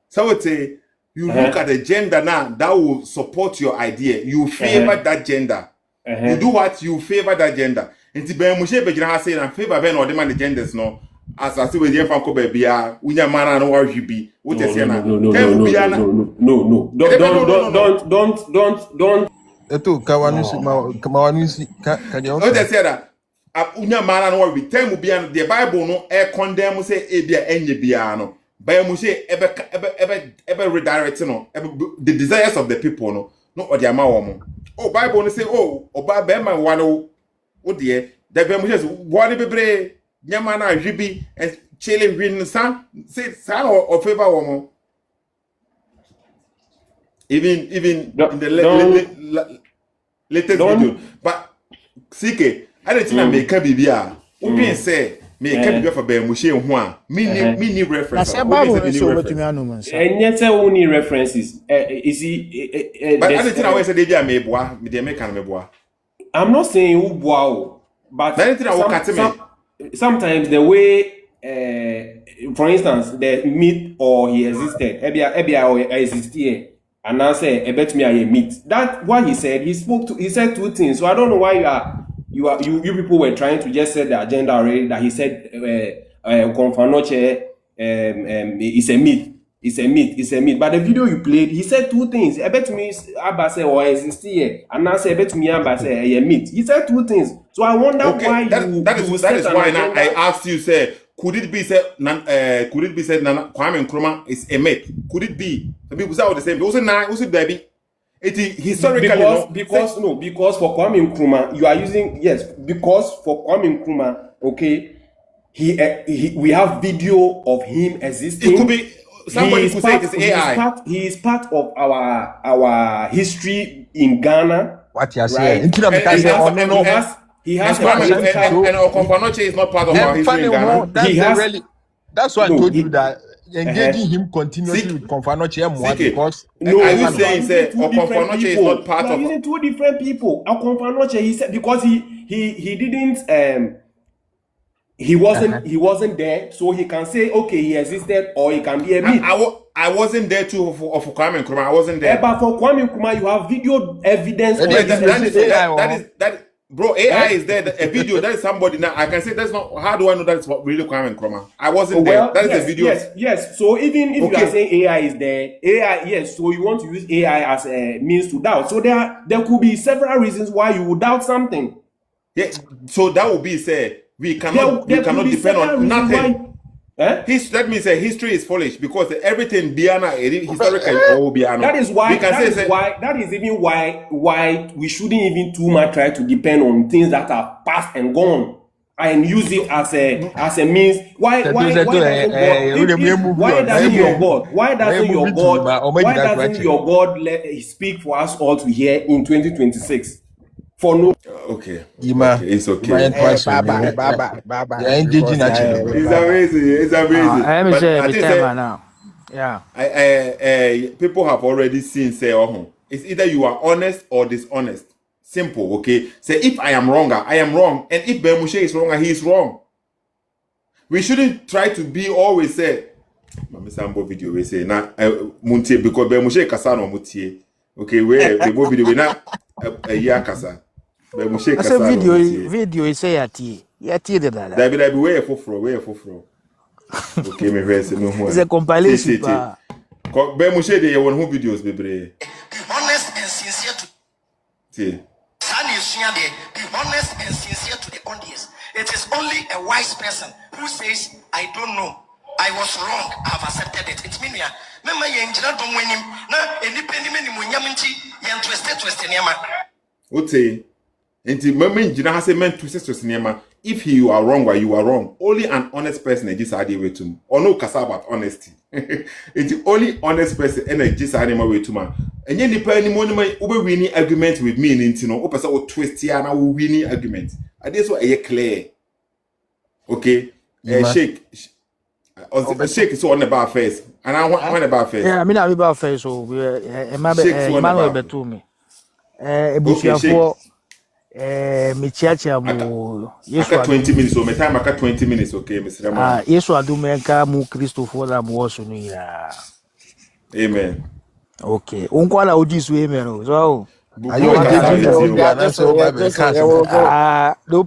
So I would say you look at the gender now that will support your idea. You favor that gender. You do what? You favor that gender. And to be Moshe Bejina saying and favor Ben or demand the genders no. As I see with the Fanko baby, unya man and what you be. What is here now? No. Don't. Eto kawanusi kanya. Oh, they say that. Unya man and what we tell mu biano the Bible no condemn say ebia enye biano. By Moshe ever redirect no the desires of the people no or the amount. Oh, Bible no say oba be man wano o dear that be Moshe one bebre nyamana ribi and chilling win san say san or favor woman. Even in the latest video, but CK, I don't think I make a bibia. Who say make a bibia for Moshe Hua? Mini reference. And yet, only references. Is he? But I don't think I was a day me bois, me make me bois. I'm not saying who wow, but sometimes the way, for instance, the myth or he existed, ebia or existed. And now say, I bet me I meet. That what he said. He said two things. So I don't know why you people were trying to just set the agenda already. That he said, Konfanoche, it's a myth. It's a myth. But the video you played, he said two things. I bet me Abba say or exist here. And now say, I bet me Abba say a myth. He said two things. So I wonder why that is why now I asked you, say, could it be said Kwame Nkrumah is a myth? Could it be? The people say the same. Also baby. It is historically because for Kwame Nkrumah you are using because for Kwame Nkrumah, okay, we have video of him existing. It could be somebody could say it is AI. He is part of our history in Ghana. What you are saying? He has and Okonfanoche is not part of our history in Ghana. That's why I told you that engaging him continuously with Okonfanoche because are you saying say Okonfanoche is not part of? Using two different people. Okonfanoche, he said because he didn't he wasn't there, so he can say okay he existed or he can be a myth. I wasn't there too for Kwame Nkrumah. I wasn't there. But for Kwame Nkrumah, you have video evidence. That bro, AI is there. A video that is somebody now. I can say that's not. How do I know that it's really Kwame Nkrumah? I wasn't there. That is a video. Yes. So even if you are saying AI is there, so you want to use AI as a means to doubt. So there could be several reasons why you would doubt something. Yeah. So that would be say we cannot depend on nothing. That means history is foolish because everything Biana historically all Biana. That is why we shouldn't even too much try to depend on things that are past and gone and use it as a means. Why doesn't your God speak for us all to hear in 2026? For no okay, it's okay. It's amazing. People have already seen say it's either you are honest or dishonest. Simple, okay. Say if I am wrong, I am wrong, and if Moshe is wrong, he is wrong. We shouldn't try to be always say. Mami sambo video we say na muntie because Moshe kasa no mutie. Okay, where the video we na a year kasa. That's a video is say yati de that. That be where for. Okay, me verse no more. It's a compilation. Moshe dey one who videos bebre. Be honest and sincere to. See. Be honest and sincere to the audience. It is only a wise person who says, I don't know. I was wrong. I have accepted it. It's me. Mema ye njira dom wenim na enipendi meni munyam nti ye twist niema. Ote. Enti mema njira ha say men twist niema. If you are wrong, why you are wrong. Only an honest person just ade way to. Or no kasa about honesty. It's the only honest person and just ade way to man. And yen nipa ni mo ni ube winning argument with me nti no. O person o twist ya na we winning argument. Ade so e clear. Okay? Shake is on the bar face. And I want the bar face. Yeah, I mean I bar face so Emmanuel beto me. Ebusuafo Michiacha mo Aka 20 minutes, so my time aka 20 minutes, okay, Mr. Rama. Yesu adumenka mu Christopher da mo so no ya. Amen. Okay. Unko na oji so amen. So Ayo no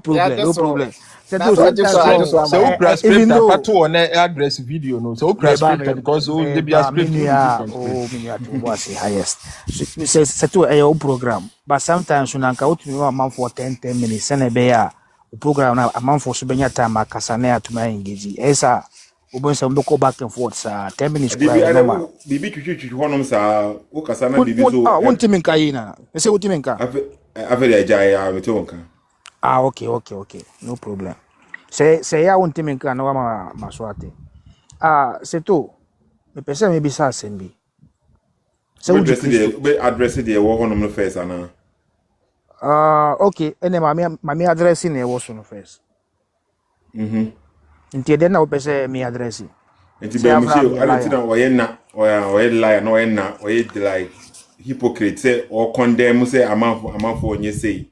problem. That's So what I just want. so ukra even script though pato on address video no. So ukra script because they be a script different. oh mini was the highest. So Sethoo a program. But sometimes when anka utumi wa man for 10 minutes and be a program na a man for so benya time akasa na to my engage. Esa Ubon say we go back and forth 10 minutes Bibi twitwi honom sa wo kasa na bibi so won't me nka yi na say won't me nka avere ajai ya meto nka okay no problem say ya won't me nka na wa maswate Sethoo me pese me bi sa sembi say we address the wo honom no first ana okay ene mami address ne wo so no first nti den na wo pese me address nti be Moshe alentina oye liar no oye like hypocrite say or condemn say amanfo onye say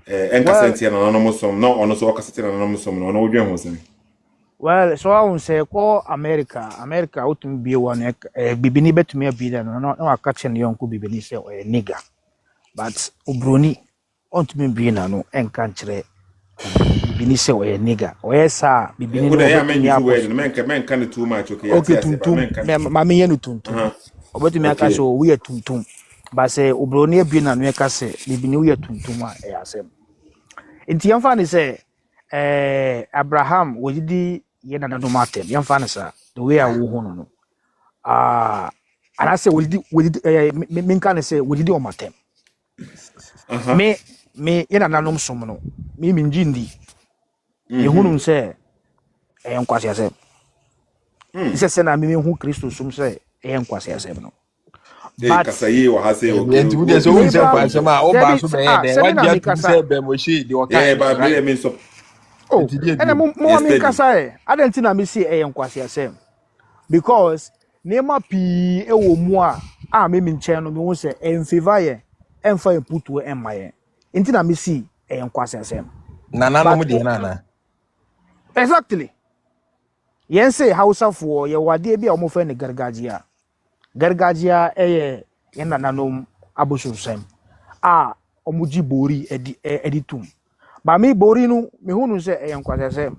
enkasentia na no musom no ono so okasetia na no musom no ono odwen ho say well so I won't say call America utum be one bibini betumi abida no aka chen yonko bibini say o nigga but obroni ontumi bi na no enka nkyere bibini say o nigga o yesa bibini no men can too much okay tuntum ma me yenu tuntum obetumi aka so we tuntum ba say obroni bi na no eka say bibini we tuntum a asem enti yamfa ni say Abraham wojidi yena na no matem yamfa ni sa the way I wo hono no and I say wojidi me nka ni say wojidi o matem me yena na no som no me minjindi ehunum say enkwase asem se na me hu Kristo som say enkwase asem no but kasaye wa hase okay nti we so we say kwase ma o ba so be dey what dia to say be Moshe dey okay but me mean so and mo mi kasa adenti na me see enkwase asem because nema pi ewo mu a me nchen no me hu say en favor ye enfa eputu emma ye enti na me see enkwase asem na mo dey na exactly yen say Hausa for ye wade bia o mo fa ne gargajia eye yen nanom Abosom sem omuji bori editum but me bori no me hunu say enkwase sem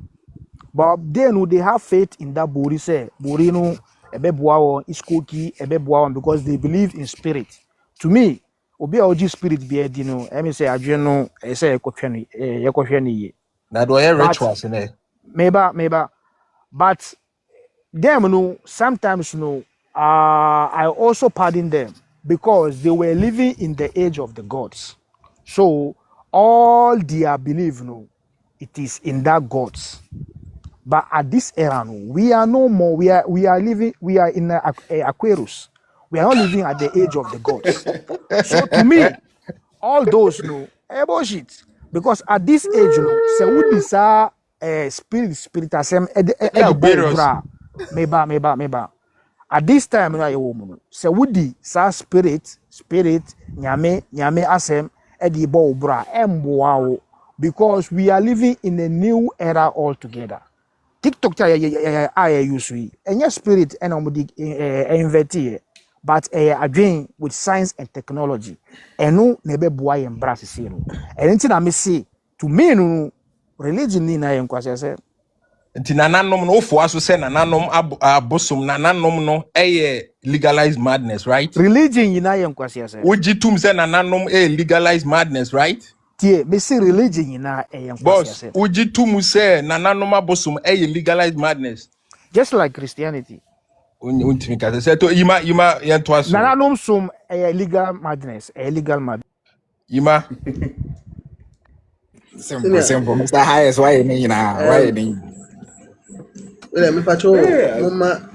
but they have faith in that bori say bori no ebeboa won iskoki ebeboa won because they believe in spirit. To me obi a oji spirit be edi no me say adwe no say yekwohwe ni ye na do ye rituals ne meba but them no sometimes no I also pardon them because they were living in the age of the gods. So all their belief, no, it is in that gods. But at this era, no, we are no more. We are living. We are in Aquarius. We are not living at the age of the gods. So to me, all those no bullshit. Because at this age, no, se would spirit asem meba. At this time na woman se wudi sa spirit nyame asem edi bo bra emboa wo because we are living in a new era altogether. TikTok I use enye spirit and invert but adwen with science and technology eno na be boa ye mbra sese no enti na me say to me no religion ni na ye nkwase say nti nananom no ofo aso say nananom abosom nananom no legalized madness, right? Religion yina ye nkwase say woji tum say nananom legalized madness, right? Tie me say religion yina ye nkwase say boss woji tum say nananom abosom legalized madness just like Christianity. Untimi ka say to yima yento aso nananom som legal madness legal madness yima simple Mr. Highest why ni why ni me pacho mama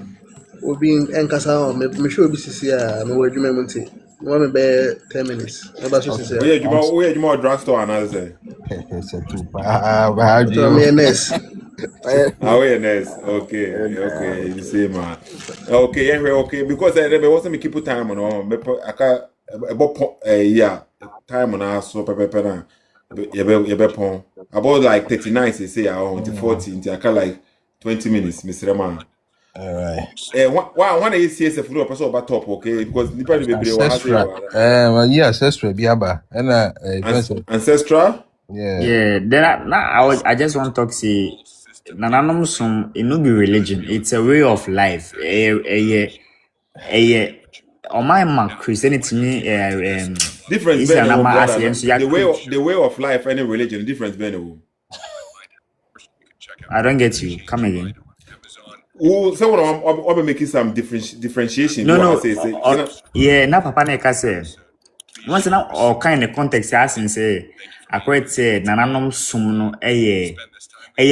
obi enkasa o me show obi sisi a me wo adwuma mu nti no me be 10 minutes e ba so sisi we adwuma drugstore another say too ba me nurse awareness okay you see man okay anyway okay because there wasn't me keep time on aka yeah time na so pepe na Yebe pon. About like 39, say I want 40, into I like 20 minutes, Mr. Man. All right. One is CSF no person about top, okay? Because nipa be brave wa say Ancestral. Well, yeah, ancestral biaba. And ancestral. yeah. Yeah, then I just want to talk say nananom some it no be religion. It's a way of life. On my Christianity Difference is between an brother. The the way of life any religion difference between. I don't get you. Come again. Someone I'm making some differentiation. No. Yeah, Na papa na ka say. Once now all kind of context asking say I quite say nananom sum no a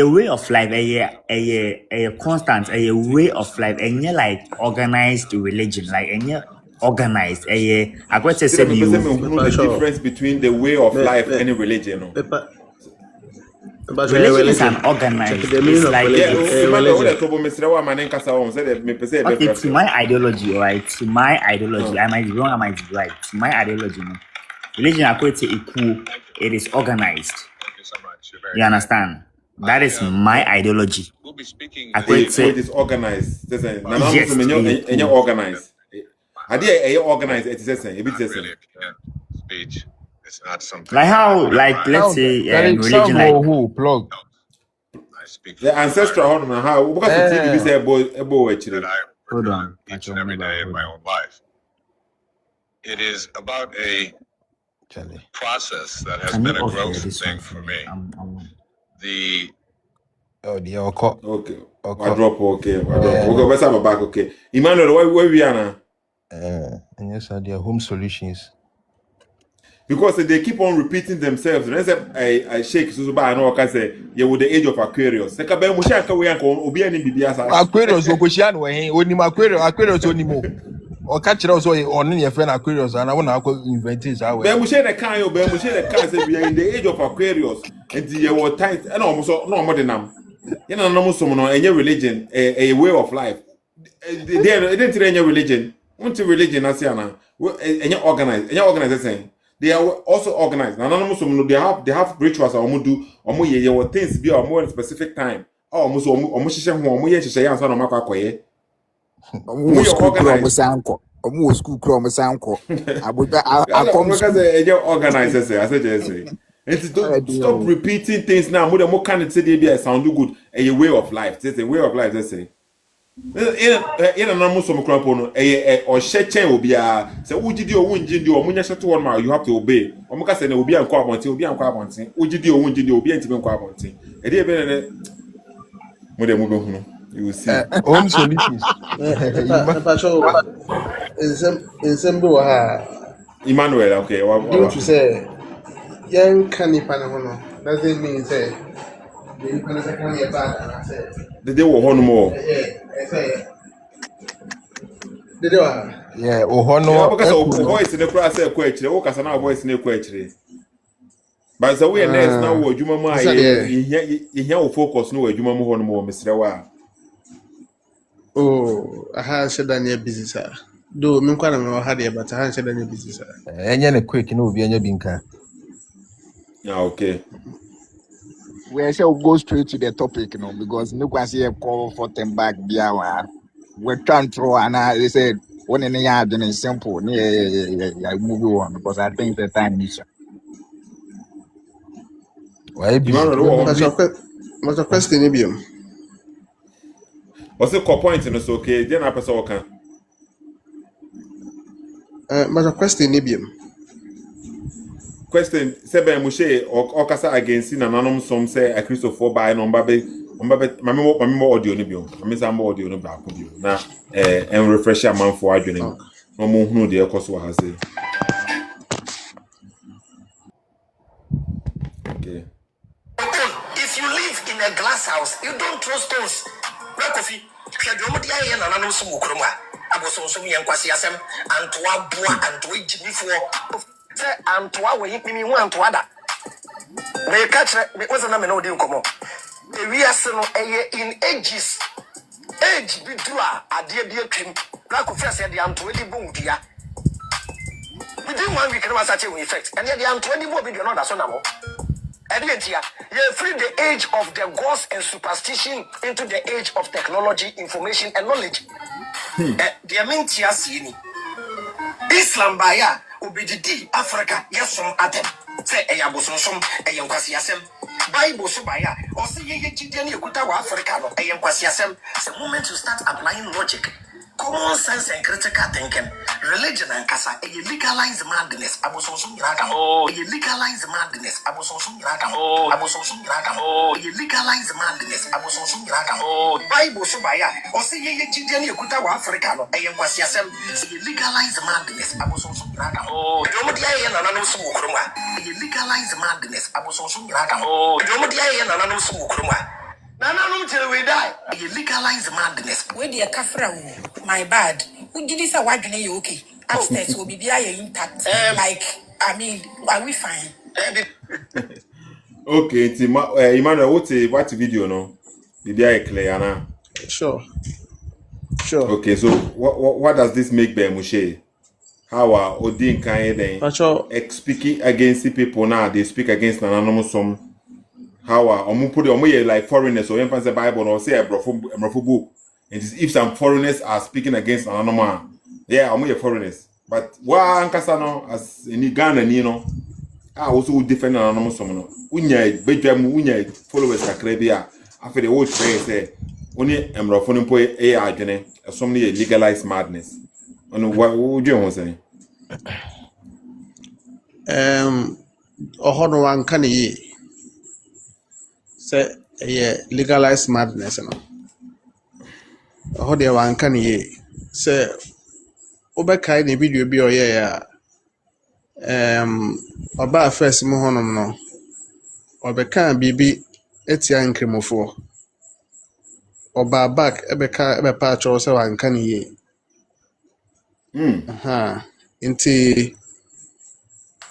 way of life, a constant, a way of life, and you like organized religion, like and you organized, I quite say you the difference between the way of life and religion. But religion is an organized. It's like okay, to my ideology, right? To my ideology, I might be wrong, I might be right. To my ideology, no. Religion, I quite say it is organized. You understand? That is my ideology. I quite say it is organized. Yes, organized. Are organized? It is a bit speech. It's not something like how, like let's say religion, like who plug. the ancestral hold on how because the TV say ebo actually. Hold on. Each and every day in my own life. It is about a process that has been a growth thing for me. The okay. I drop okay. Okay, let's have a back. Okay, Emmanuel, where we are now? And yes, they are home solutions. Because they keep on repeating themselves. Let's say I shake Suzuba and all can say you with the age of Aquarius. Like a Musha we uncle Obi and Bibiasa. Aquarius Okoshian way, only Aquarius only more. Or catch it also on your friend Aquarius, and I want to invent it. Bemushe the can say we are in the age of Aquarius, and the were tight and almost no more than them. You know, no someone any religion, a way of life. They didn't any religion. Want religion, Asiana, any organized saying. They are also organized. Now, they have rituals or do or things be or more specific time. Almost organizers. I said, and stop repeating things now. More can say they be sound good. A way of life. It's a way of life. They say. In a normal some crapono, or shetchen will be a say, would you do or wouldn't you or when you shut one mile, you have to obey. Or Mocassin will be unquabanting, will be unquabanting. Would you do or wouldn't you be intimate quabanting? A dear Benedict. You will see. Home solutions. In some Emmanuel, okay. Due to say, young canny panahono doesn't mean say, the Panasacania bad, and I said, the day will one more. Yeah, Ohono. Because voice in the class, a question, or Casana voice in the question. But the way next now, what you mamma, you focus no, you mamma, more, Mr. Wa. Oh, I had said that near busy, sir. Do Minquana had it, but I had said that near busy, sir. And you're quick, you know, be in your binka. Okay. We shall go straight to the topic, you know, because no one see a call for them back. We're trying to throw, and they said, one in the yard and it's simple. Yeah, move on because I think the time is. Why be what's a question, Ibium? What's the core point in us? Okay, then I pass all can. But a question, Ibium. Question Sebe Moshe or Kasa against in anonymous some say a Christopher by number more audio nibio. I miss some audio no back with you. Now and refresh a man for arguing. No more who the Kosovo has said. Okay. If you live in a glass house, you don't throw stones. No coffee. Abosom yankwasi asem antoa boa antoa jimi for say antoa we yimi hu antoa da me ka kire me wose na me no di nkomo e wiase no in ages age bi dua ade bi atwem na ko fi ase de antoa di bondua within 1 week na wasa che effect and the antoa di bo bi do no da so na mo You free the age of the gods and superstition into the age of technology, information, and knowledge. The main Islam baya obedidi Africa yesom atem. Say Abosom kwasiasem. Bible so baya or say ye jide na ekuta wa Africa no kwasiasem. The moment you start applying logic, common sense and critical thinking, religion and kasa legalized madness. Abosom yiraka. Legalized madness. Abosom yiraka. Abosom yiraka. Legalized madness. Abosom yiraka. Bible so baya or say ye jide na ekuta wa Africa no kwasiasem. Legalized madness. Abosom yiraka. Yomudia ye na nanu so ukruma. Legalized madness. Abosom yiraka. Yomudia ye na nanu so ukruma. Nananum till we die. Legalize madness. Where the kafra, my bad. Who did this? Why do you okay? Upstairs will be intact. Like, I mean, are we fine? Okay, Emmanuel, what video no? Did I clear now? Sure. Okay, so what does this make by Moshe? How are Odin Kanye speaking against the people now? They speak against an anonymous some. How are put like foreigners or the Bible or say a book? And if some foreigners are speaking against an anonymous, yeah, foreigners. But one Casano as in Ghana, you know, I also defend an anonymous someone. Unya followers are Caribbean after the old phrase say only Emrophone poet a some legalized madness. And what would you say? Ohono wan kan yi say legalized madness no. Ohodo wan kan yi say obekai na video bi oye ya oba first mu honom no obeka bibi etia nkremofo oba back ebepa acho say wan kan yi inti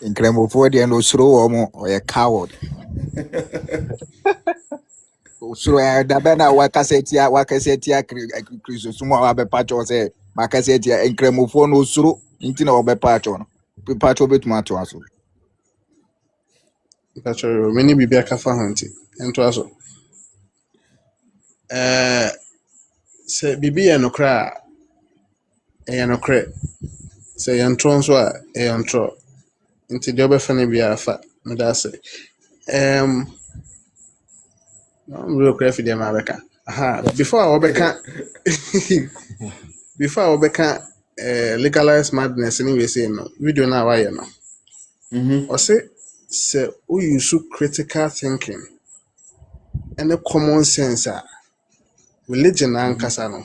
Nkremofo de no suro omo or coward. Suro da bena wakasetia Kristo sumo abepacho say makasetia nkremofo no suro inti na obepacho no. Pacho betuma to aso. pacho many bibi akafa hanti ento aso. Say bibi ya nokra say yantron so a yantro inti de obefane bia afa me da say real craft dem abeka before obeka legalized madness anyway say no video na why no or say who use critical thinking and a common sense religion and kasano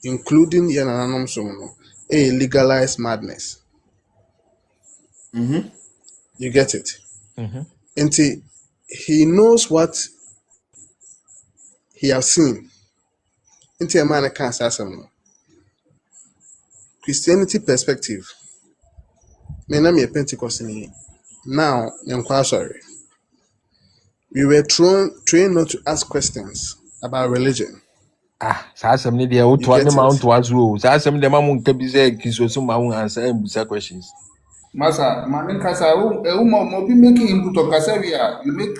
including yananum so no a legalized madness. You get it? And he knows what he has seen. Into a man can't say something. Christianity perspective. Me a Pentecostal. Now, I'm quite sorry. We were trained not to ask questions about religion. Some need the old one amount was rules. Some the mamun can be said, so my answer and questions. Masa, manin kasa mo be making input of Casavia. You make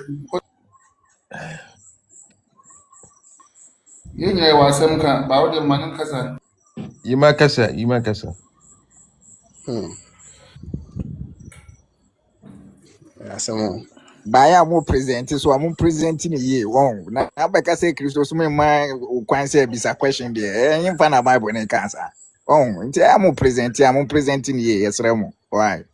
you was some kind about the manin kasa. Imakasa. Some Baya mo present so I'm presenting ye won na abeka say Christo so me man kwan say bisa question there yin fa na Bible na cancer nti I'm presenting ye yesre mo why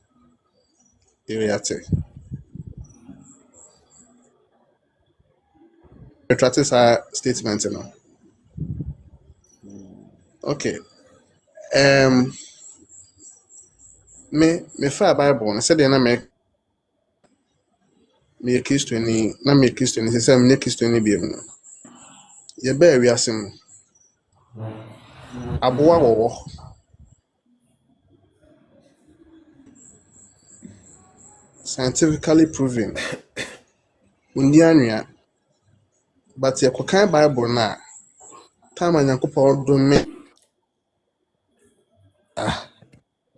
retracted statement, you know. Okay. Me fa Bible na said na me Christian na me Christian say me Christian bi em no. Ye ba wi asem. Aboa wo. Scientifically proven. Undi anua. But ye kokan Bible na time Nyankopɔn do me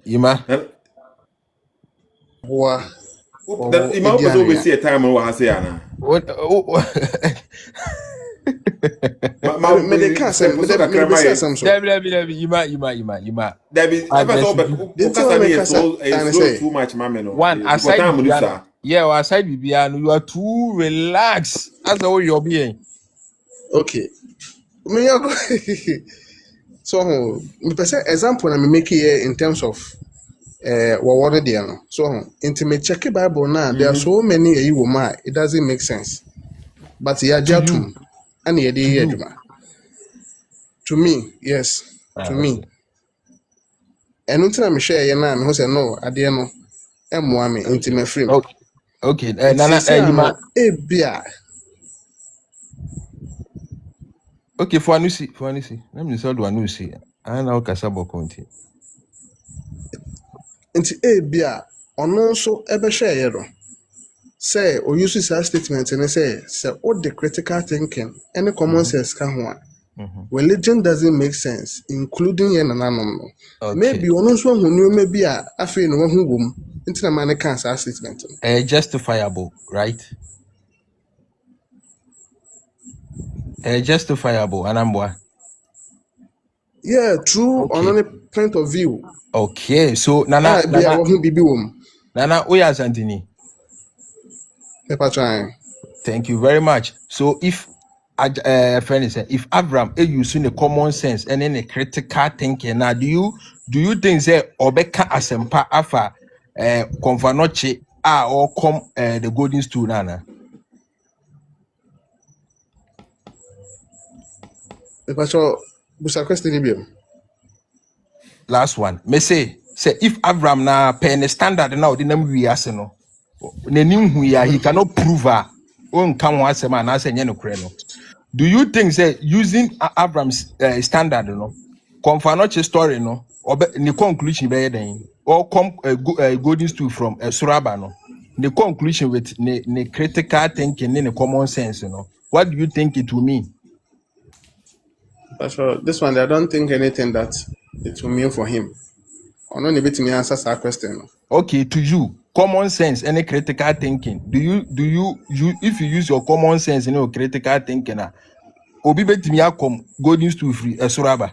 Ima Ima was always see a time when I say Anna. What? Me de ka sem, me de say some so. Debbie, you ma. Debbie, ever so slow too much, mama. No, One aside Bibiano. Yeah, or aside Bibiano, you are too relaxed. That's all you're being. Okay. Me ya go. So me person example na me make here in terms of what they no. So into me check the Bible now. There are so many it doesn't make sense. But yeah, jatum and ye to me, yes. To me. Okay. And until I'm share ye na me who say no, ade no emmoa me into me frame. Okay. Nana, you ma. Bia. Okay, for Anusi. Let me say one Anusi. I know Kasabo Conti. Nti bia ono nso ebe share ye no. Say or use this statement and say all the critical thinking any common sense can one. Religion doesn't make sense, including yen and animal. Maybe one also who knew maybe I feel no one who into the man cancer statement. Justifiable, right? Justifiable, and I'm what? Yeah, true on any point of view. Okay, so Nana, Oya Santini. Thank you very much. So if friend is if Avraham using the common sense and then a critical thinking, now do you think say Obeka asempa afa konfanoche or come the golden stool nana? Last one. Me say if Avraham na pen standard now the name we ask no. He cannot prove do you think say using Abraham's standard no confirm story no or the conclusion be then or come golden stool from Suraba no the conclusion with the critical thinking and the common sense what do you think it will mean? But this one I don't think anything that it will mean for him. Or not able to me answer that question. Okay, to you, common sense and critical thinking. Do you if you use your common sense and your critical thinking, obi betimi akom golden stool free Suraba.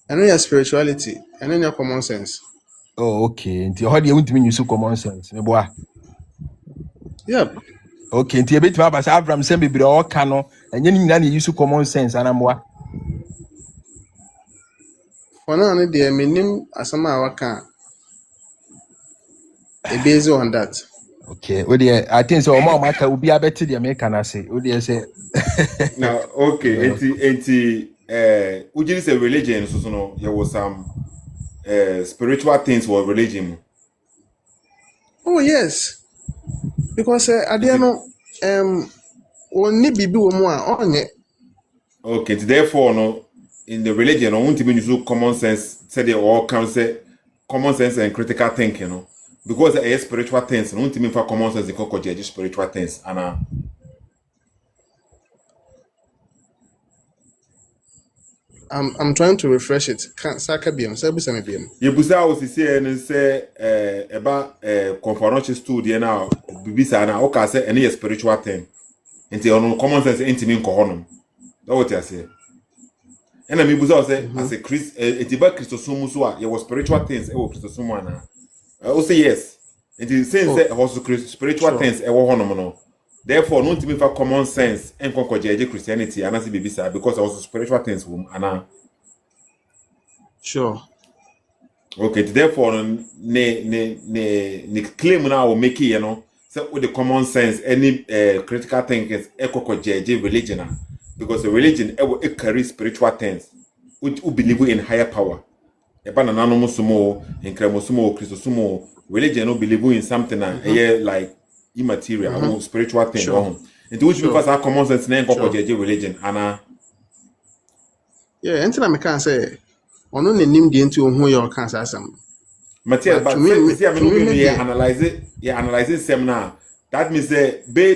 I know your spirituality, I know your common sense. Oh, okay. Until how do you want to use common sense? Yep. Okay, until a bit about Avraham send me all cano and you use common sense and I'm what? For now, the minimum as a can based on that. Okay, well, yeah, I think so. More matter will be a better the American say. What do you say? Now, okay, would you say religion? So, no, there was some spiritual things for religion. Oh yes, because I didn't know only bibi on it. Okay, therefore, no, in the religion, I want to use common sense. Say they all can say common sense and critical thinking, no, because there is spiritual things. I want to mean for common sense, they can judge spiritual things, and I'm trying to refresh it. Can't saka BM. Say busa me BM. Yebusa was say and say about conference studio now. Bibisa na oka say any spiritual thing. Enti ono common sense enti me nko honom. That what I say. And I mebusa say as a Christ enti ba Christosum so a ye was spiritual things e wo Christosum ana. I say yes. Enti say also spiritual things e wo honom no. Therefore, no to me for common sense and conquer Christianity and as bibisa because also spiritual things ana. Sure. Okay, therefore, ne claim now will make it, you know, so with the common sense, any critical thinkers, religion, because the religion it carries spiritual things, which who believe in higher power. Sumo, in Cremosumo, Christosumo, religion who believe in something like immaterial, spiritual thing. Sure. Into which because our common sense name religion, Anna. Yeah, anything I can say. On the name the into who your cancer some. Matthias, but me analyze it, analyze seminar. That means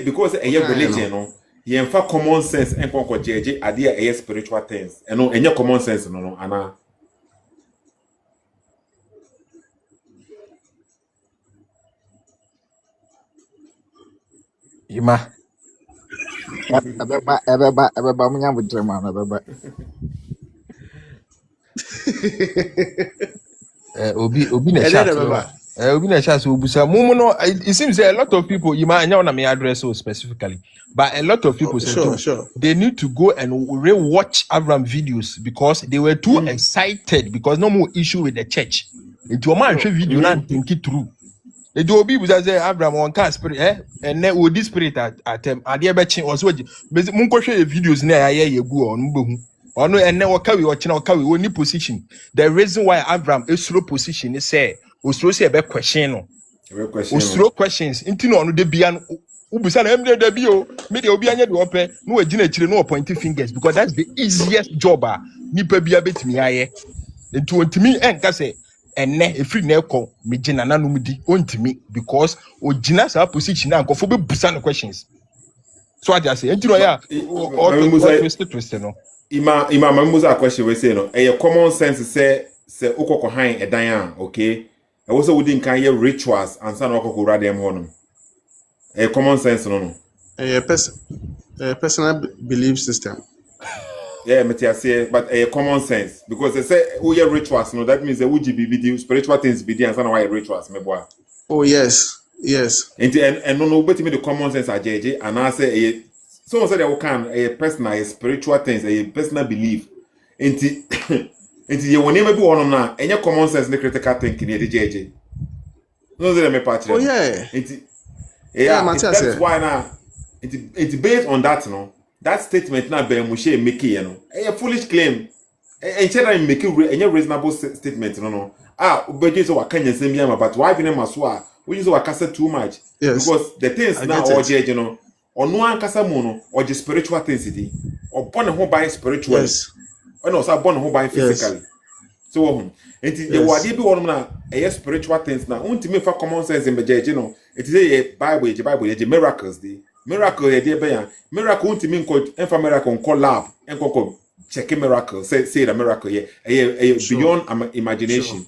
because a religion, no, you have common sense and conquer JJ idea a spiritual things. And no, your common sense, no, Anna. Ima. Everybody, me have dream, man. Everybody. Obi na And then chat remember, obi na chat obusa mumu no it seems a lot of people you might know na me address so specifically but a lot of people say too, sure. they need to go and re-watch Avraham videos because they were too excited because no more issue with the church. Into a man show video na think it through. The obi was say Avraham on car spirit and then with this spirit at them ade be chin also mun ko hwe videos na ya ye gu on mbehu ono ene wakawi ochina wakawi woni position. The reason why Avraham is slow position is say osro say be question no osro questions into no de bia no ubusa na emde da bio me de obi anya de ope no wagina chire no pointing fingers because that's the easiest job nipa bia betimi aye into ontimi enka say ene efri na ekọ me gina nanum di ontimi because ogina sa position na nkofo be busa no questions so I just say into ya twist no Ima mamuza question we say no a common sense say ukoko han edan okay e wo say we din kan ye rituals and san ukoko ra dem honum a common sense no personal belief system. Yeah, but a common sense because they say oh yeah rituals no that means the UGBD spiritual things be there and san why rituals me boy. Oh yes and no but me the common sense are JJ and I say someone said that can a personal a spiritual things a personal belief into you will never be one now and your common sense the critical thinking the JJ no say me part oh yeah that's why now it's based on that no that statement now by Moshe make you know a foolish claim and tell make a reasonable statement no but you so can you say me but why be na so we use our too much because the things now or JJ you know or no ankasa mu no or the spiritual things or born who by spiritual or no so born who by physically so enti the word be one na spiritual things na untimi fa common sense in bejeje no it is a bible the miracles the miracle e dey be ya miracle untimi nko enfa miracle nko lab enko check miracle say the miracle beyond imagination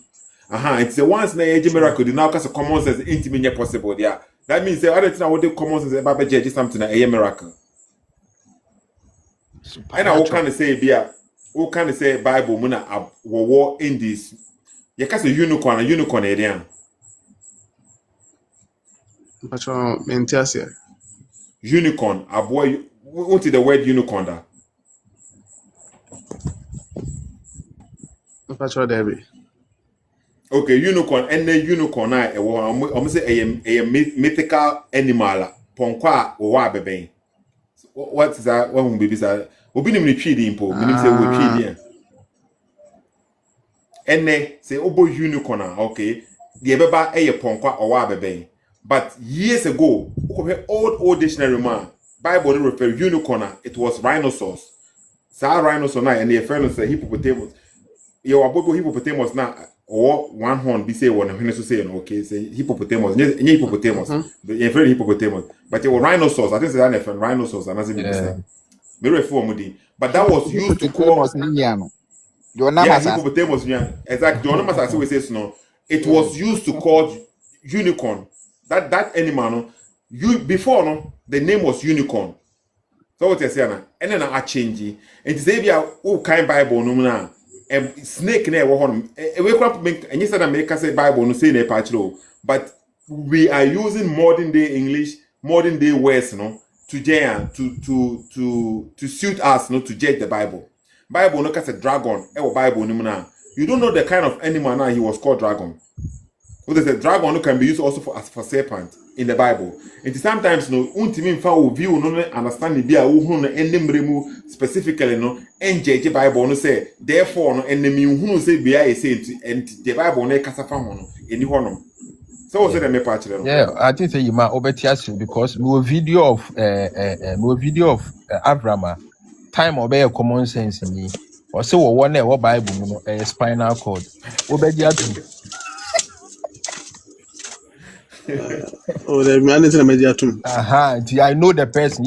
it's the ones na miracle the now cause common sense untimi possible there. That means the other thing I would do common sense about judge something a miracle. And I will kind of say who can say Bible muna war in this. You can say unicorn area. But mentia unicorn a boy what is the word unicorn da? But Debbie. Okay, unicorn and the unicorn almost say a mythical animal ponkwa or bebe. What is that? What will be that? Obi ni mtwi impo, minim say we twi dia. Ene say obo unicorn okay. The beba ponkwa or bebe. But years ago, old dictionary man, Bible refer unicorn, it was rhinoceros. Sa rhinoceros na and the friend say hippopotamus. You are both hippopotamus now. Or one horn be say one when say okay say hippopotamus the very hippopotamus but it was rhinoceros I think say that rhinoceros and as me refer mudi but that was used to call hippopotamus exactly John Masa we say no it was used to call unicorn that animal no you before no the name was unicorn so what you say na and then I change it and say be a kind Bible no na snake na ewo hono we crop and you said America say Bible no say na patro but we are using modern day English modern day words no to suit us no to judge the Bible no case dragon ewo Bible no na you don't know the kind of animal now he was called dragon what is a dragon no can be used also for serpent in the Bible. And sometimes no untimi mfa o view no understand bia wo hu no enemre mu specifically no NJJ Bible no say therefore no enemy hu say bia e say and the Bible no kasa fa ho no eni ho no so what say the me pa kire no yeah I think say you ma obetias because no video of Avraham time obey common sense ni or say wo one e Bible no spinal cord obedi atu oh, the man is in the media too. I know the person.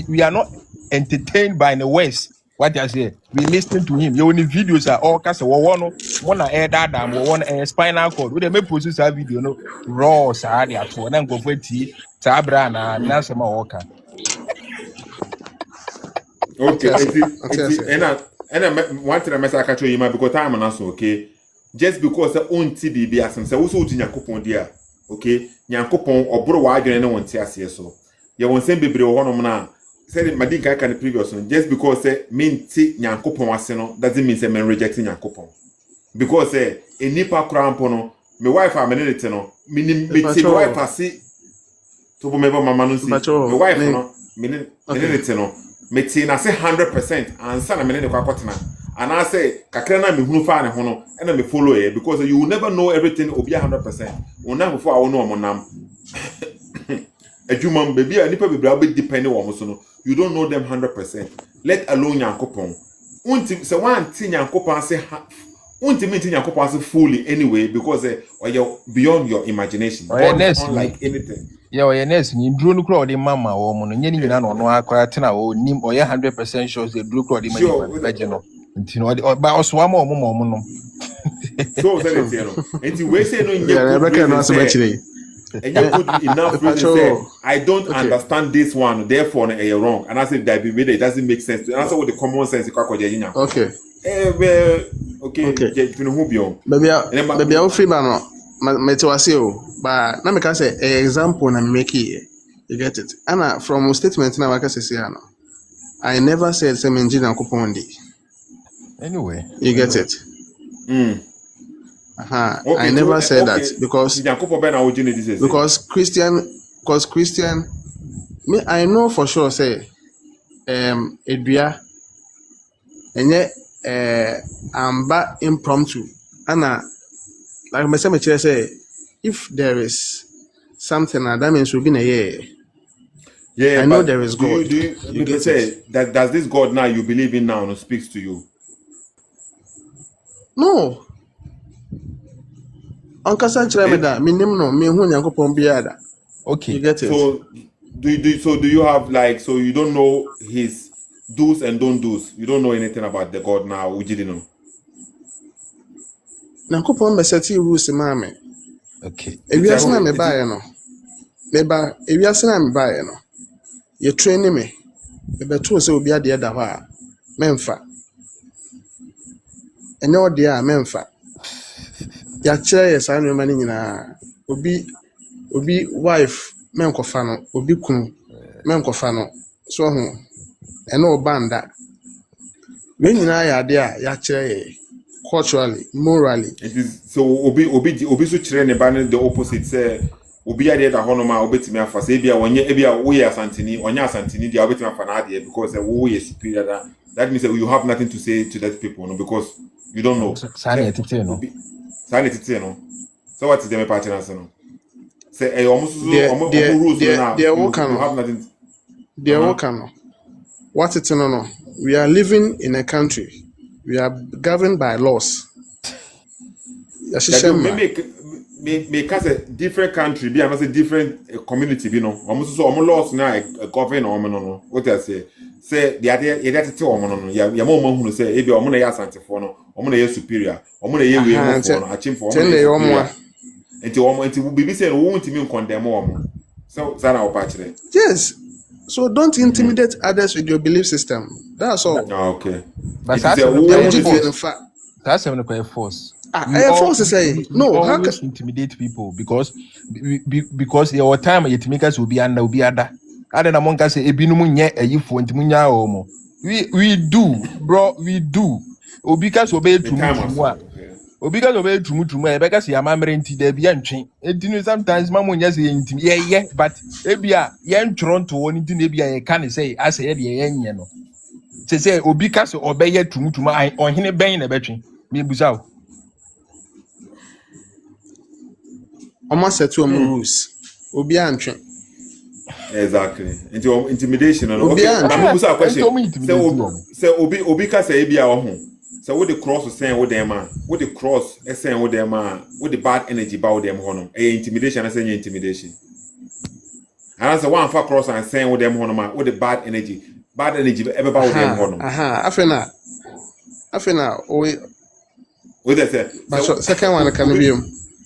We are not entertained by the West. What I say, we listen to him. You only videos are all cast one air that one spinal cord. We may process a video no raw sadi at one and go for tea, Sabra and Nasama Walker. Okay, and one thing I must catch you because time and also okay. Just because the own TB as and say also to Yakupon dear. Okay, Yankupon or bro wide and no one tears so. You won't send baby or now. Said Madinka can the previous one just because mean T Yankupon was doesn't mean say men rejecting Yankupon. Because a nipa crampono, my wife I'm an no, meaning me wife I see to remember my manusi. My wife no, meaning no. Metin I say 100% and son a minute and I say kakrana me hunu fa ne hono and me follow it because you will never know everything will be 100%. Una before I know monam. A human baby a nipa be depending on so no. You don't know them 100%. Let alone Yankopon. Unti so one thing Yankopon say unti mean Yankopon say fully anyway because you're beyond your imagination. God is unlike anything. Yeah, yes, you drew no crowd in Mamma or Monin, no acquatina or nim or 100% shows the blue crowd in my until by us one more. So, and you wait, say, no, and you put enough reason say, I don't understand this one, therefore, you're wrong. And I said that it doesn't make sense. And answer with the common sense. Okay. Okay. Maybe I'll free man. But now I say an example and make it. You get it? And from statement now I can say I never said same engine and coupon day. Anyway, you get it? Okay, I never said that because Christian me I know for sure say Edria and yet I'm back impromptu and like my cemetery say if there is something that means we'll be in a year. Yeah, I know there is God. You can say that does this God now you believe in now speaks to you? No. Uncle Sanchez, me no me who Yankopon biada. Okay, you get it. So do you have like so you don't know his do's and don't do's? You don't know anything about the God now? We didn't know. Yankopon be set rules mama. Okay. If you ask me buy no. Neba if you ask me buy no. You train me. The better say obi ade da ho memfa. Enye ode a memfa. Ya kire yes anu mani nyina. Obi wife menkofa no, obi kunu menkofa no. So ho ene obanda. We nyina ya ade a ya kire culturally, morally. It is so obi so kire ne ba the opposite say obi ade da ho no ma obetimi afa say bia wonye e bia wo ye asantini onya asantini dia obetimi afa na ade because wo ye superior that means that you have nothing to say to that people no because you don't know. Sanity no. So what is the party answer no? Say almost rules now. You have nothing. They work no. What it no? We are living in a country. We are governed by laws. Make us a different country, be another different community, you know. Almost so laws now govern or no. What I say the idea you got to tell no. Ya more who say if you are ya santi for no, or superior, or we for achieve for until be saying we won't even condemn more. So that our part. Yes. So don't intimidate others with your belief system. That's all. Okay. But that's a force. Force is saying no. How can intimidate people because your time yet make us will be other. Other among us say ebinum nye eyifo ntimunya omo. We do, bro. We do. Obikas obey tumutumwa. Obikas obey tumutumwa. Because ya mamre nti de bia ntwen. Etinu sometimes mamu nya say ntim. Yeah, but ebia ye ntron to woni nti na ebia ye kan say ase ye de ye nye no. Say obikas obey tumutuma ohene ben na betwen. Me busaw. Almost Sethoo rules. Obi antwen. Exactly. Intimidation and okay. I'm going question. Say Obi ka say bia ho. So what the cross was saying with them man. What the cross is saying with them man. What the bad energy about them hono. Intimidation I say intimidation. And as one for cross and saying with them hono man. What the bad energy. bad energy everybody them honum. Afena we they say but second one can be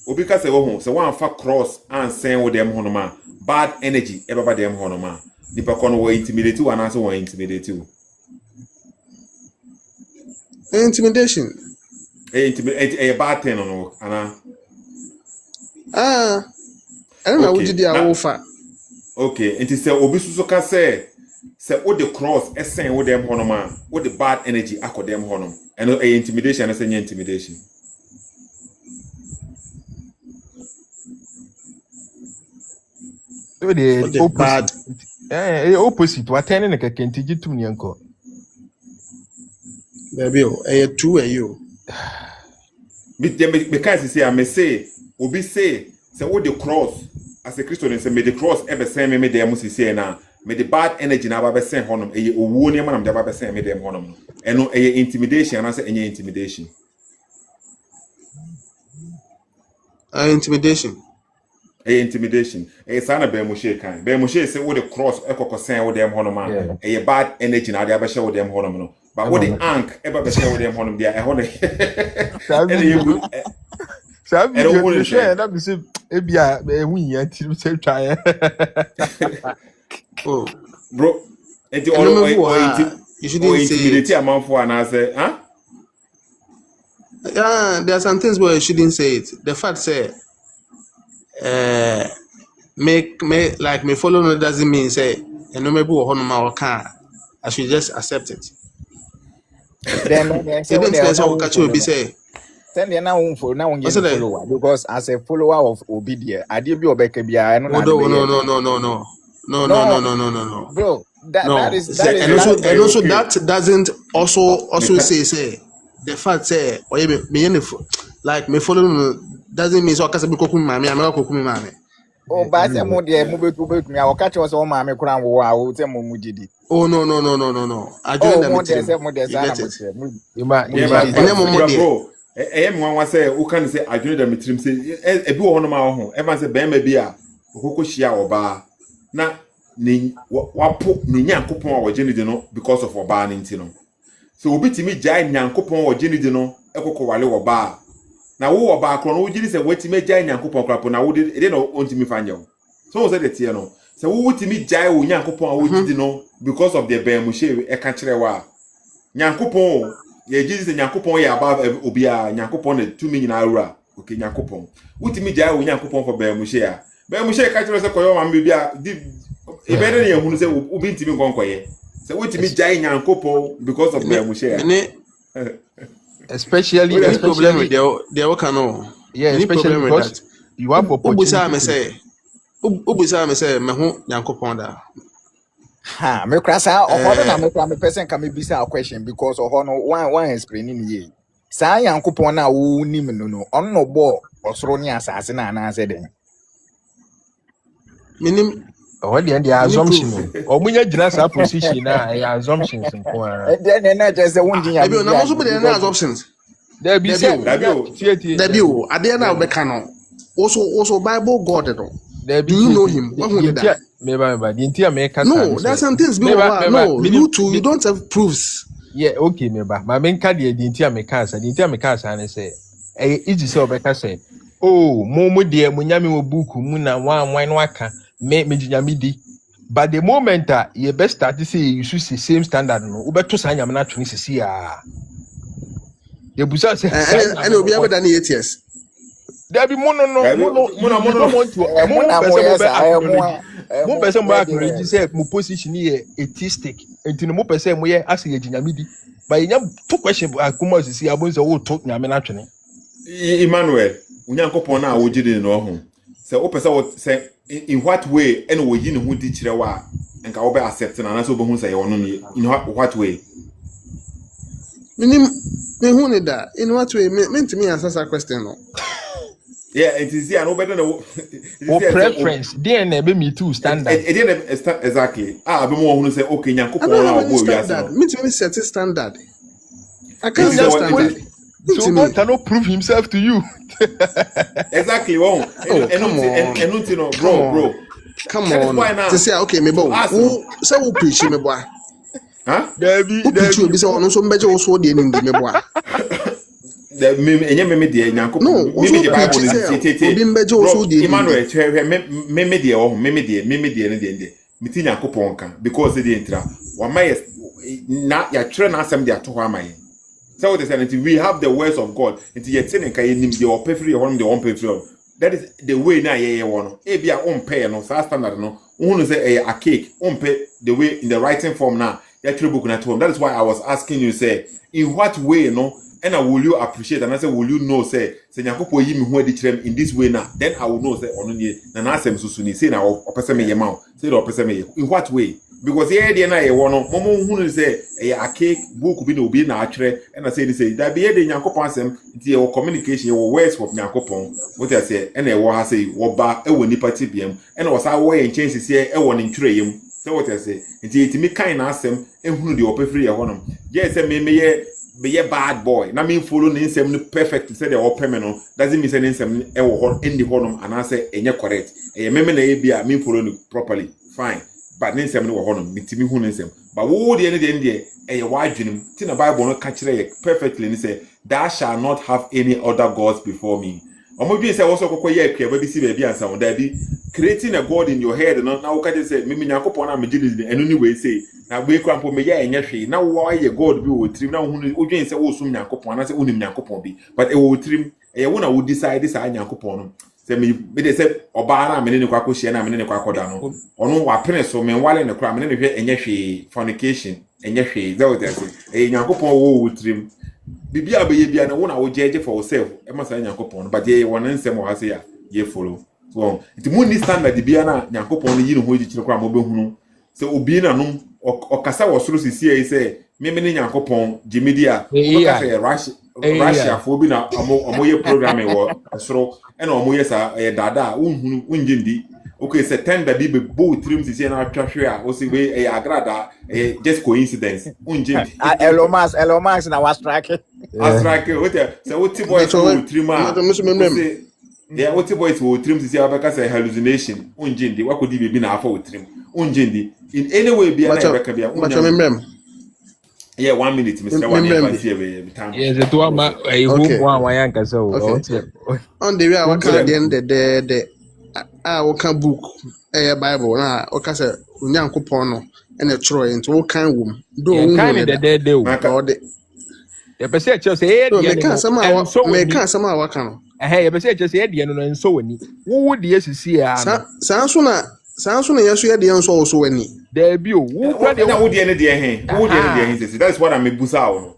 obi ka say wo so one fa cross and send with them honum bad energy everybody them honum nipa kono we intimidate one and so one intimidate you. Intimidation. A bad thing no ana. I don't know what you did offer. Okay, and to say obi so ka say what the cross send with them honum what the bad energy akọ them honum and intimidation and say intimidation. So the opposite. Opposite. What ten na kentiji tu ni anko. Baby, two you. Because say I may say obi say what the cross as a Christian say may the cross ever send me them say na may the bad energy na ba send honum owo ni manam da ba send me them honum eno intimidation and say any intimidation. Intimidation. Intimidation. Sana be Moshe kan. Be Moshe say what the cross ekoko send with them honum a bad energy na da ba share with them honum no. But what the ank ever be share with them honum dia e honum. Sabi you share that be say ebia ehun yan ti say try. Oh, bro. Enti you shouldn't intimidate a man for an say, huh? Yeah, there are some things where you shouldn't say it. The fact say make like me follow no doesn't mean say and no maybe or can I should just accept it. Then say send you now for now on follower because as a follower of Obidia, I did be obeke bia no. No. Bro, that is and also that doesn't also say the fact say me like me follow doesn't mean so kasa be kokumi mama am kokumi mama. Oh, but say mo dey mo be me aka che so mama kura wo a wo say mo mugidi. Oh no. I join them. Bro. Mwa say who can say I join them trim say e bi wo no ma ho e ma say be ma bi a okoko hia oba na ni wapo ni nyankopon a wogye ni de no because of oba ni nti no so obi timi jai nyankopon wogye ni de no ekoko wale oba na wo oba kro no wogye say watimi jai nyankopon krapo na wo de no ontimi fanya so wo say de tie no say wo timi jai wo nyankopon a wogye di no because of the be Moshe e ka kire wa nyankopon ye Jesus nyankopon ya above obi a nyankopon na tumi nyina awura okay nyankopon wo timi jai wo nyankopon for be Moshe a be Moshe ka kire say koyo ma bi a ibere ne ehunu say obi ntimi nkonkoye say wo timi jai nyankopon because of be Moshe especially the problem with the work no especially because you have opportunity. Obusa me say me ho nyankopon da ha me krasa ohono na me person can me bisa a question because ohono one explaining here sa nyankopon na wo nim no on no bo osoro ni asase na na ase den minim oh the assumption omunya gina sa position na assumptions nko ara then na just say won gina maybe na mo so be the assumptions there be say ade na we can no also Bible God no. Do you know him? What would that? No, there's some things. No, you too. You don't have proofs. Yeah, okay, meba. My main card the intia me cancer. The intia me cancer and say, it is so better say, oh, momo dear, munyami wo buku muna wine waka me jinyamidi. But the moment that you best start to say you should see same standard no, ubeto sanya me na twini sisi ah. You busa say, and will be able than 8 years. There be mono want to person back already say my position here atheistic and no person we as a jinyamidi but you two question akuma sisi abon say wo to nyame na twene Emmanuel unyankopon na wo gide no ho say o person what say in what way and wo yi ne ho di kire wa enka wo be accept na so bo hu say wono in what way minim me hu ne da in what way me ntimi answer that question no. Yeah, it is here. No better than preference. DNA be me too standard. Exactly. Be more who say okay, nyankopon na obo standard. Me to me set standard. I can't set standard. So God cannot prove himself to you. Exactly. Bro. Come on. To say okay, me bo. Who say who preach me boy? Huh? Who picture you be say ono so mbeje wo so de nim di meboa. The me de nyanko. No, Me the Bible is obi mbeje wo so de nim. Emmanuel hwe me de oh me de ne de. Me ti nyanko pon kan because they entra. Wa my na ya tire na asem de ato ho amaye. So what they say, we have the words of God. Until you tell them the opefree or the one free. That is the way now ye one. E be a pay no standard no. Who say a cake pay the way in the writing form now. That is why I was asking you say in what way no and will you appreciate and I say will you know say nyakopo yi me ho adi kirem in this way now then I will know say ono nie na asem susu ni say na opese me yema say the opese me in what way because here dey na ye wono momo hunu say a cake book bi na obi na atwere and I say that be here dey nyakopo asem nti your communication your words of nyakopo what I say and e wo ha say wo ba e wo nipa tibiam and wo sa wo ye change say e wo ne ntwere yem. So what I say, it's me kind of asem ehunu the opefree ye honum. Yes, me ye bad boy. Na me follow ne nsem perfect say the opemeno. Doesn't mean say ne nsem e wo hon in the honum and I say enye correct. E me na e bia me follow no properly. Fine. But ne nsem no wo honum mitimi hu ne nsem. But wo de ne de e ye wadwenim. Ti na Bible no ka kire perfectly ne say thou shall not have any other gods before me. Omodwe say also kokko ye akwa ba bi si ba bi ansa wo da bi creating a god in your head no na wo ka say me nyakopon na me gidi enu ni we say na we krampo me ye enye hwe na wo ye god bi wo trim na wo odwen say wo sum nyakopon na say unim nyakopon bi but e wo trim e wo na wo decide say nyakopon no say me dey say oba na me ne kwakọ hie na me ne kwakọ da no ono wa pene so me wale ne kra me ne hwe enye hwe fornication enye hwe that was say e nyakopon wo trim bibia be ye bia na wo na wo jeje for yourself e ma say nyankopon but ye won nsem ha say ya ye follow so it mun ni standard bia na nyankopon yi no ho ejikire kwa mo behunu say obi na no okasa wo soro sisi e say me ne nyankopon jimedia okasa ye Russia fo bi na omo ye programming wo soro e na omo ye sa dada unhunu unjindi okay say tender bi be bo trim sisi na atwahwe a o say we agrada just coincidence unjindi Elon Musk na was tracking Astrake what boys will trim yeah what boys will trim to see abaka say hallucination unjindi what could be na afa trim unjindi in any way be na abaka bia yeah 1 minute Mr. One year time yes it was my home one yanka so on the way I can the end the can book Bible na o ka say Onyankopon no and a troy into all kind wom do kind the dead day the person just say me can sama waka no the person just say no and so ni wo would yes see ah sanso na yeso ye de nso so wani there be wo na wo de ne de he say that's what I'm busa no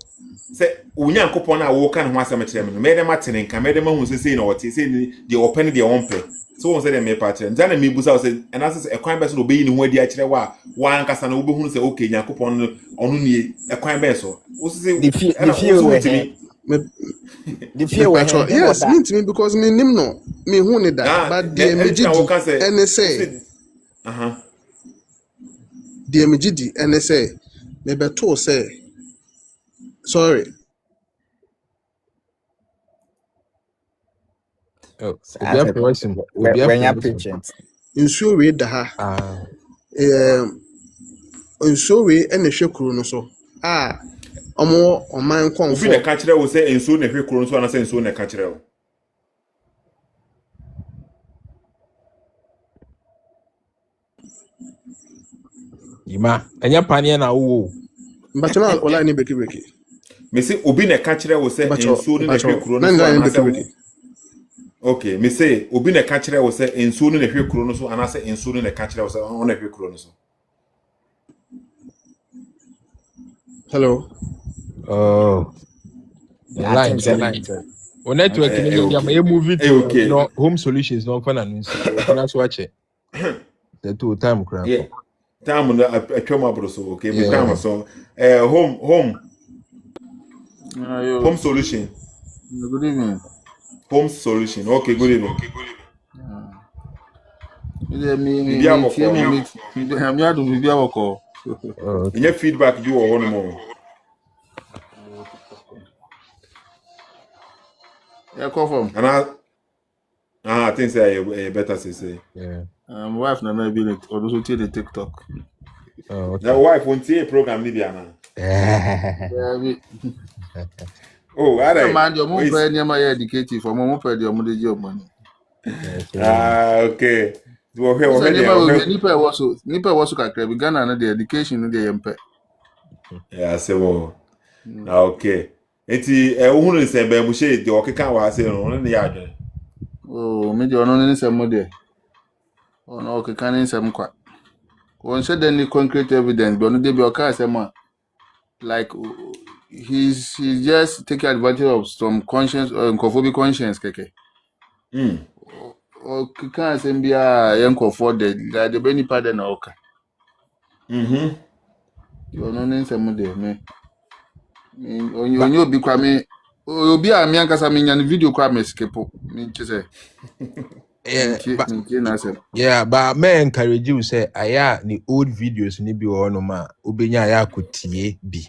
say Onyankopon na wo kan ho asem kire me no me dem atene nka me dem hu say na wote say the open the one pay so won say dem me patch nza na me busa say and as e kwan be so obeyi ni ho adi a kire wa ankasa na wo be hu say okay Nyankopon onu ni e kwan be so wo say the fear yes mean to me because me nim no me hu ni that but the MGD and say the MGD and say me beto say sorry when you're preaching nsuo we da ha nsuo we ene hwekuru no so omo oman konfo obi na ka kire wo say nsuo na hwekuru no so ana say nsuo na ka kire wo Ima enya panie na wo mbacho na ola ni beki me say obi na ka kire wo say nsuo na hwekuru no so ana say okay me say obi na ka kire wo say nsuo na hwekuru no so ana say nsuo na ka kire wo say ona hwekuru no so hello line o network ni ya ma move it no home solutions no fa na no na so ache Sethoo time crap yeah time no atwam abro so okay me time so home solution good evening home solution okay good evening me feedback do or one more yeah confirm and I think say better say my wife na be it or also take the TikTok Oh, Now okay. wife won't see a program Nibiana. Oh, all Yeah, right. man, your mom pay near my educative for mom pay your money your money. Okay. Do we Who's a already? neighbor with Nipa was kakra be Ghana na the education no dey mpe. Yeah, so okay. Enti uhunu se be mu she de okeka wa se no ne ya adwen. Oh, me dey ono ne nsem dey. Ono okeka ne nsem kwa. Won say then the concrete evidence but no dey be oka asem a like he's just taking advantage of some conscience or nkofobia conscience keke. O kika asem bia yankofo dey like the beni pardon na oka. Ono ne nsem dey me. Onye obi kwa me obi a me ankasa me nya video kwa me skipo me chese. Mintie na asem. Yeah, but may encourage you say aya the old videos ni bi ono ma obenya aya kotie bi.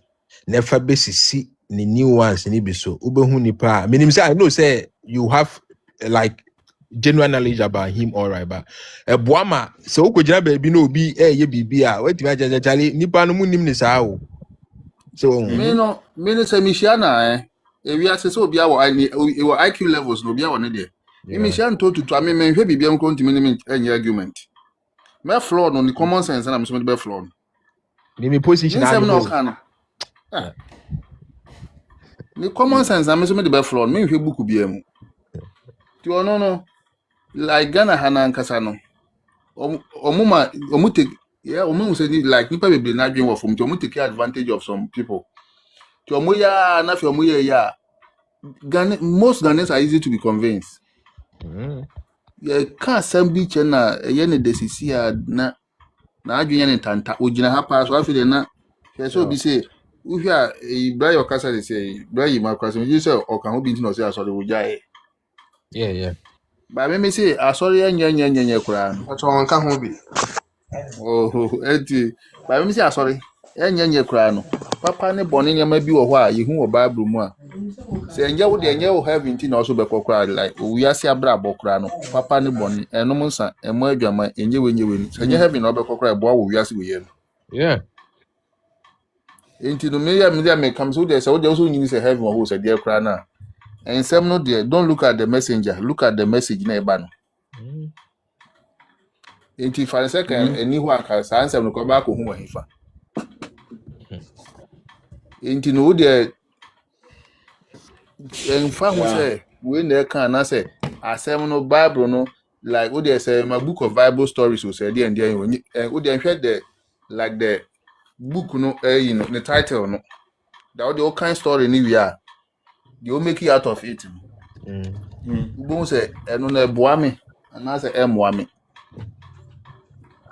Never besisi the new ones ni bi so. Ubehu nipa. Meaning say I know say you have like genuine knowledge about him all right but boama so ukojina baby no bi ye bibi a wait me jajali nipa no munim ni saa o. So Me no say me share na we are say obi a wo IQ levels no obi a wo ne de. Me share nto tutu me hwe bibia nko ntimi ne me argument. Me floor no ni common sense na me so me be floor. Me position am no kan no. Ni common sense na me so me be floor me hwe book bia mu. Ti ono no like Ghana hanan kasa no. Omu take yeah omu say like nipa be na dwen wo from to omu take advantage of some people. Ti omu ya na fi omu ya most Ghanaians are easy to be convinced. Yeah, can't assembly chena yen de sisi na adwenya ne tanta ogina ha pa so afide na so bi say uhia ibra your kasa dey say ibra yi makwa so you say okan ho bi nti no say asori wo jae. Yeah. Ba me say asori enya kura no. But on ka ho bi. Oh, enti ba me say asori enya kura no. Papa ne bone nyama bi wo ho a yehu wo Bible mu a se enye wo de enye wo heaven ti na also be kokora like we ase abra abokora no papa ne boni enom nsa emo adwama enye we se enye heaven no be kokora ebo wo wiase we ye. Yeah. Enti no me come so there so they also need say heaven wo say there kra na ensem no there don't look at the messenger look at the message na eba no. Enti for a second eni ho aka sa ensem no ko ba ko hu wa hifa. Enti no there en fa ho say we na kan na say asem no Bible no like what they say my book of Bible stories so say there and there what they share the like the book no you know the title no that the all kind story ni we are they will make it out of it. Bon say no na boa me na say moa me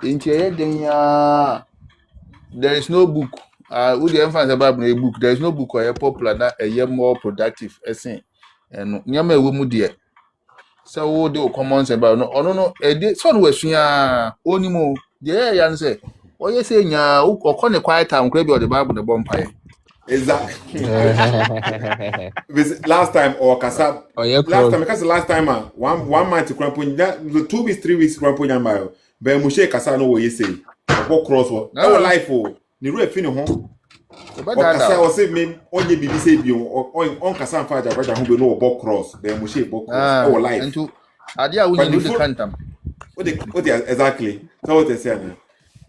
inti e den ya there is no book who the emphasis about a book there is no book or popular that a year more productive essay and nyama ewo mu de so wo de common sense about no e dey so no wasua onimo de ya say o ye say nya o ne quiet time kra bi o the Bible the bonfire exactly. Last time or kasa last time one month crampo that 2 weeks 3 weeks crampo nyamba be Moshe kasa no wo ye say go cross wo e wo life o ni ru efi ni ho o kasa o say me onye bibi say bi on kasa mfa ja ho be no bo cross be Moshe bo cross e wo life into adia wo ni do kantam what they exactly so what they say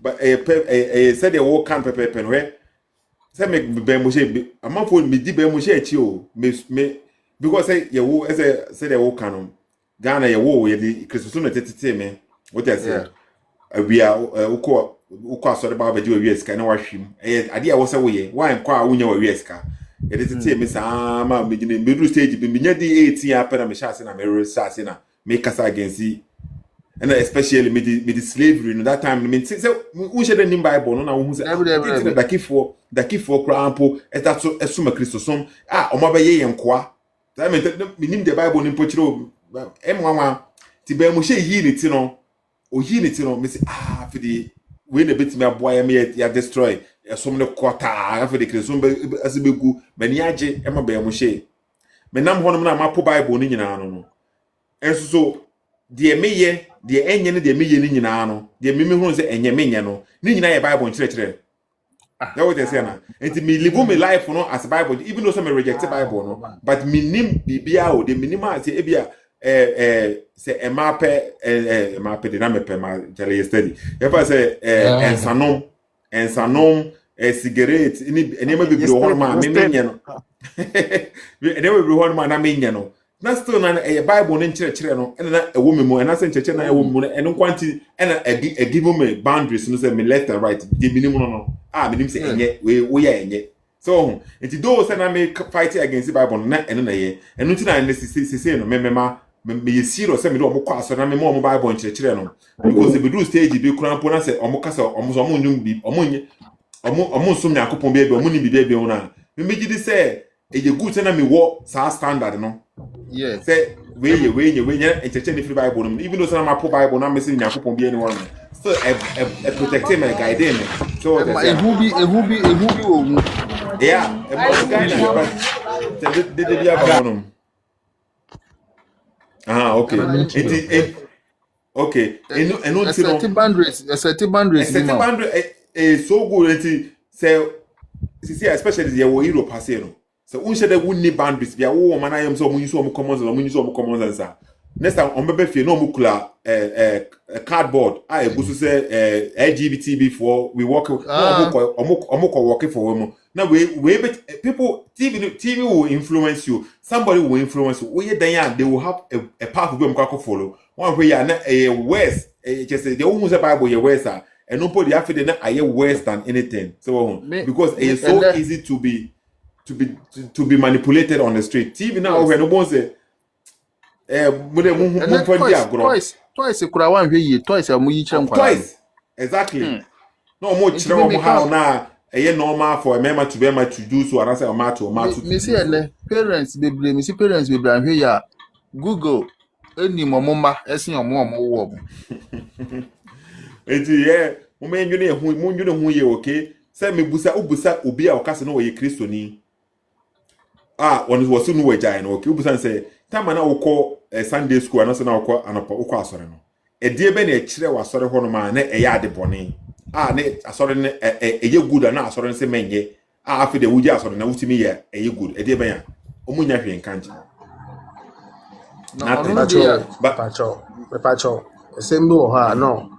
but said they wo kan pepe no say me be Moshe amafo me di be Moshe echi o me because say ye wo say they wo kan no Ghana ye wo ye di Christmas no tete me what they say we are uko asore ba ba di we sika na wahwim ade a wo say wo ye wan kwa wonya wa we sika ye tete me sa ma me gine middle stage be nya di 18 apena me sha se na me research na me kasa against and especially me the slavery no that time me say who share the Bible no na who say da kifo krampo eta so esuma Kristosom o ma ba ye yenkoa that me nim the Bible ni pochiro emwanwa ti ba mu she yi ni ti no o yi ni ti no me say for the we na beti me aboa me ya destroy esom ne kwata for the Kristosom asibegu mani age e ma ba mu she me nam honom na ma po Bible ni nyina no enso so de meye de enye ne de me ye ni nyina no de me hu se enye me nye no ni nyina ye Bible nchire that what they say na enti me live my life no as Bible even though some reject Bible no but minim bibia o de minima say ebia say emape de na me pe ma tell yesterday if I say ensanom cigarette ni ma bibiro ho ma me menye no ene we bibiro ho ma na menye no na still na Bible no nchire no na ewo me mu na se nchire na ewo mu eno kwanti na give me boundaries no say me left and right de minimum no minim say enye we ya enye so it do say na me fight against the Bible na eno na ye eno ti na se no me ye serious say me do omko aso na me mo Bible nchire no because if we do stage bi kurampo na say omka say omo nyum bi omo nsum yakopon bi omo ni bi na me gidi say eye good say na me wo sa standard no yes say we ye nchire ni free Bible no even though say na ma Bible na me say yakopon bi anyone so protect him and guide him so a who be wo yeah but they be about okay okay and set boundaries so good say especially the Europe passero so unse de wunni boundaries bia wo man ayem so mun use o commons answer next time on bebe fie no mukula cardboard I go to say LGBT before we work omoko work for women now we people TV will influence you, somebody will influence you we then they will have a path we mko follow one way na worse just say the who say Bible ye worse and nobody have to na aye worse than anything so because it's so easy to be manipulated on the street TV now when no one say twice kura wan hwe yi twice amuyi chere nkwala twice exactly no more chere o how na normal for a member to do so and say o ma to me see ele parents bebre me see parents bebre hwe ya Google eni momoma esen omo wo enti mo menwene hu ye okay say me busa obi a okase no we kristoni one was no we jai no okay busa say time na wokọ Sunday school na so na wokọ anopa wokọ asore no edie be na ekire wasore ho no ma na eya ade bone ne asore ne eye good na asore ne se menye afi de wuji asore na wutimi ye eye good edie be ya omunya hwe nkanji na pacho sembe wo ha no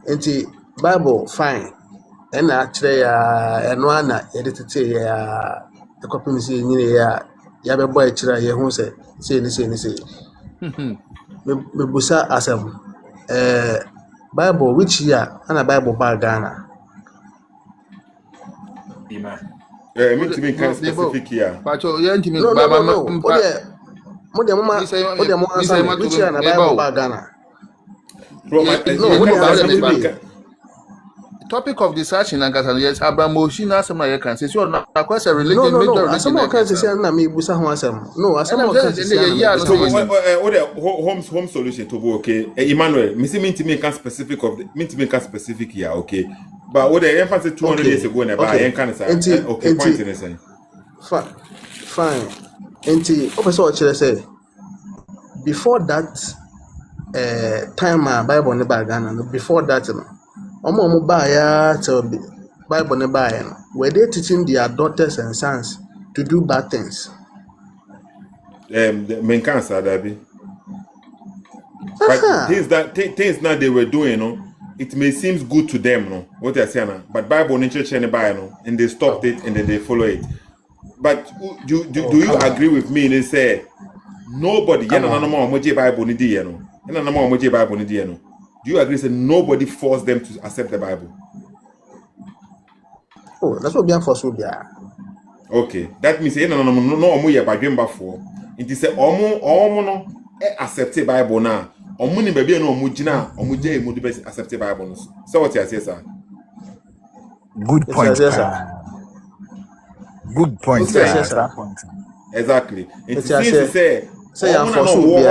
enti Bible fine ena kire ya eno ana editete ya ekopimisi nyine ya be boy kire ya hu se say me busa asem Bible which year ana Bible ba Ghana me to be specific here pacho ye ntimi baba mo answer which year ana Bible ba Ghana topic of research in Ankara yes Abraham Moshe na asem na ye kan say so na kwase religion major religion asem kan say na me busa ho asem no asem kan say home solution to okay Emmanuel me see me can specific of me can specific here okay but what the emphasis 200 years ago na ba yen kan say okay point in say fine enti professor chere say before that time Bible ne ba Ghana before that no omo ba ya tell Bible ne ba ya no were they teaching their daughters and sons to do bad things the men cancer that be but things that they were doing no it may seems good to them no what they say na but Bible in church and buy no and they stopped it and then they follow it but do you agree with me and say nobody yana na mo je Bible ni di no yana na mo je Bible ni di no do you agree say nobody forced them to accept the Bible? Oh, that's what be forced be. Okay, that means no omo ye badwemba for. It is say omo no accept the Bible na. Omo ni bebe na omo gina, omo je emu de accept the Bible no. So what you say sir? Good point. Good point. Exactly. It seems to say ya force be.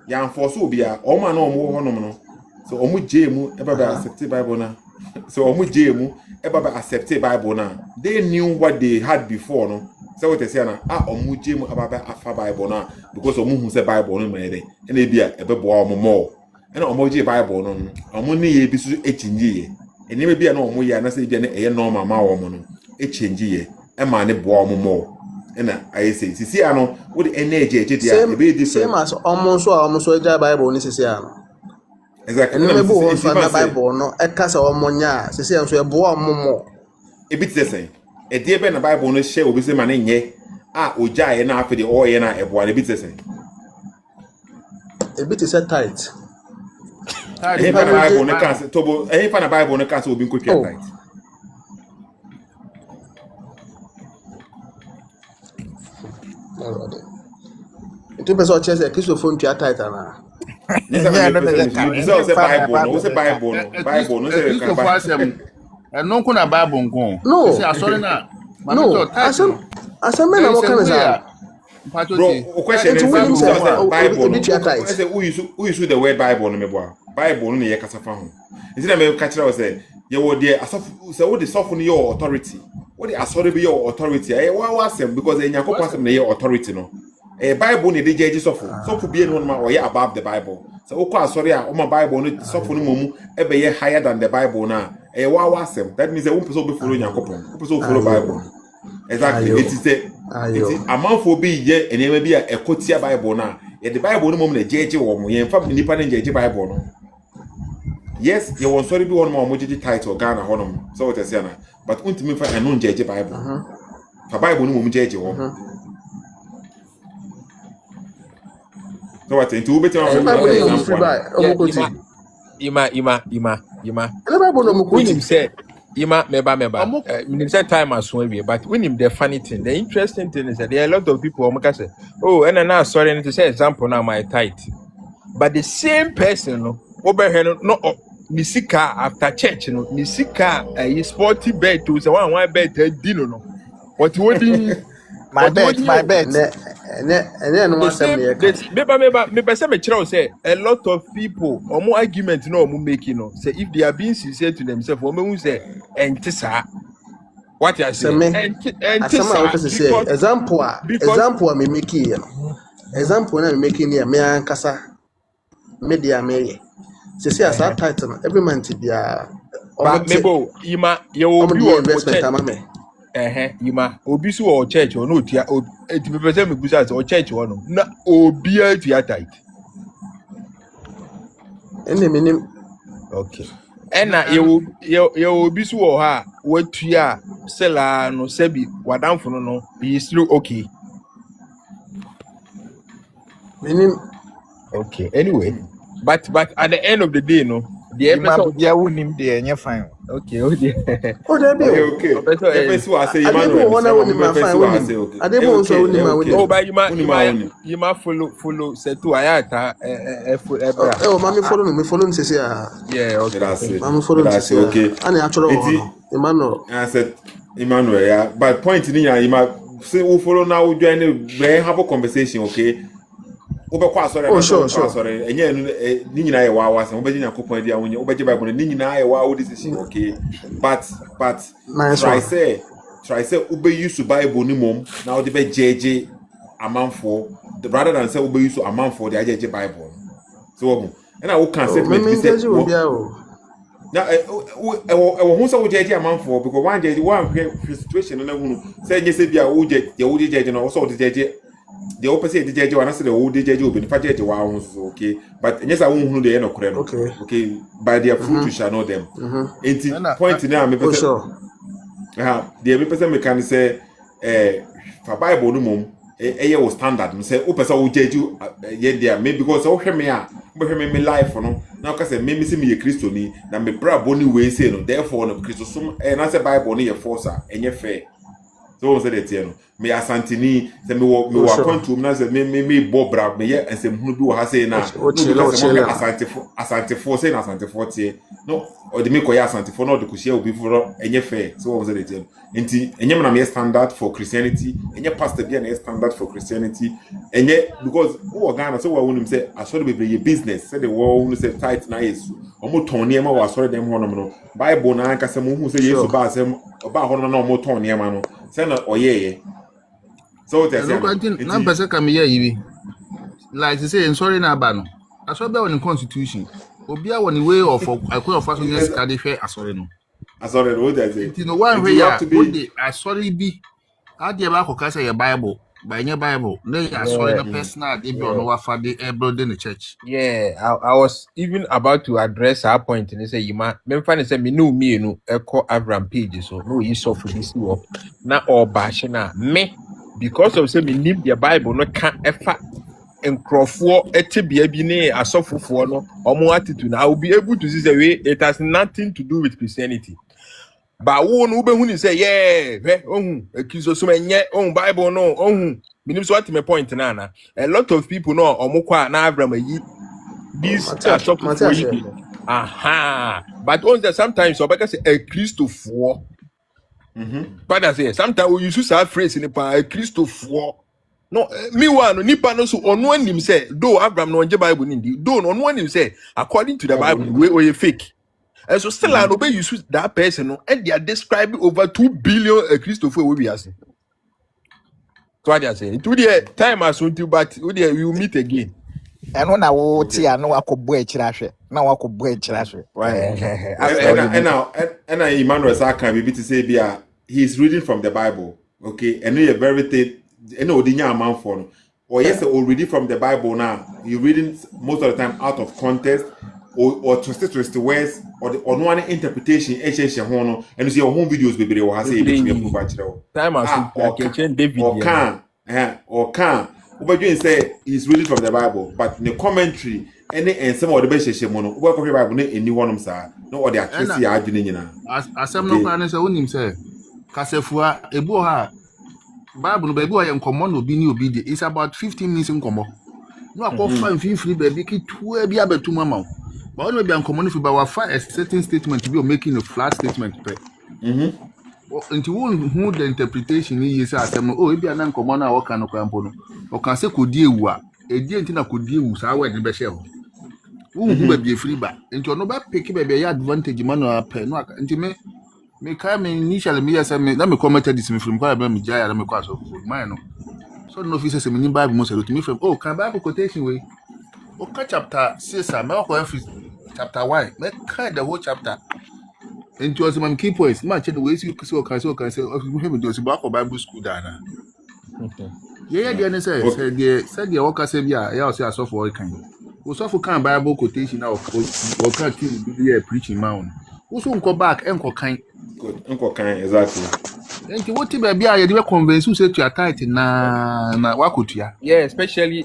Ya force be. Omo na omo ho no. So omu jemu eba accept the Bible na. So omu jemu eba accept the Bible na. They knew what they had before no. So what they say na omu jemu eba afa Bible na because omu hu say Bible no me dey. Na bia ebe boa omo more. ena omoje Bible no omo ne ye bi so echinji ye eni me bia na omo ye na say bia na eye normal ma wo mo no echinji ye e ma ne boa omo mo ena aye say sisi ano wo de energy eje dia e be different same as almost so eja Bible ni sisi ano exactly eni me bo won so na Bible no e ka se omo nya sisi enso e boa omo mo e bit the same e die be na Bible no share obi say ma ne nye oja ye na afi de o ye na e boa e bit the same e bit is tight e pa na Bible no kan tobo e pa na Bible no kan so obi nkotwa tight Itu person chese Christopher ntwa tight na. Yeah, no say Bible no, say Bible no. Bible no say Christopher asem no ko na Bible nko. No. Say asori na. No, asem me na mo kan say. Bro, o question is Bible say who use the word Bible no me boa. Bible no ye kasa fa ho. Is it me catch say ye wo dey asofu say wo dey sofo no your authority. Wo dey asori be your authority. Eh wa asem because Yakobon asem na your authority no. Bible ni dey judge sofo be no ma or above the Bible. So o kwa sorry o ma Bible no sofo no momu e be ye higher than the Bible na wa wasem. That means one person be follow Yakobon, one person follow Bible. Exactly. It is a amount for be ye and e be a ekotia Bible na. The Bible no momu na judge wo mo ye fam nipa na judge Bible no. Yes, you want sorry be one more mojiji title Ghana honom. So what I say na. But untimi fa eno judge Bible. Fa Bible no momu judge wo. So what into beti ma Ima. When him say Ima meba. When say time as well, but when him the funny thing, the interesting thing is that there are a lot of people who say, oh, and now sorry, and to say example now my tight. But the same person, over here, no, Nisika after church, Nisika a sporty bed to say one bed dinner, no. What would my bet. Maybe say a lot of people or more argument no more making say if they are being sincere to themselves, or say and what you say and example me making example na me making here me ankasa media me say as that title every month dia maybe Ima you be investment amame Ima obi so or church or no tia it be person me busa or church or no na obi a tia tight okay and na you obi so or ha what tia sella no sebi wadamfo no he is still okay okay anyway but at the end of the day no the episode yeah won him there and fine okay oh dear okay episode I say you ma follow Sethoo ayata mami follow me follow say yeah okay mami follow say okay and actually Emmanuel I said Emmanuel yeah but point ni ya you ma say who follow now we join we have a conversation okay Obekwa sorry enye ni nyina ye wa wa se obeje Yakobon dia wonye obeje Bible ni nyina ye wa wo decision okay but try say ube use Bible ni mom na ode be jeje amanfo rather than say ube use amanfo dia jeje Bible so and I can statement be say na hu say wo jeje amanfo because one jeje one situation na hunu say nye say bia wo jeje no so wo jeje the opposite the judge say the old judge will be the judge okay but yes I won't the end of okay by their fruit you shall know them point now me person the person me can say for Bible no mum was standard me say o person wo judge ye there maybe because o hwe me a me life no now ka say me see me Christo ni na me bra boni we say no therefore no Christo some na say Bible no ye force enye fair so say that no me asantini say me wo akwantum na say me bobra me ye ensem hunu bi wo ha say na asantifo say na asantifo tie no o de me koya asantifo no de kushia obi foro enye fair so say that no enti enye na me standard for Christianity enye pastor bia na standard for Christianity enye because wo Ghana so wo wonu say asori bebre ye business say the wo wonu say tight na yesu omo ton niam wo asori dem ho no Bible na anka say mo hu say yesu ba asem ba ho no na omo ton niam no say na oyeye so that's na person come here yibi like say sorry na ba no As well be in constitution. Obia one way of I could have first yes can fair asori no. Asori no that's it. You know one way ya the asori be ade ba ko kasa your Bible. By your Bible, they are sorry no personal if you know what for the build in the church. Yeah, I was even about to address our point and say you might me say me no me no echo Avraham page so no you so for this war na all bash na me because of say me need the Bible no can ever nkrofo etibia bi ne asofofo no omo attitude I will be able to see the way it has nothing to do with Christianity. But wo no be hu ni say yeah ohun ekizo so menye ohun Bible no ohun minim so what my point na a lot of people know omukwa na Avraham yi this talk for you. Aha, but on sometimes so because a Christopher but I say sometimes we use that phrase in a Christopher no me one nipa no so on one him say though Abraham no nje Bible ndi though on one him say according to the Bible we fake. And so still I obey use that person no and they are describing over 2 billion Christopher we be asking. So what I say to the time as soon to but we will meet again. And when I will see I know I could break it. Now I could break it. Right. And now Emmanuel Saka be to say he's reading from the Bible. Okay, and you very thing man for or yes already from the Bible now. You reading most of the time out of context or twisted words or the on one interpretation and you see your home videos baby or has time or can but you say he's reading from the Bible, but in the commentary, and some of the best mono, work of the Bible, anyone, sir, no, or the accuracy arguing. As some no plan is a woman say, Casefua, a boha, Bible, baby, I am common will be new obedient. It's about 15 minutes in common. No, I call 5 free baby, 2 be able to mamma. But only be uncommon if you have a certain statement to be making a flat statement. Into one who the interpretation is as oh, if you are not common, or can of campono, or can say could deal a dear thing I could deal with our wedding beshell. Who be a free back into no back pick baby advantage man or pen work and to me come initially me as I may let me commented this from me jaya me cause of mine. So no officers in Bible most to me from oh can Bible quotation way. Okay, chapter 6 chapter 1 make the whole chapter. And to us, my key points, much in the ways you can say, him to Bible school, Dana. Yeah, the said the worker said, yeah, I also saw for all kind. We saw for kind Bible quotation now, or can't be a preaching mound. Also, go back and kind. Uncle kind, exactly. And what baby, I did convince you said you are tight na what could you? Yeah, especially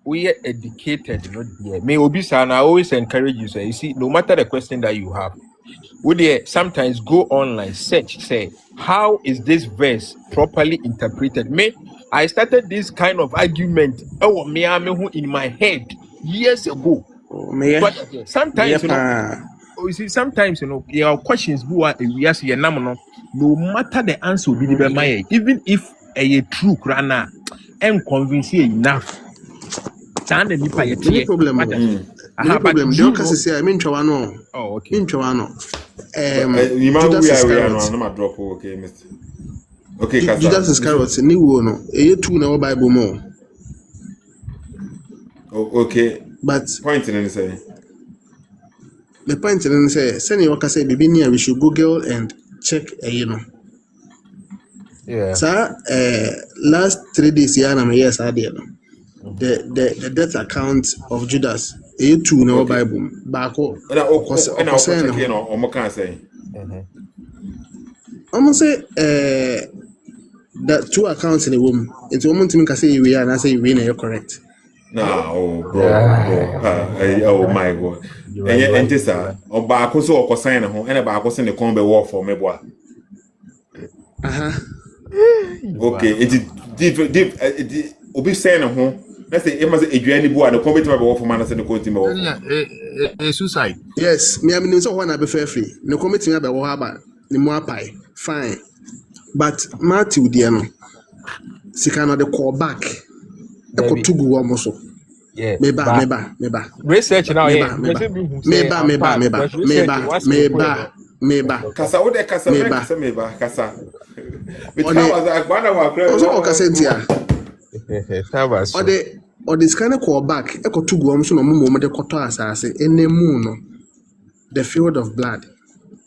we are educated, not yeah. May Obisa, I always encourage you, so you see, no matter the question that you have. Would you sometimes go online, search, say, how is this verse properly interpreted? I started this kind of argument in my head years ago. But sometimes, you see, sometimes, your questions no matter the answer, even if a true crana and convincing enough. No problem. The case is I mean Chawano. Oh, okay. In Chawano. Judas Iscariot ni wo no. Eye two na Bible mo. Okay. But point in say. The point in say send you say bibi near we should Google and check Yeah. Sir, last 3 days here na yes I did. The death account of Judas. A two no Bible. Back up. I'm say that 2 accounts in a woman. It's a woman to make say we are and I say we are correct. No, bro. Oh my God. And this or back also or sign home and back was in the combat war for me. Okay, it Obi saying home. Let's say it must a boy and the committee of manners and the court a suicide. Yes, me I mean so one be fair free. No committee about what the more pie. Fine. But Matthew Diano Sikana the call back. The Kotugu almost. Yeah. Meba. Research now. Meba. Kasa ode kasa meba kasa. Also okasentia. or this kind of call back echo to go so no mo de koto asase enemu no the field of blood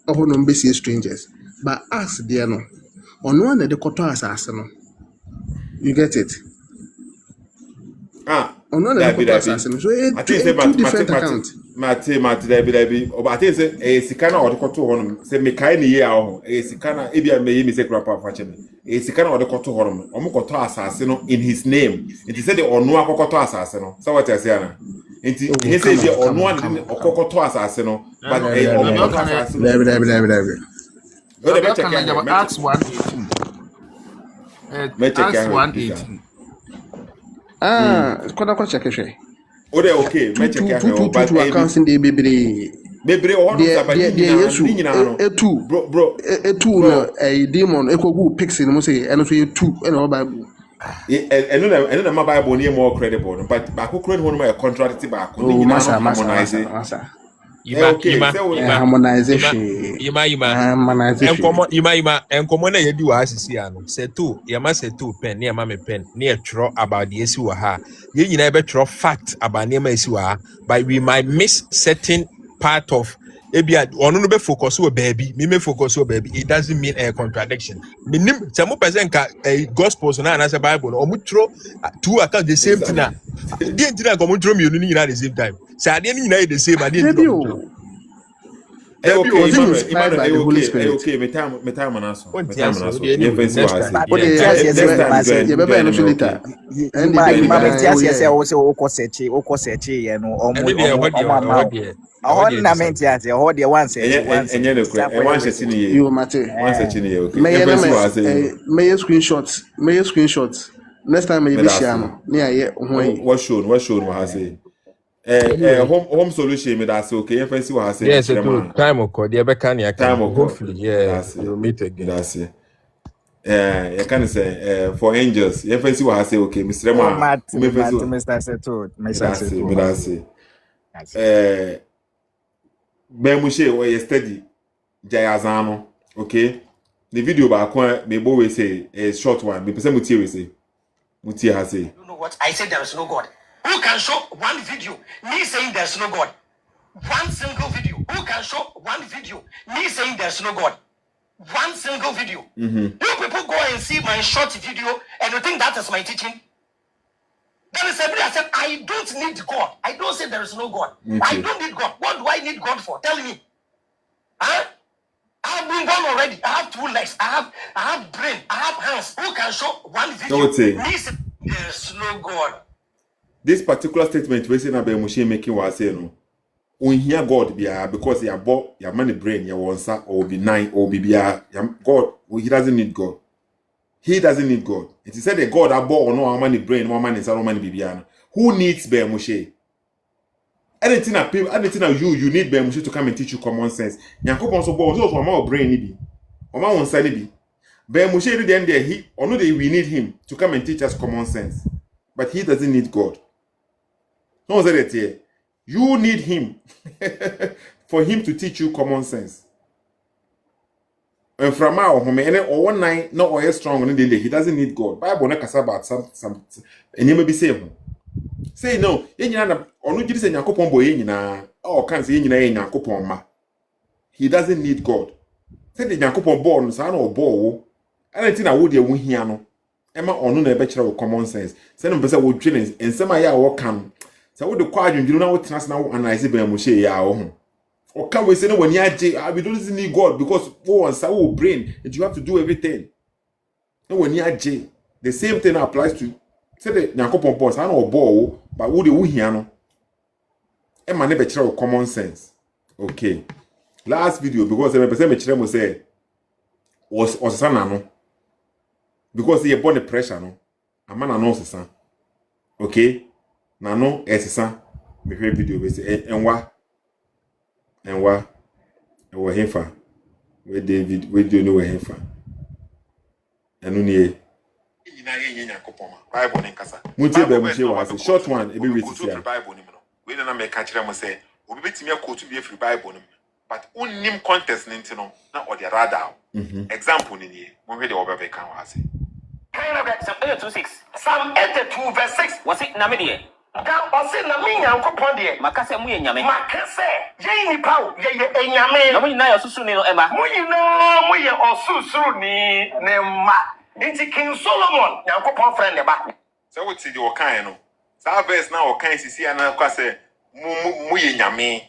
oh no be strangers but us there no ono one de koto asase no you get it ono na de koto asase no so two different accounts Mate David or I think a Sikana or the Koto Honum, say Mekaini Yao, a Sikana, Ebia may me say grandpa fashion, a Sikana or the Koto Honum, Omokoto Assassino in his name. It is said the Onua Kokoto Assassino, so what I say, and he said the Onua or Kokoto Assassino, but a Omokoto Assassino. Acts 1:18. Acts 1:18. Koda check it. Okay, me check it. But accounts in the baby. Bebre or bro, a demon, equal pics in Moshe, and also 2 and all Bible. And then my Bible near more credible, but who create one of my contract back? Harmonization. And common you do as Sethoo, Yama Sethoo pen near mammy pen near tro about the Esua. You never draw fact about near Esua, but we might miss certain part of Ebia or no be focus on baby, me focus on baby. It doesn't mean a contradiction. Minim some person a gospel so now as a Bible or mutro 2 account the same thing. Didn't come through me at the same time. So I didn't know the same. I didn't know. Okay, me time and answer. Screenshots. Next time maybe what shown what I say. Home solution me that's okay. If I see what I say, yes, time or time hopefully, we'll meet again. That's it. You can say for angels. If I see what I say, okay, Mr. Moshe where you study Jayazano, okay? The video back when me boy say a short one. Me person Mutie say. Mutie has say. You know what? I said there is no God. Who can show one video me saying there's no God? One single video. Who can show one video me saying there's no God? One single video. You people go and see my short video and you think that is my teaching? That is everybody. I said I don't need God. I don't say there is no God. I don't need God. What do I need God for? Tell me. Huh? I have been born already. I have 2 legs. I have brain. I have hands. Who can show one video? Me saying there's no God. This particular statement we say na be Moshe making was say no. We hear God because you bought your money brain, your onsa or be 9 or be God. He doesn't need God. He doesn't need God. It is said that God bought or no money brain, no money no money bibiana. Who needs be Moshe? Anything that you need be Moshe to come and teach you common sense. Yankop also born so my brain be. Or my onsa be. Be Moshe the end there he or no we need him to come and teach us common sense. But he doesn't need God. No say that here. You need him for him to teach you common sense. And from our home, or one night, not or strong on the day, he doesn't need God. Bible na kasa about some and you may be saying, say no, or no Jesus and Yakopon boy, or can't say in Yakopon ma. He doesn't need God. Say the Yakopon born, son or bow, and I think I would win here. Emma or no bachelor of common sense. Send him person with trainings and some aya or can. So what the quadrant you know what now and I say be Moshe ya or can we say no when you we don't need God because once our brain and you have to do everything. No when you the same thing applies to say the Yakopon boss I know ball but would you hear no Emma never of common sense. Okay. Last video because the person say was sanano. Because he born the pressure no a man no sesa okay na no esesa me hwe video we say enwa we hefa we David we do no we hefa enu nie nyina ye Yakopoma Bible nkasa mutie be Moshe was short one e be we see Bible nim no we na me ka kire mo say obi betimi akotu bi free Bible nim but unnim context nti no na o de radar example ni nie mo hwe de obebe kan wa say Kind of Psalm 82:6. Psalm 82 verse 6. Was it Namidie? Ose na me Nyankopon de makase mu yenyame makase ye nipa o ye enyame na mu nyina ye osusu ni no ema mu nyina mu ye osusu ni ne ma nti King Solomon Nyankopon friend ne ba so what the okan no sa verse na okan sisi ana kwase mu yenyame.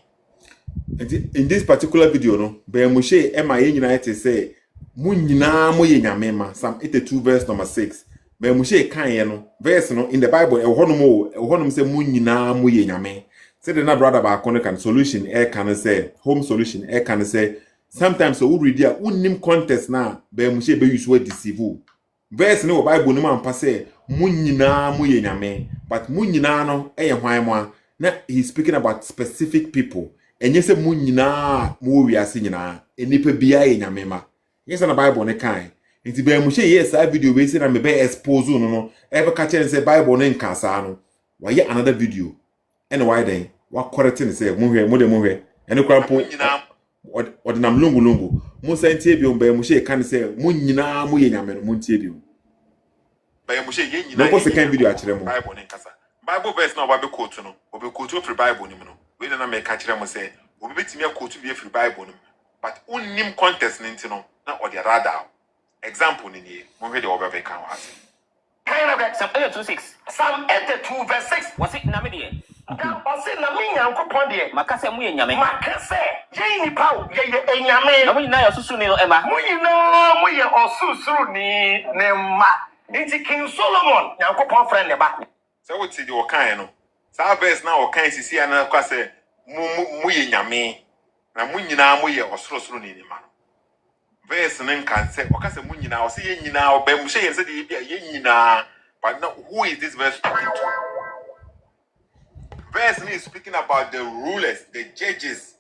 In this particular video no be Moshe ema ye nyina te say mu nyina mu yenyame ma Psalm 82 verse number 6. But Moshe kan no verse no in the Bible ehonum say mu nyina mu ye nyame. Say the na brother ba kon kan solution can say home solution can say sometimes so we read there unnim context na be Moshe be use word deceive. Verse no Bible no man pa say mu nyina mu ye nyame, but mu nyina no hwan mo na he's speaking about specific people. Enye say mu nyina mu wiase nyina enipa bia ye nyame ma. Yes na Bible ne kan. It's be Moshe yes video we say na me be expose no ever catch and say Bible no nka sa no why another video and why then what correcting say mo hwe ene kwa po ordinam lungu mo sentie bi be Moshe kan say mo nyina mo ye nyame no mo ntie bi be Moshe ye nyina no second video a kire mo Bible no nka sa Bible verse na oba be quote no oba quote free Bible ni no we na me ka kire mo say obi betimi quote bi free Bible no but unnim context nti no na odi radar. Example in here, when we do over can was. Kind of Psalm 82:6. Psalm 82 verse 6. Was it Namidie? Was it Nami Nyankopon de makase mu yenyame makase ye nipa o ye enyame na mu nyina ye osusu ni no ema mu nyina mu ye osusu ni ne ma nti King Solomon Nyankopon friend ne ba so what the okan no sa verse na okan sisi ana kwase mu ye nyame na mu nyina mu ye osoro ni ni ma verse nen kan say okase mu nyina o say ye nyina o be Moshe ye say ye nyina but now who is this verse talking to? Verse is speaking about the rulers, the judges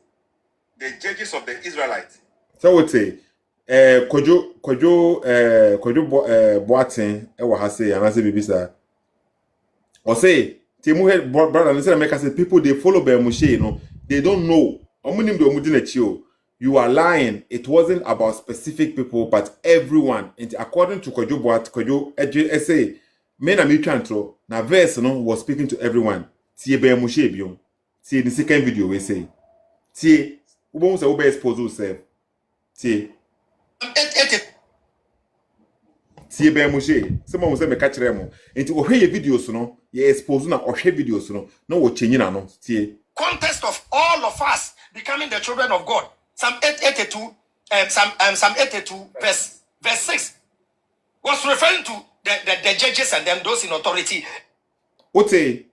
of the Israelites. So what say kojo boaten e wa ha say and say bibisa o say temu head brother and say make say people they follow by Moshe they don't know omunim de omudi na chi o. You are lying. It wasn't about specific people, but everyone. And according to Kojo essay, men are mutual. Now verse was speaking to everyone. Tie be Moshe biom. Tie the second video we say. Tie ubon say ube expose yourself. Tie. Tie be Moshe. Someone say me catch them. Enti ohwe ye videos no, ye expose na ohwe videos no wo chenyi na no. Tie. Context of all of us becoming the children of God. Psalm 82, Psalm 82, verse 6 was referring to the judges and them those in authority. Ote.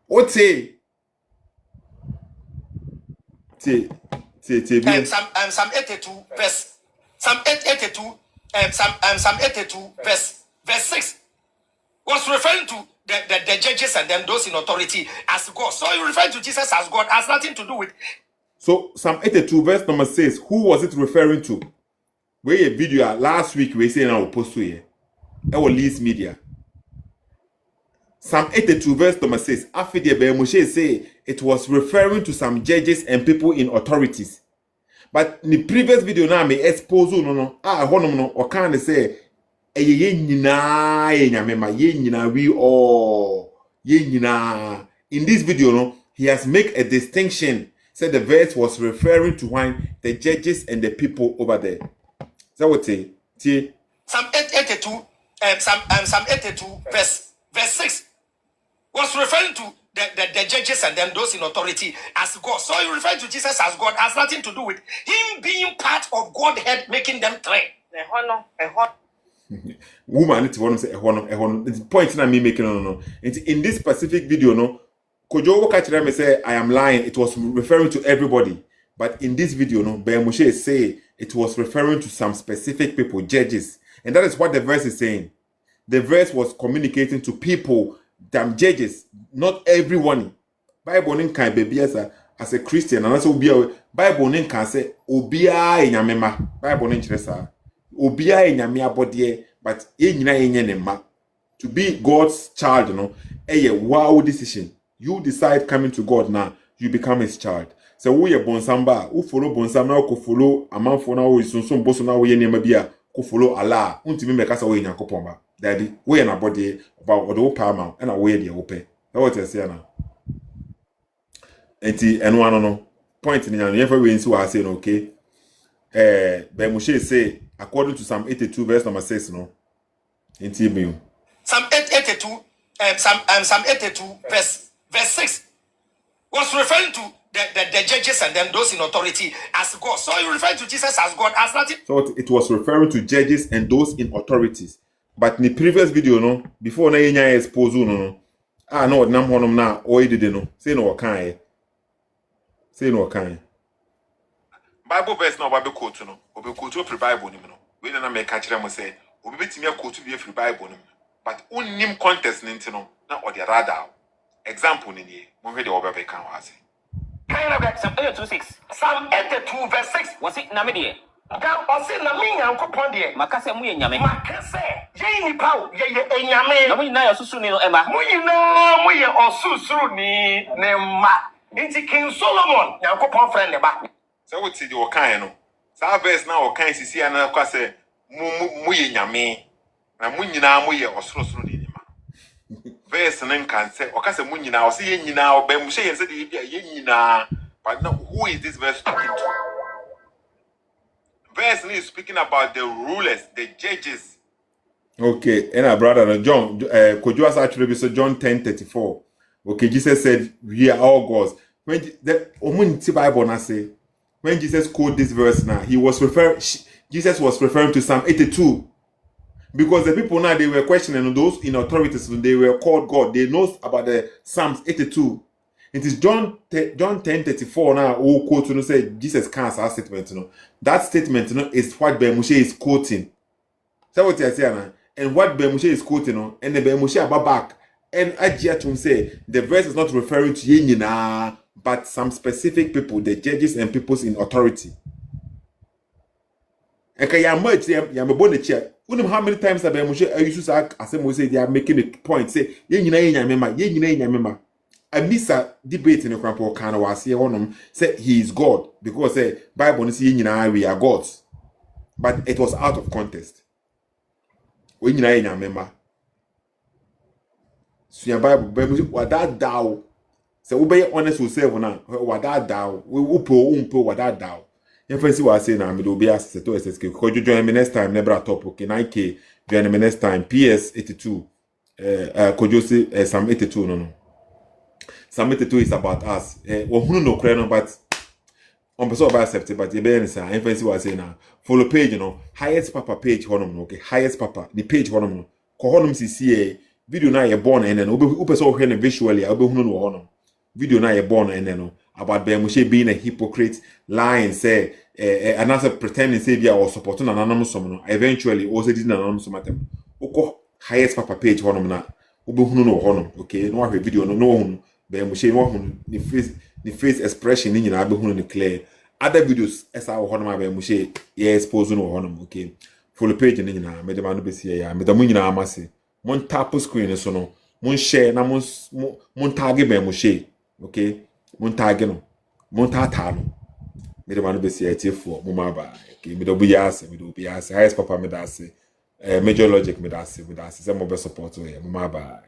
Ote. Psalm 82, verse Psalm 82, Psalm 82, verse 6 was referring to the judges and them those in authority as God. So you refer to Jesus as God has nothing to do with. So Psalm 82 verse number 6, who was it referring to? We a video last week we say now post to here. Our least media. Psalm 82 verse number 6. After the Moshe say it was referring to some judges and people in authorities. But in the previous video now me expose no or can say ye nyina we all ye nyina. In this video no he has made a distinction. Said the verse was referring to the judges and the people over there. So what say? Psalm 82 Psalm 82 verse 6 was referring to the judges and them those in authority as God. So you refer to Jesus as God has nothing to do with him being part of Godhead making them three. Woman, it's one say the point na me making no. In this specific video no, Kojo catch them say I am lying. It was referring to everybody, but in this video no, Moshe say it was referring to some specific people, judges, and that is what the verse is saying. The verse was communicating to people, them judges, not everyone. Bible nin can be as a Christian, and also Bible nin can say obia enyamema. Bible nin chiresa. Obia enyame abodie, but ye nyina enye ne ma. To be God's child, you know, a wow decision. You decide coming to God now, you become his child. So we bonsamba, who follow bonsamba, who follow a man for now is some boss now we nema bia, ko follow Allah untimi meka sa we Nyankopon ba daddy we na body about odo palma na we de ope what you say na enti eno ano no point ni nyan yefa we nsi wa say no okay Ben Moshe say according to Psalm 82 verse number 6 no enti me Psalm 82 Psalm 82 verse 6 was referring to the judges and then those in authority as God. So you refer to Jesus as God as nothing. So it was referring to judges and those in authorities. But in the previous video, no, before na yenya expose no, no, nam honom na o did no. Say no kan. Say no kan. Bible verse no Bible quote no. Obi quote free Bible ni no. We na make catch them say obi betimi quote bi free Bible no. But unnim context ni no na o de radar. Example ni ni. Mo hwe de obi be kan wa say. Kind of Psalm 82:6. Psalm 82 verse 6. Was it Namidi? Now, I say, Namina, Uncle Macassa Muyame. Macassa, Jay Pow, Yay, Yame, Namina, Susuni, Emma. Muyina, Muya, or Susuni, Nema. It's King Solomon, Uncle friend about. So what's your kind? Salvez now, or kind see another quase Muyame. Namunina, Muya, or Susuni. Verse and then can say, or Casa Munina, or see you now, Ben Moshe and said, Yina. But now, who is this verse talking to? Verse is speaking about the rulers, the judges. Okay, and our brother John, could you actually so John 10:34? Okay, Jesus said, "We are all gods." When the Bible na say, when Jesus quote this verse now, Jesus was referring to Psalm 82. Because the people now they were questioning those in authorities, they were called God. They know about the Psalms 82. It is John 10:34 now. Who quote to say Jesus can't say statement. That statement is what Ben Moshe is quoting. So what you say now? And what Ben Moshe is quoting and the Ben Moshe about back and Ajia to say the verse is not referring to Yinina, but some specific people, the judges and peoples in authority. Okay, I'm a chair. How many times have Ben Moshe used to say, as say they are making a point, say, Yinina, I miss a debate in the Crampo kind of was here on him, say he is God, because say Bible is saying we are gods. But it was out of context. When you remember. So your Bible, what that thou. So be honest with yourself now. What that thou. We upo what that thou. You fancy what I say now, me do be asked Sethoossk. Could you join me next time? Never top okay. 9K. Join me next time. PS 82. Could you say Psalm 82? No. Psalm 82 is about us. Who no credit, but on person of accept but you be answer. I fancy what I say now. Follow page, highest papa page honum, okay. Highest papa, the page honum. Ko honum CCA video na ye born and then upe so hwe visually, obe hunu no honum. Video na ye born and then about Ben Moshe being a hypocrite, lying, say another pretending say or supporting an anonymous someone. Eventually also did an anonymous matter. Oko highest papa page honum na obe hunu no honum, okay. No video no Ben Moshe no the face expression in na be hunu no clear. Other videos esa wo honum Ben Moshe ye expose no honum, okay. Follow page ni nyina me de ma no be see ya me de mo nyina amase mon tap screen so no mon share na mon tag Ben Moshe, okay. Mon tag no mon tata no me de ma no be see ya tiefo mo ma ba, okay. Me do bu ya ase highest papa me da ase major logic me da ase say mo be support here mo ma ba.